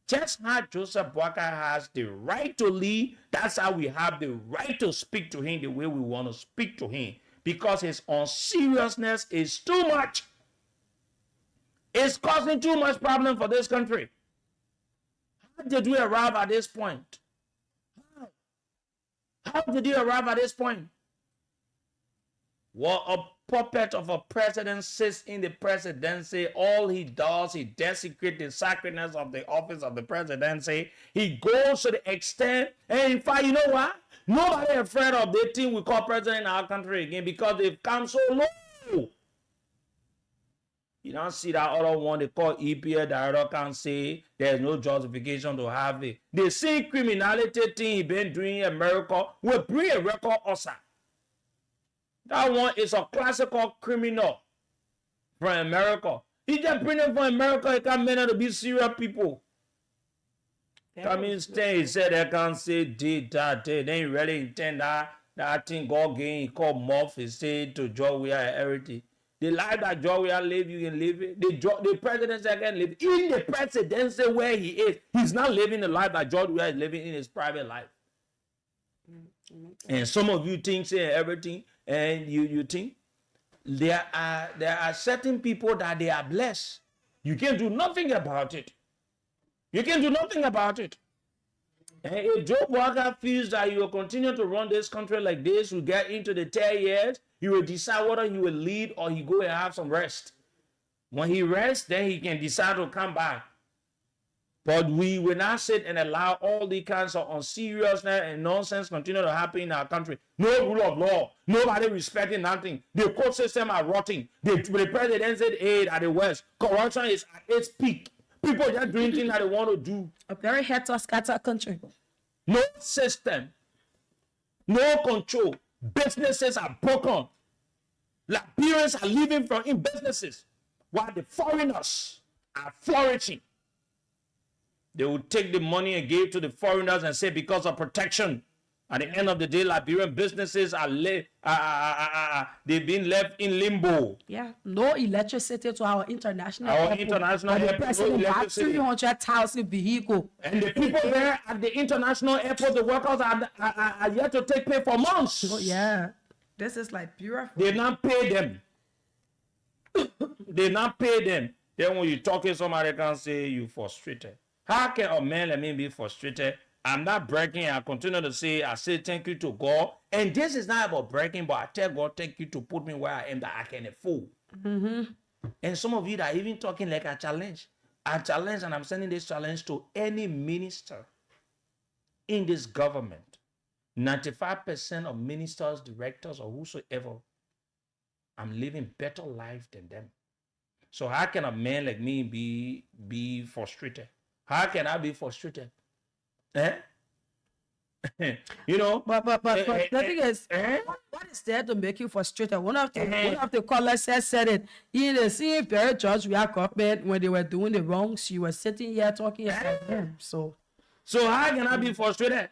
Just how Joseph Boakai has the right to lead, that's how we have the right to speak to him the way we want to speak to him. Because his unseriousness is too much. It's causing too much problem for this country. How did we arrive at this point? How did you arrive at this point? What a puppet of a president sits in the presidency. All he does, he desecrates the sacredness of the office of the presidency. He goes to the extent, and in fact, you know what? Nobody is afraid of the thing we call president in our country again because they've come so low. You don't see that other one they call EPA director can say there's no justification to have it. The same criminality thing he been doing in America will bring a record also. That one is a classical criminal from America. He just bring them from America, he can't mean to be serious people. Come in, stay, he said they can't say did that, they didn't really intend that thing God gave, he called Muff, he said to Joe we are everything. The life that George will live, you can live it. The presidency can live in the presidency where he is. He's not living the life that George is living in his private life. And some of you think say everything, and you think there are certain people that they are blessed. You can do nothing about it. You can do nothing about it. And if Joe Boakai feels that you will continue to run this country like this, we get into the 10 years, he will decide whether he will lead or he go and have some rest. When he rests, then he can decide to come back. But we will not sit and allow all the kinds of unseriousness and nonsense continue to happen in our country. No rule of law. Nobody respecting nothing. The court system are rotting. The presidential aid at the West. Corruption is at its peak. People just doing things that they want to do. A very heter-scatter country. No system. No control. Businesses are broken. Liberians are living from in businesses while the foreigners are flourishing. They will take the money and give to the foreigners and say because of protection. At the end of the day, Liberian businesses are they've been left in limbo. Yeah, no electricity to our international airport. International The airport, president no had electricity. 300,000 vehicles. And the people there at the international airport, the workers are yet to take pay for months. Oh, yeah. This is like pure. They not pay them. They not pay them. Then when you talking, somebody can say you frustrated. How can a man like me be frustrated? I'm not breaking. I continue to say, I say thank you to God. And this is not about breaking, but I tell God thank you to put me where I am that I can afford. And some of you that are even talking like a challenge. I challenge, and I'm sending this challenge to any minister in this government. 95% of ministers, directors, or whosoever, I'm living better life than them. So how can a man like me be frustrated? How can I be frustrated? You know, but the thing is, what is there to make you frustrated? One of the callers said it. In the same very church we are government, when they were doing the wrongs, you were sitting here talking about them. So how can I be frustrated?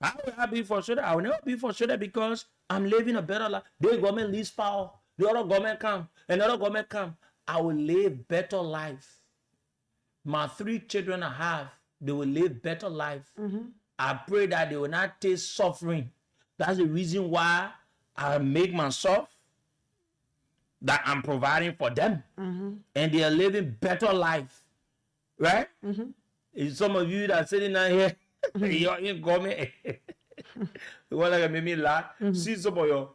How will I be frustrated? I will never be frustrated because I'm living a better life. The government leaves power, the other government come, another government come. I will live better life. My 3 children I have, they will live better life. I pray that they will not taste suffering. That's the reason why I make myself that I'm providing for them. And they are living better life. Right? It's some of you that are sitting down here, you're in government. You want to make me laugh? See some of you,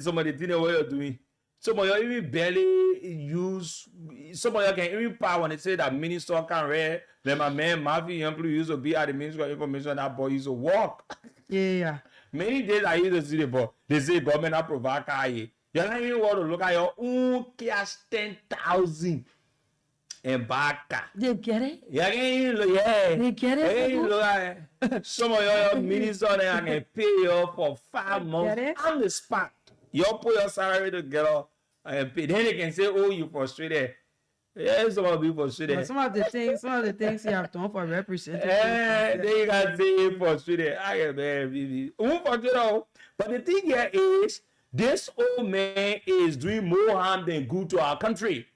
some of the things what you're doing. Some of you even barely use, some of you can even power when they say that minister can read. Then my man Marvin Yamplu used to be at the Ministry of Information, that boy used to walk. Yeah. Many days I used to see the boy. They say government not provide car. You're not even want to look at your own cash 10,000 and buy car. They get it? Yeah. They get it? Look at it. Some of your ministers they can pay you for 5 months on the spot. You put your salary together and pay. Then they can say, oh, you frustrated. Yeah, some of you frustrated. But some of the things you have done for representatives. Then you can say you frustrated. I am very frustrated. But the thing here is, this old man is doing more harm than good to our country.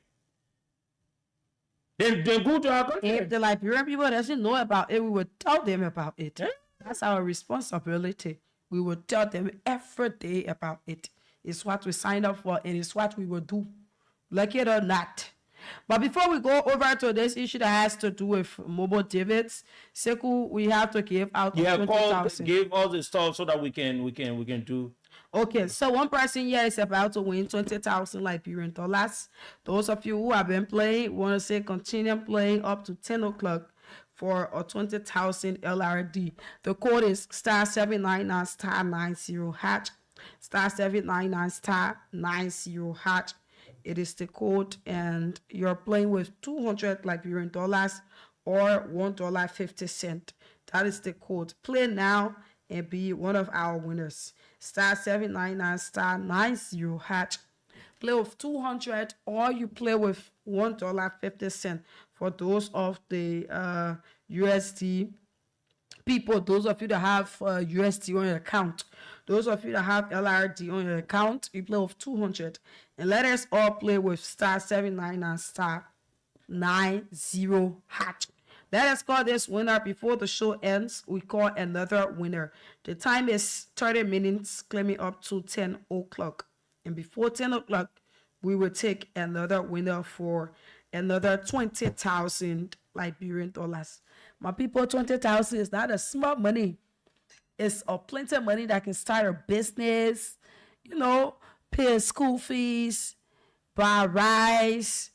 Than good to our country. If the Liberian people doesn't know about it, we will tell them about it. That's our responsibility. We will tell them every day about it. It's what we signed up for, and it's what we will do, like it or not. But before we go over to this issue that has to do with mobile Davids, Sekou, we have to give out 20,000. Give all the stuff so that we can do. Okay, so one person here is about to win 20,000 Liberian dollars. Those of you who have been playing, want to say continue playing up to 10 o'clock for a 20,000 LRD. The code is *799 *90#. *799 *90#. It is the code, and you're playing with 200 Liberian dollars or $1.50. That is the code. Play now and be one of our winners. *799 *90#. Play with 200, or you play with $1.50 for those of the USD people. Those of you that have USD on your account, those of you that have LRD on your account, you play with 200. And let us all play with *799 *90#. Let us call this winner before the show ends. We call another winner. The time is 30 minutes, claiming up to 10 o'clock. And before 10 o'clock, we will take another winner for another 20,000 Liberian dollars. My people, 20,000 is not a small money. It's a plenty of money that can start a business, pay school fees, buy rice,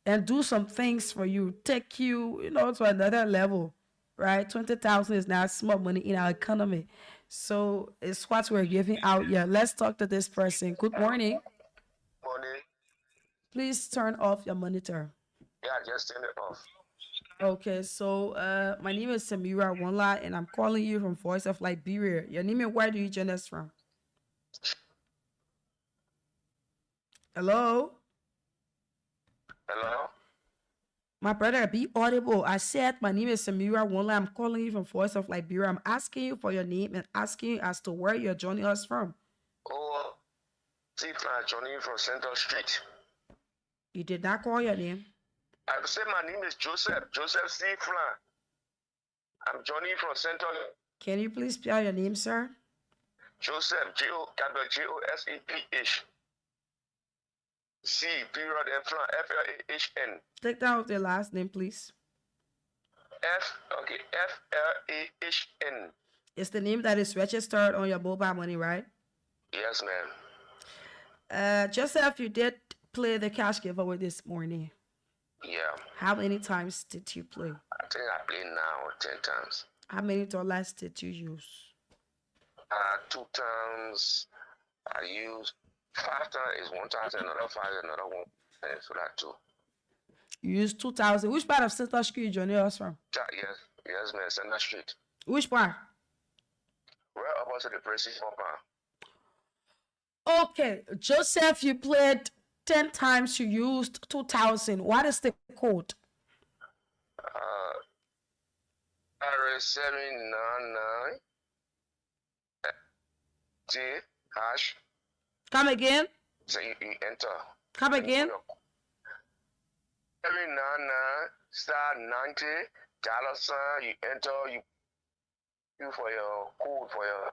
and do some things for you, take you, to another level, right? 20,000 is not small money in our economy. So it's what we're giving out here. Let's talk to this person. Good morning. Morning. Please turn off your monitor. Yeah, just turn it off. Okay, so my name is Samira Wanla, and I'm calling you from Voice of Liberia. Your name and where do you join us from? Hello? Hello? My brother, be audible. I said my name is Samira Wonla. I'm calling you from Voice of Liberia. I'm asking you for your name and asking you as to where you're joining us from. Oh, see, joining from Central Street. You did not call your name. I said my name is Joseph C. Flan. I'm joining from Central. Can you please spell your name, sir? Joseph, Joseph. C period and Flan, Flahn. Take down the last name, please. Flahn. It's the name that is registered on your mobile money, right? Yes, ma'am. Joseph, you did play the cash giveaway this morning. Yeah. How many times did you play? I think I played now 10 times. How many dollars did you use? 2 times. I used 5 times is 1,000, another 5, another 1, and so that 2. You used 2,000. Which part of Center Street you joining us from? Yes, man, Center Street. Which part? Right opposite the Precision Compound. Okay, Joseph, you played 10 times, you used 2,000. What is the code? RS799 J hash. Come again? So you enter. Come again? 799 *90 $, you enter, you for your code for your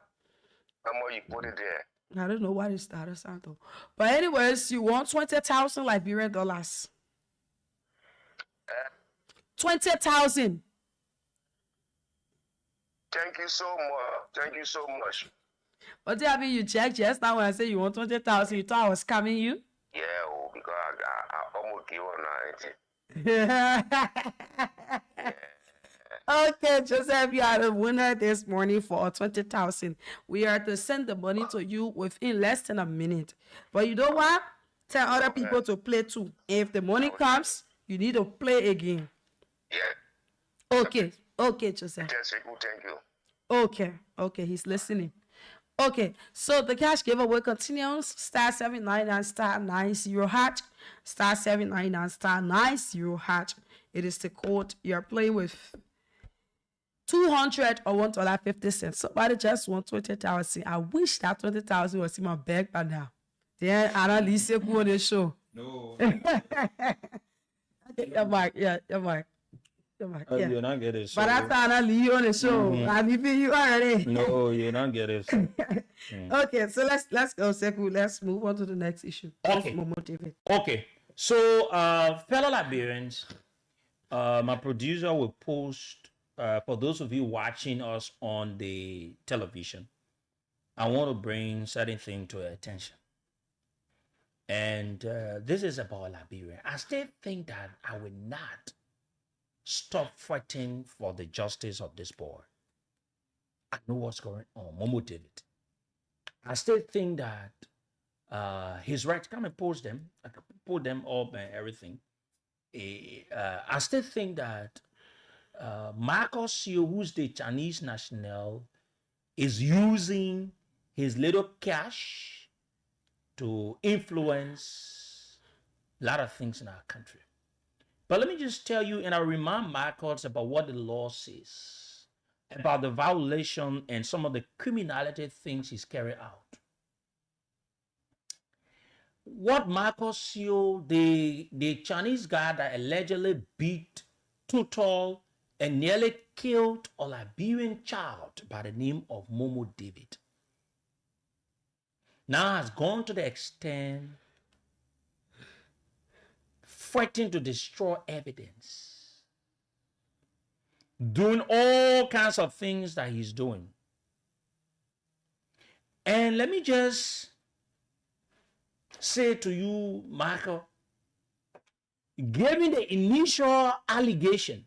number, you put it there. I don't know what is that sound though. But anyways, you want 20,000 Liberian dollars. 20,000. Thank you so much. Thank you so much. What do you mean you checked just now when I say you want 20,000? You thought I was scamming you? Yeah, because I almost gave up 90. Okay, Joseph, you are the winner this morning for 20,000. We are to send the money to you within less than a minute. But you know what? Tell other people to play too. If the money comes, you need to play again. Yeah. Okay, Joseph. Thank you. Okay, he's listening. Okay, so the cash giveaway continues. *799*90#. *799*90#. It is the code you're playing with. 200 or $1.50. Somebody just want 20,000. I wish that 20,000 was in my bag by now. Then I don't listen to the show. No. Your mic, yeah. You're not getting it. But I thought I leave you on the show. I'm leaving you already. No, you're not getting it. Okay, so let's go, Sekou. Let's move on to the next issue. Okay. So, fellow Liberians, my producer will post, for those of you watching us on the television, I want to bring certain things to your attention. And this is about Liberia. I still think that I will not stop fighting for the justice of this boy. I know what's going on. Momo David. I still think that he's right. Come and post them. I can put them up and everything. I still think that Marcos Sio, who's the Chinese national, is using his little cash to influence a lot of things in our country. But let me just tell you, and I remind Marcos about what the law says about the violation and some of the criminality things he's carried out. What Marcos Sio, the Chinese guy that allegedly beat, tutored, and nearly killed a Liberian child by the name of Momo David, now has gone to the extent threatening to destroy evidence, doing all kinds of things that he's doing. And let me just say to you, Michael, given the initial allegation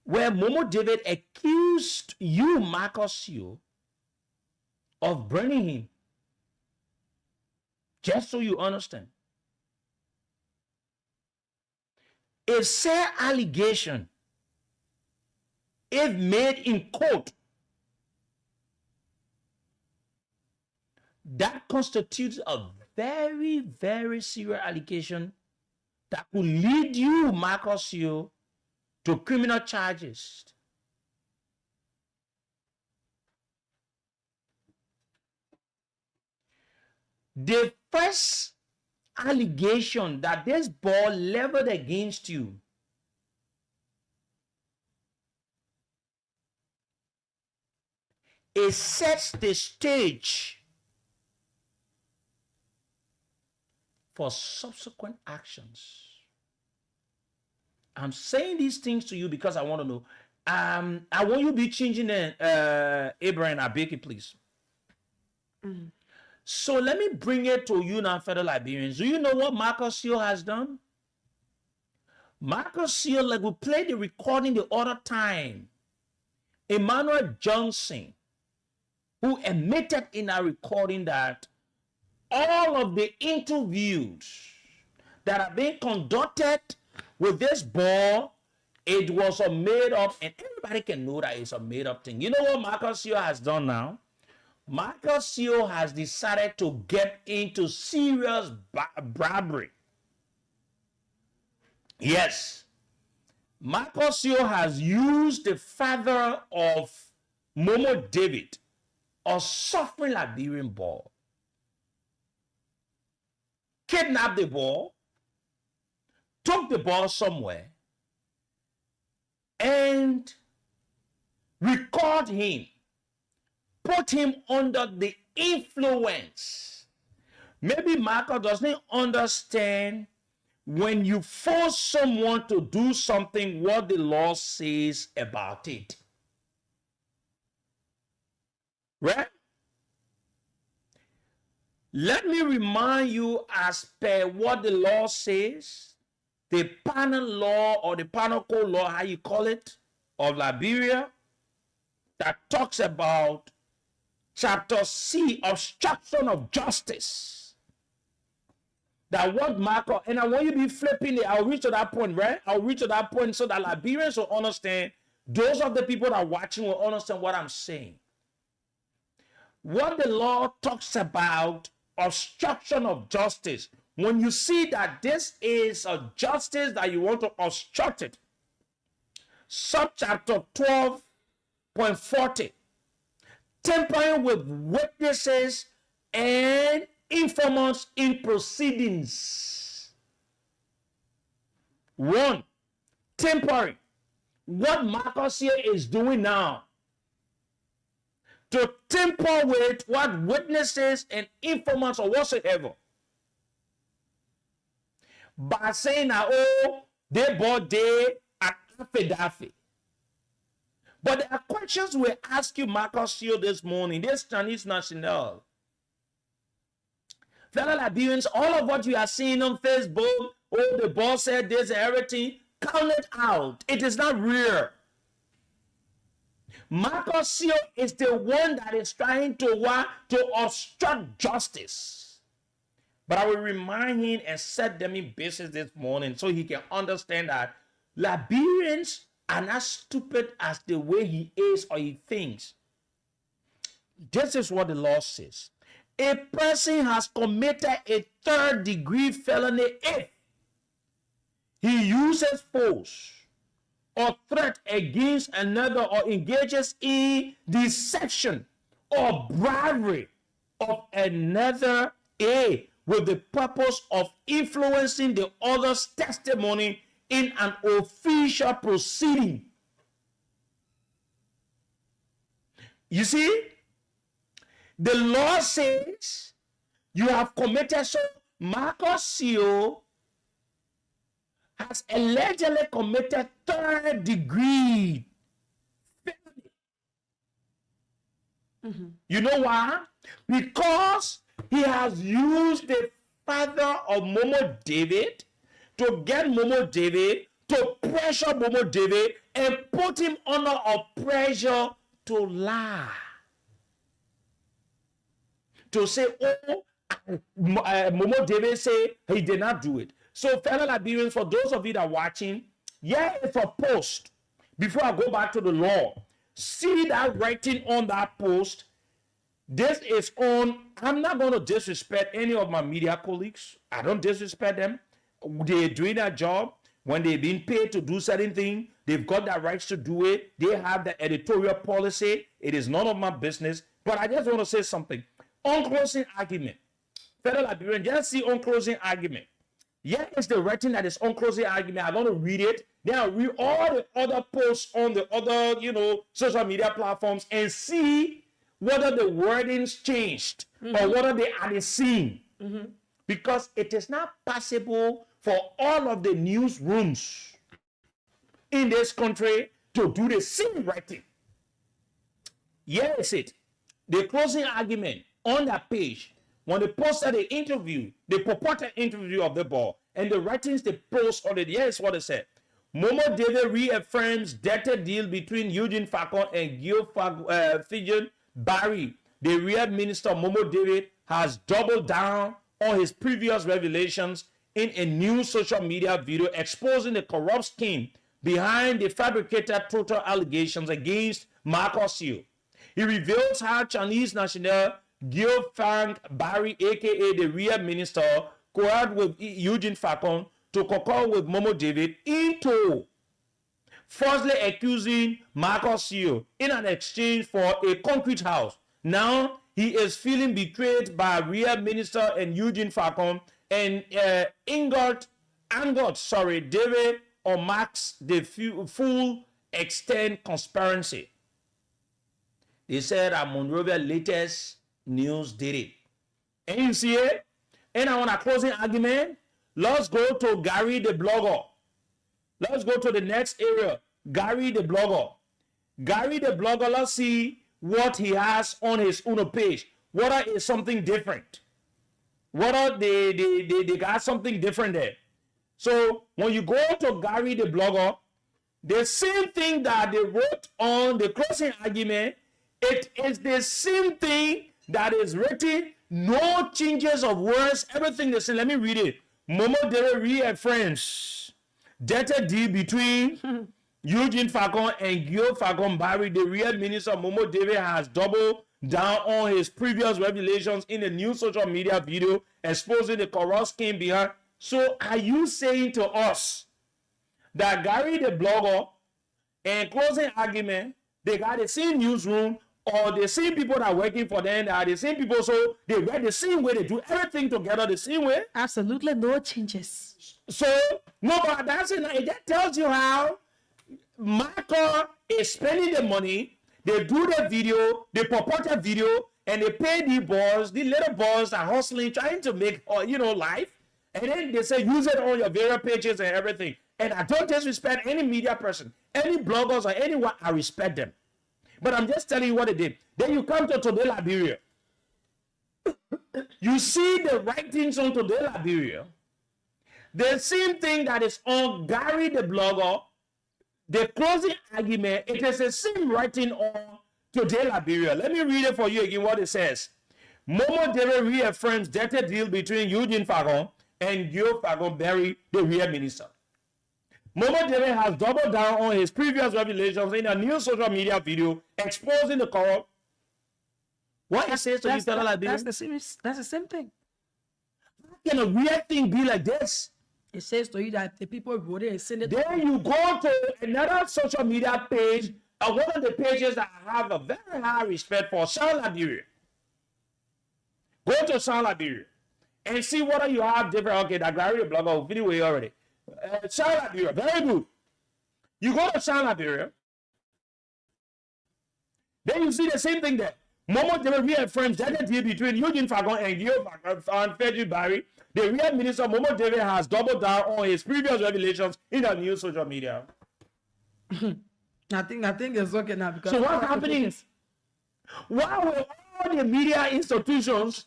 where Momo David accused you, Marcos Sio, of burning him, just so you understand, a said allegation, if made in court, that constitutes a very, very serious allegation that could lead you, Marcus, you, to criminal charges. The first allegation that this ball leveled against you it sets the stage for subsequent actions. I'm saying these things to you because I want to know. I want you to be changing the Abraham Abeke, please. So let me bring it to you now, fellow Liberians. Do you know what Marcus Seal has done? Marcus Seal, like we played the recording the other time. Emmanuel Johnson, who admitted in our recording that all of the interviews that are being conducted with this ball, it was a made up, and everybody can know that it's a made up thing. You know what Marcus Seal has done now? Marcus Seal has decided to get into serious bribery. Yes. Marcus Seal has used the father of Momo David, a suffering Liberian boy, kidnapped the boy, took the ball somewhere, and record him, put him under the influence. Maybe Marcus doesn't understand when you force someone to do something, what the law says about it. Right? Let me remind you, as per what the law says, the penal law or the penal code law, how you call it, of Liberia, that talks about chapter C, obstruction of justice. That what Marco, and I want you to be flipping it. I'll reach to that point, right? I'll reach to that point so that Liberians will understand. Those of the people that are watching will understand what I'm saying. What the law talks about, obstruction of justice. When you see that this is a justice that you want to obstruct it, subchapter 12.40, tampering with witnesses and informants in proceedings. 1. Tampering. What Marcus here is doing now, to tamper with what witnesses and informants or whatsoever, by saying that, oh, they bought they an affidavit. But there are questions we ask you, Marcus Seal, this morning, this Chinese national. Fellow Liberians, all of what you are seeing on Facebook, oh, the boss said this and everything, count it out. It is not real. Marcus Seal is the one that is trying to obstruct justice. But I will remind him and set them in business this morning so he can understand that Liberians are not stupid as the way he is or he thinks. This is what the law says. A person has committed a third-degree felony if he uses force or threat against another or engages in deception or bribery of another, with the purpose of influencing the other's testimony in an official proceeding. You see, the law says you have committed, so Marcus Seal has allegedly committed third-degree felony. You know why? Because he has used the father of Momo David to get Momo David, to pressure Momo David, and put him under a pressure to lie. To say, oh, Momo David say he did not do it. So, fellow Liberians, for those of you that are watching, here is a post. Before I go back to the law, see that writing on that post. This is on, I'm not going to disrespect any of my media colleagues. I don't disrespect them. they're doing their job. When they've been paid to do certain things, they've got the rights to do it. They have the editorial policy. It is none of my business. But I just want to say something. On closing argument, fellow Liberian, just see on closing argument. Here is the writing that is on closing argument. I'm going to read it. Then I'll read all the other posts on the other, social media platforms and see whether the wordings changed or whether they are the same. Because it is not possible for all of the newsrooms in this country to do the same writing. Here is it. The closing argument on that page, when they posted the interview, the purported interview of the ball, and the writings they post on it, here's what it said. Momo David reaffirms debtor deal between Eugene Falcon and Fijian Barry. The rear minister, Momo David, has doubled down on his previous revelations in a new social media video exposing the corrupt scheme behind the fabricated total allegations against Marcus Yu. He reveals how Chinese national Gil Fang Barry, aka the rear minister, cooperated with Eugene Falcon to concur with Momo David into falsely accusing Marcus Yu in an exchange for a concrete house. Now he is feeling betrayed by rear minister and Eugene Falcon and David or Max the full extent conspiracy. They said that Monrovia latest news did it. And you see it? And I want a closing argument. Let's go to Gary the blogger. Let's go to the next area. Gary the blogger. Gary the blogger, let's see what he has on his Uno page. What is something different? What are they got something different there. So when you go to Gary the blogger, the same thing that they wrote on the closing argument, it is the same thing that is written, no changes of words, everything the same. Let me read it. Momo David reaffirms debtor deal between Eugene Falcon and Gil Falcon Barry. The real minister Momo David has doubled down on his previous revelations in a new social media video exposing the corrupt scheme behind. So are you saying to us that Gary the blogger and closing argument, they got the same newsroom or the same people that are working for them, they are the same people, so they work the same way, they do everything together the same way? Absolutely no changes. So, no, but that's it. It just tells you how Marco is spending the money, they do the video, they purported video, and they pay the boys, the little boys are hustling, trying to make, life, and then they say, use it on your various pages and everything. And I don't disrespect any media person, any bloggers or anyone, I respect them. But I'm just telling you what they did. Then you come to Today Liberia. You see the writings on Today Liberia. The same thing that is on Gary the blogger, the closing argument, it is the same writing on Today Liberia. Let me read it for you again what it says. Momo David reaffirms debtor deal between Eugene Falcon and Gil Falcon Barry, the rear minister. Momo David has doubled down on his previous revelations in a new social media video exposing the corrupt. What it says to you, fellow Liberian? That's the same thing. How can a weird thing be like this? It says to you that the people wrote it and sent it. Then you go to another social media page, one of the pages that I have a very high respect for, South Liberia. Go to South Liberia and see whether you have different. Okay, that Gary the blogger video way already. South Liberia, very good. You go to South Liberia, then you see the same thing there. Momo David reaffirms that deal between Eugene Falcon and Gil Falcon and Frederick Barry. The real minister Momo David has doubled down on his previous revelations in the new social media. I think it's okay now because. So what's happening? Why will all the media institutions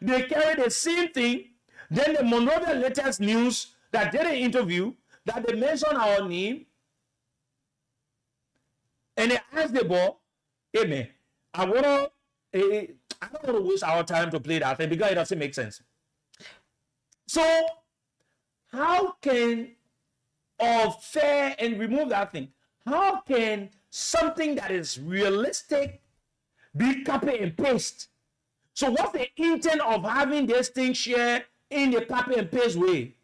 they carry the same thing? Then the Monrovia latest news that did an interview that they mentioned our name and they asked the boy, hey man, I don't want to waste our time to play that thing because it doesn't make sense. So how can fair and remove that thing? How can something that is realistic be copy and paste? So what's the intent of having this thing shared in the copy and paste way?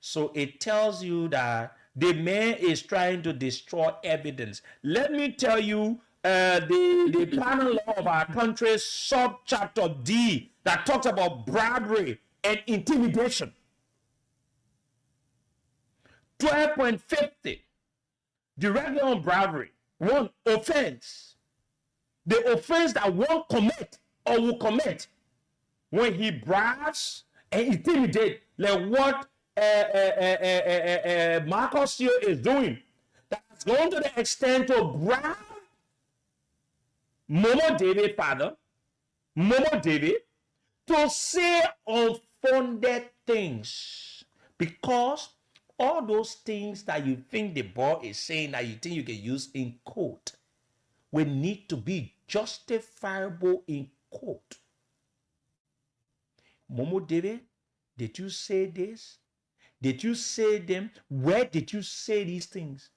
So it tells you that the man is trying to destroy evidence. Let me tell you the canon law of our country, subchapter D, that talks about bribery and intimidation. 12.50, directly on bribery. One, offense. The offense that one commit or will commit when he bribes and intimidate, like what Marcus here is doing. That's going to the extent to bribe Momo David, father, Momo David, to say unfounded things, because all those things that you think the boy is saying that you think you can use in court will need to be justifiable in court. Momo David, did you say this? Did you say them? Where did you say these things?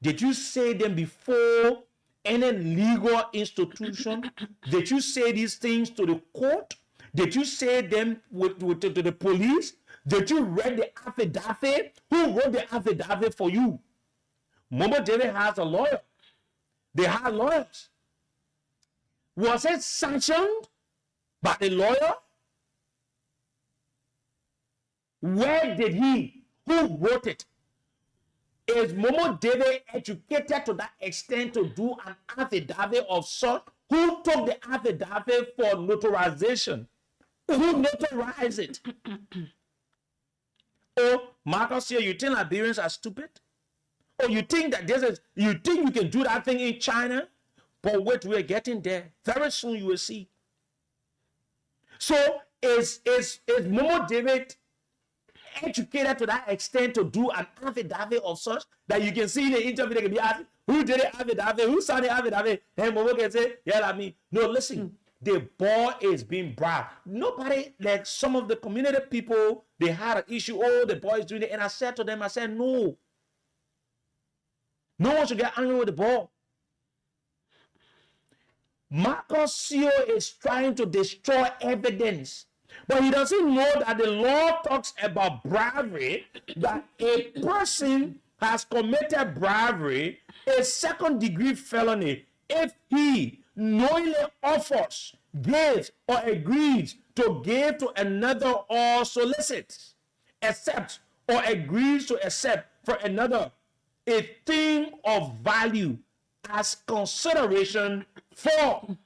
Did you say them before any legal institution? Did you say these things to the court? Did you say them to the police? Did you read the affidavit? Who wrote the affidavit for you? Momo David has a lawyer. They had lawyers. Was it sanctioned by the lawyer? Where did he? Who wrote it? Is Momo David educated to that extent to do an affidavit of sort? Who took the affidavit for notarization? Who notarized it? Oh, Marcus here, you think Liberians are stupid? Oh, you think that you think you can do that thing in China? But wait, we're getting there. Very soon you will see. So is Momo David educated to that extent to do an affidavit of such that you can see in the interview, they can be asked, who did the affidavit? Who signed the affidavit? And Momo can say, yeah, I mean, no, listen, the boy is being bribed. Nobody, like some of the community people, they had an issue, oh, the boy is doing it. And I said to them, I said, no. No one should get angry with the boy. Marcus is trying to destroy evidence. But he doesn't know that the law talks about bribery, that a person has committed bribery, a second-degree felony, if he knowingly offers, gives, or agrees to give to another or solicits, accepts, or agrees to accept for another a thing of value as consideration for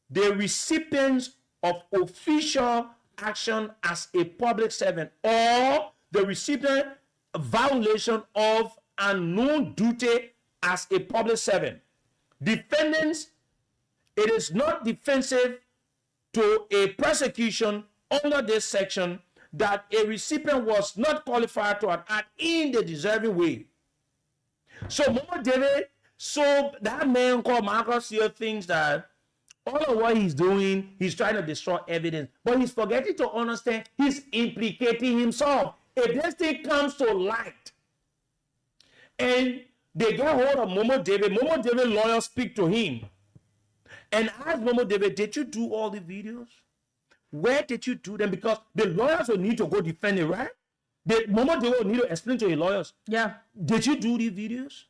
the recipients of official action as a public servant, or the recipient violation of unknown duty as a public servant. Defendants, it is not defensive to a prosecution under this section that a recipient was not qualified to act in the deserving way. So Momo David, so that man called Marcus here thinks that all of what he's doing, he's trying to destroy evidence, but he's forgetting to understand he's implicating himself. If this thing comes to light and they get hold of Momo David lawyers speak to him and ask Momo David, did you do all the videos? Where did you do them? Because the lawyers will need to go defend it, right? Momo David will need to explain to his lawyers. Yeah. Did you do these videos?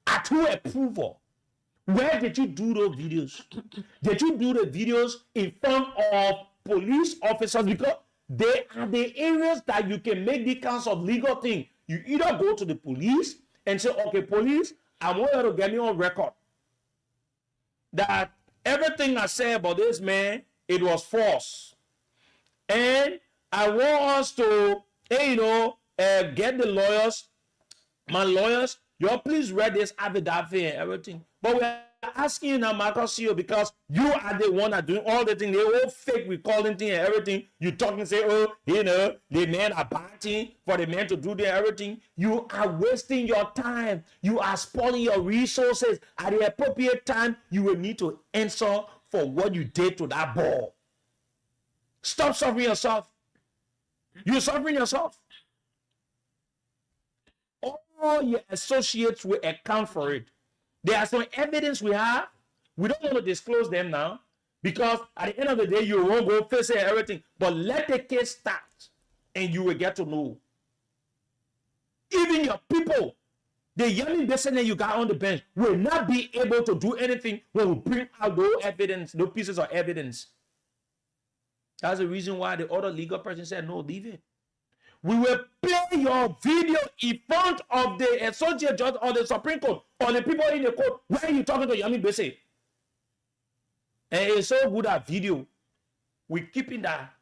At who approval? Where did you do those videos? Did you do the videos in front of police officers? Because they are the areas that you can make the kinds of legal thing. You either go to the police and say, okay, police, I want you to get me on record that everything I said about this man, it was false. And I want us to, get the lawyers, my lawyers, you please read this affidavit and everything. But we're asking you now, Marcus, because you are the one that doing all the things. They all fake recalling thing and everything. You talk and say, oh, the men are biting for the men to do their everything. You are wasting your time. You are spoiling your resources. At the appropriate time, you will need to answer for what you did to that boy. Stop suffering yourself. You're suffering yourself. All your associates will account for it. There are some evidence we have. We don't want to disclose them now because at the end of the day, you won't go face it and everything. But let the case start. and you will get to know. Even your people, the Yami Besene you got on the bench, will not be able to do anything when we bring out those evidence, those pieces of evidence. That's the reason why the other legal person said, no, leave it. We will play your video in front of the associate judge or the Supreme Court or the people in the court when you're talking to Yami Bese. And it's so good at video. We're keeping that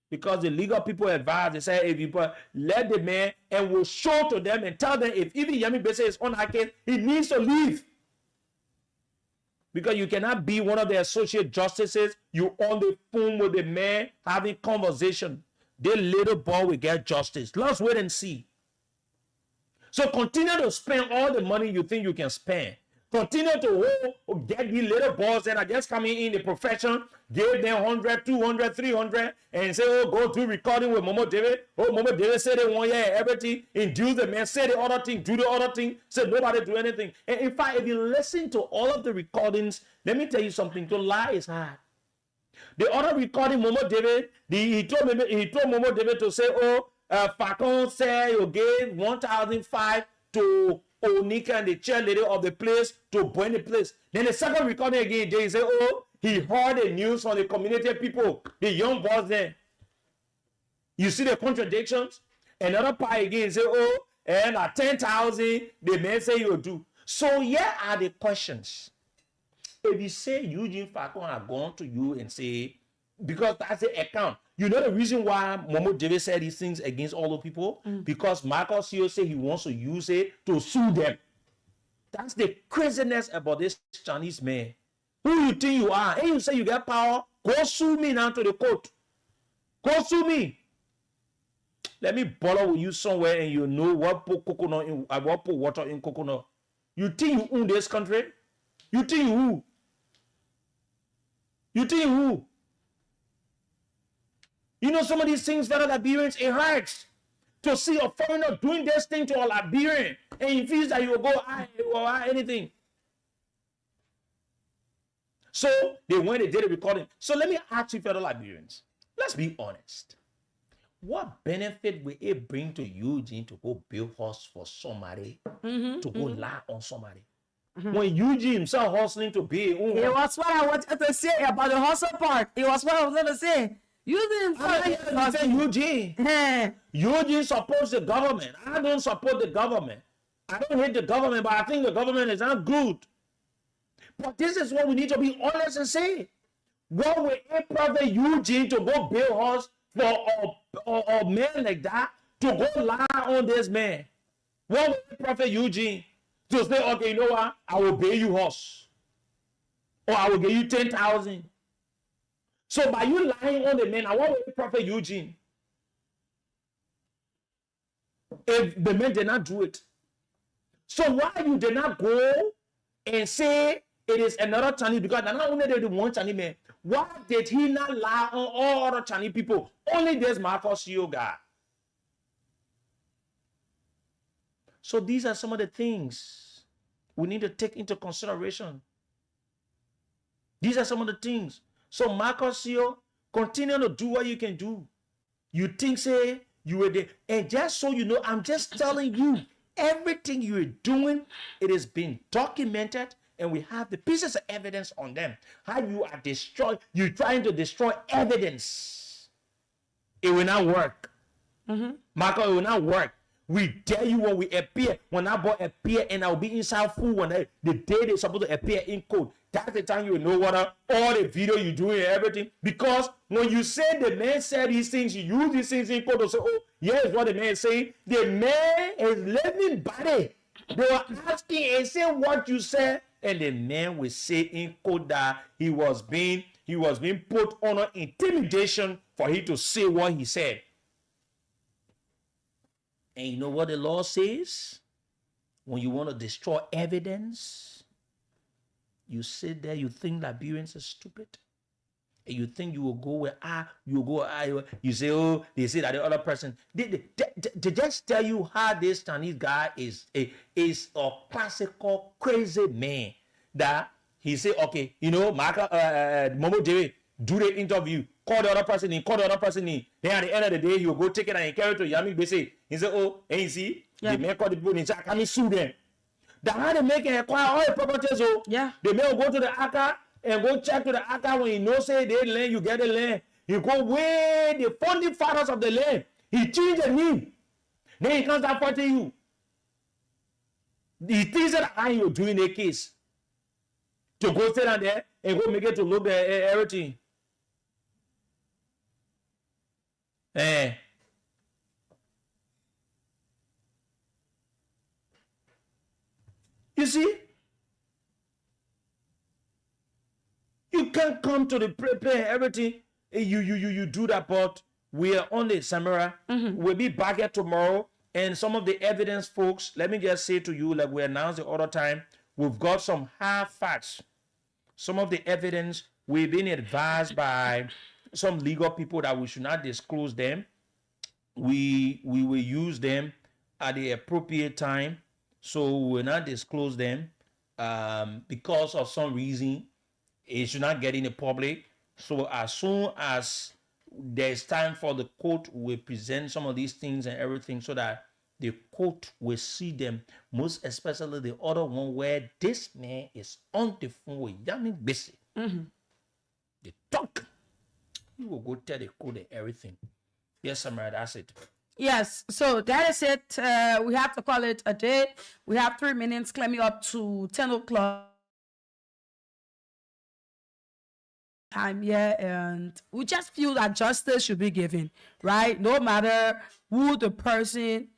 because the legal people advise, they say, if you let the man, and we'll show to them and tell them if even Yami Bese is on our case, he needs to leave. Because you cannot be one of the associate justices, you on the phone with the man having conversation. The little boy will get justice. Let's wait and see. So continue to spend all the money you think you can spend. Continue to get these little boys that are just coming in the profession, give them 100, 200, 300, and say, oh, go do recording with Momo David. Oh, Momo David said they want everything, induce the man, say the other thing, do the other thing, say nobody do anything. And in fact, if you listen to all of the recordings, let me tell you something, to lie is hard. The other recording, Momo David, he told Momo David to say, oh, Falcon said you gave 1,005 to Onika and the chairlady of the place to burn the place. Then the second recording again, he said, oh, he heard the news from the community people, the young boys there. You see the contradictions? Another part again, say, oh, and at 10,000, the man say you do. So here are the questions. If you say Eugene Falcon have gone to you and say, because that's the account. You know the reason why Momo David said these things against all the people? Because Marcus Sio said he wants to use it to sue them. That's the craziness about this Chinese man. Who you think you are? And you say you get power, go sue me now to the court. Go sue me. Let me bother with you somewhere and you know what put coconut in, what put water in coconut. You think you own this country? You think who? You think who? You know some of these things that are Liberians, it hurts to see a foreigner doing this thing to a Liberian and he feels that you will go anything. So they went and did a recording. So let me ask you fellow Liberians, let's be honest. What benefit will it bring to Eugene to go build horse for somebody, to go lie on somebody? When Eugene himself hustling to be it was what I wanted to say about the hustle part. It was what I was going to say. Eugene supports the government. I don't support the government. I don't hate the government, but I think the government is not good. But this is what we need to be honest and say. What will it profit Eugene to go build horse for a man like that to go lie on this man? What will it profit Eugene to say, okay, you know what? I will pay you horse. Or I will give you 10,000. So by you lying on the man, what will it profit Eugene? If the man did not do it. So why you did not go and say it is another Chinese? Because not only did one Chinese man, why did he not lie on all other Chinese people? Only this Marcus Yoga. So these are some of the things we need to take into consideration. These are some of the things. So Marcus Sio, continue to do what you can do. You think, say, you were there. And just so you know, I'm just telling you, everything you're doing, it has been documented, and we have the pieces of evidence on them. How you are you're trying to destroy evidence. It will not work. Marco, it will not work. We dare you when we appear. When our boy appear and I'll be inside full when the day they're supposed to appear in court. That's the time you will know what all the video you doing and everything. Because when you say the man said these things, you use these things in court to say, oh, here's what the man is saying. The man is living body. They were asking and say what you said, and the man will say in court that he was being put under intimidation for him to say what he said. And you know what the law says? When you want to destroy evidence, you sit there, you think Liberians are stupid. And you think you will go where you say, oh, they say that the other person. They just tell you how this Chinese guy is a classical crazy man. That he say, okay, you know, Momo David, do the interview, call the other person in, call the other person in. Then at the end of the day, he will go take it and carry it to Yami Bese. He say, oh, and you see, the man call the people in charge, can you sue them? That's how they make and acquire all the properties. So the man will go to the ACA and go check to the ACA when he knows say they land, you get the land. You go where the founding fathers of the land. He changed the name. Then he comes out fighting you. He thinks that how you're doing a case. To go sit down there and go make it to look at everything. You see? You can't come to the play everything. You do that, but we are on the Samara. We'll be back here tomorrow. And some of the evidence, folks, let me just say to you, like we announced the other time, we've got some hard facts. Some of the evidence, we've been advised by some legal people that we should not disclose them. We will use them at the appropriate time. So we will not disclose them because of some reason. It should not get in the public. So as soon as there's time for the court, we present some of these things and everything so that the court will see them, most especially the other one where this man is on the phone with Yami Bese. They talk. You will go tell the court and everything. Yes, Samara, that's it. Yes, so that is it. We have to call it a day. We have 3 minutes climbing up to 10 o'clock time here, and we just feel that justice should be given, right? No matter who the person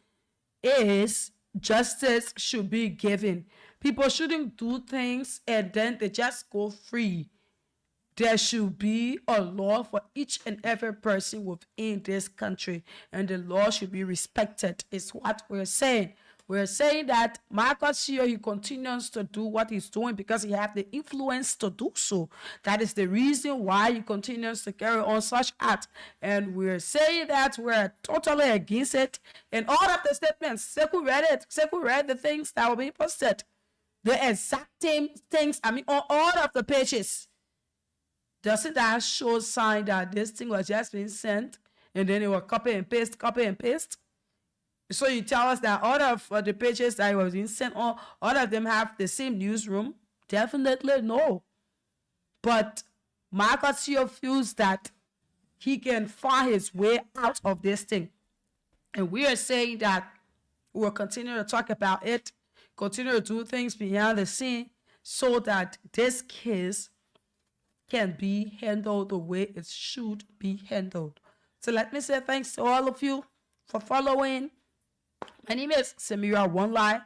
is, justice should be given. People shouldn't do things and then they just go free. There should be a law for each and every person within this country, and the law should be respected, is what we're saying. We're saying that Marcus here, he continues to do what he's doing because he has the influence to do so. That is the reason why he continues to carry on such acts. And we're saying that we're totally against it. And all of the statements, Sekou read it. Sekou read the things that were being posted. The exact same things, I mean, on all of the pages. Doesn't that show sign that this thing was just being sent and then it was copy and paste, copy and paste? So you tell us that all of the pages that it was being sent on, all of them have the same newsroom? Definitely no. But Marcus here feels that he can find his way out of this thing. And we are saying that we'll continue to talk about it, continue to do things behind the scene so that this case can be handled the way it should be handled. So let me say thanks to all of you for following. My name is Samira One Lie.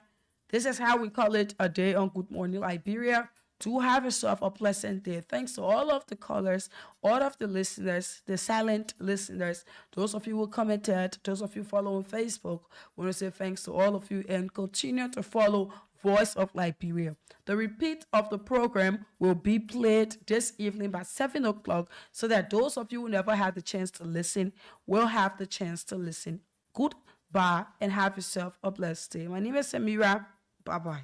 This is how we call it a day on Good Morning Liberia. Do have yourself a pleasant day. Thanks to all of the callers, all of the listeners, the silent listeners, those of you who commented, those of you following Facebook. I want to say thanks to all of you and continue to follow Voice of Liberia. The repeat of the program will be played this evening by 7 o'clock so that those of you who never had the chance to listen will have the chance to listen. Goodbye and have yourself a blessed day. My name is Samira. Bye-bye.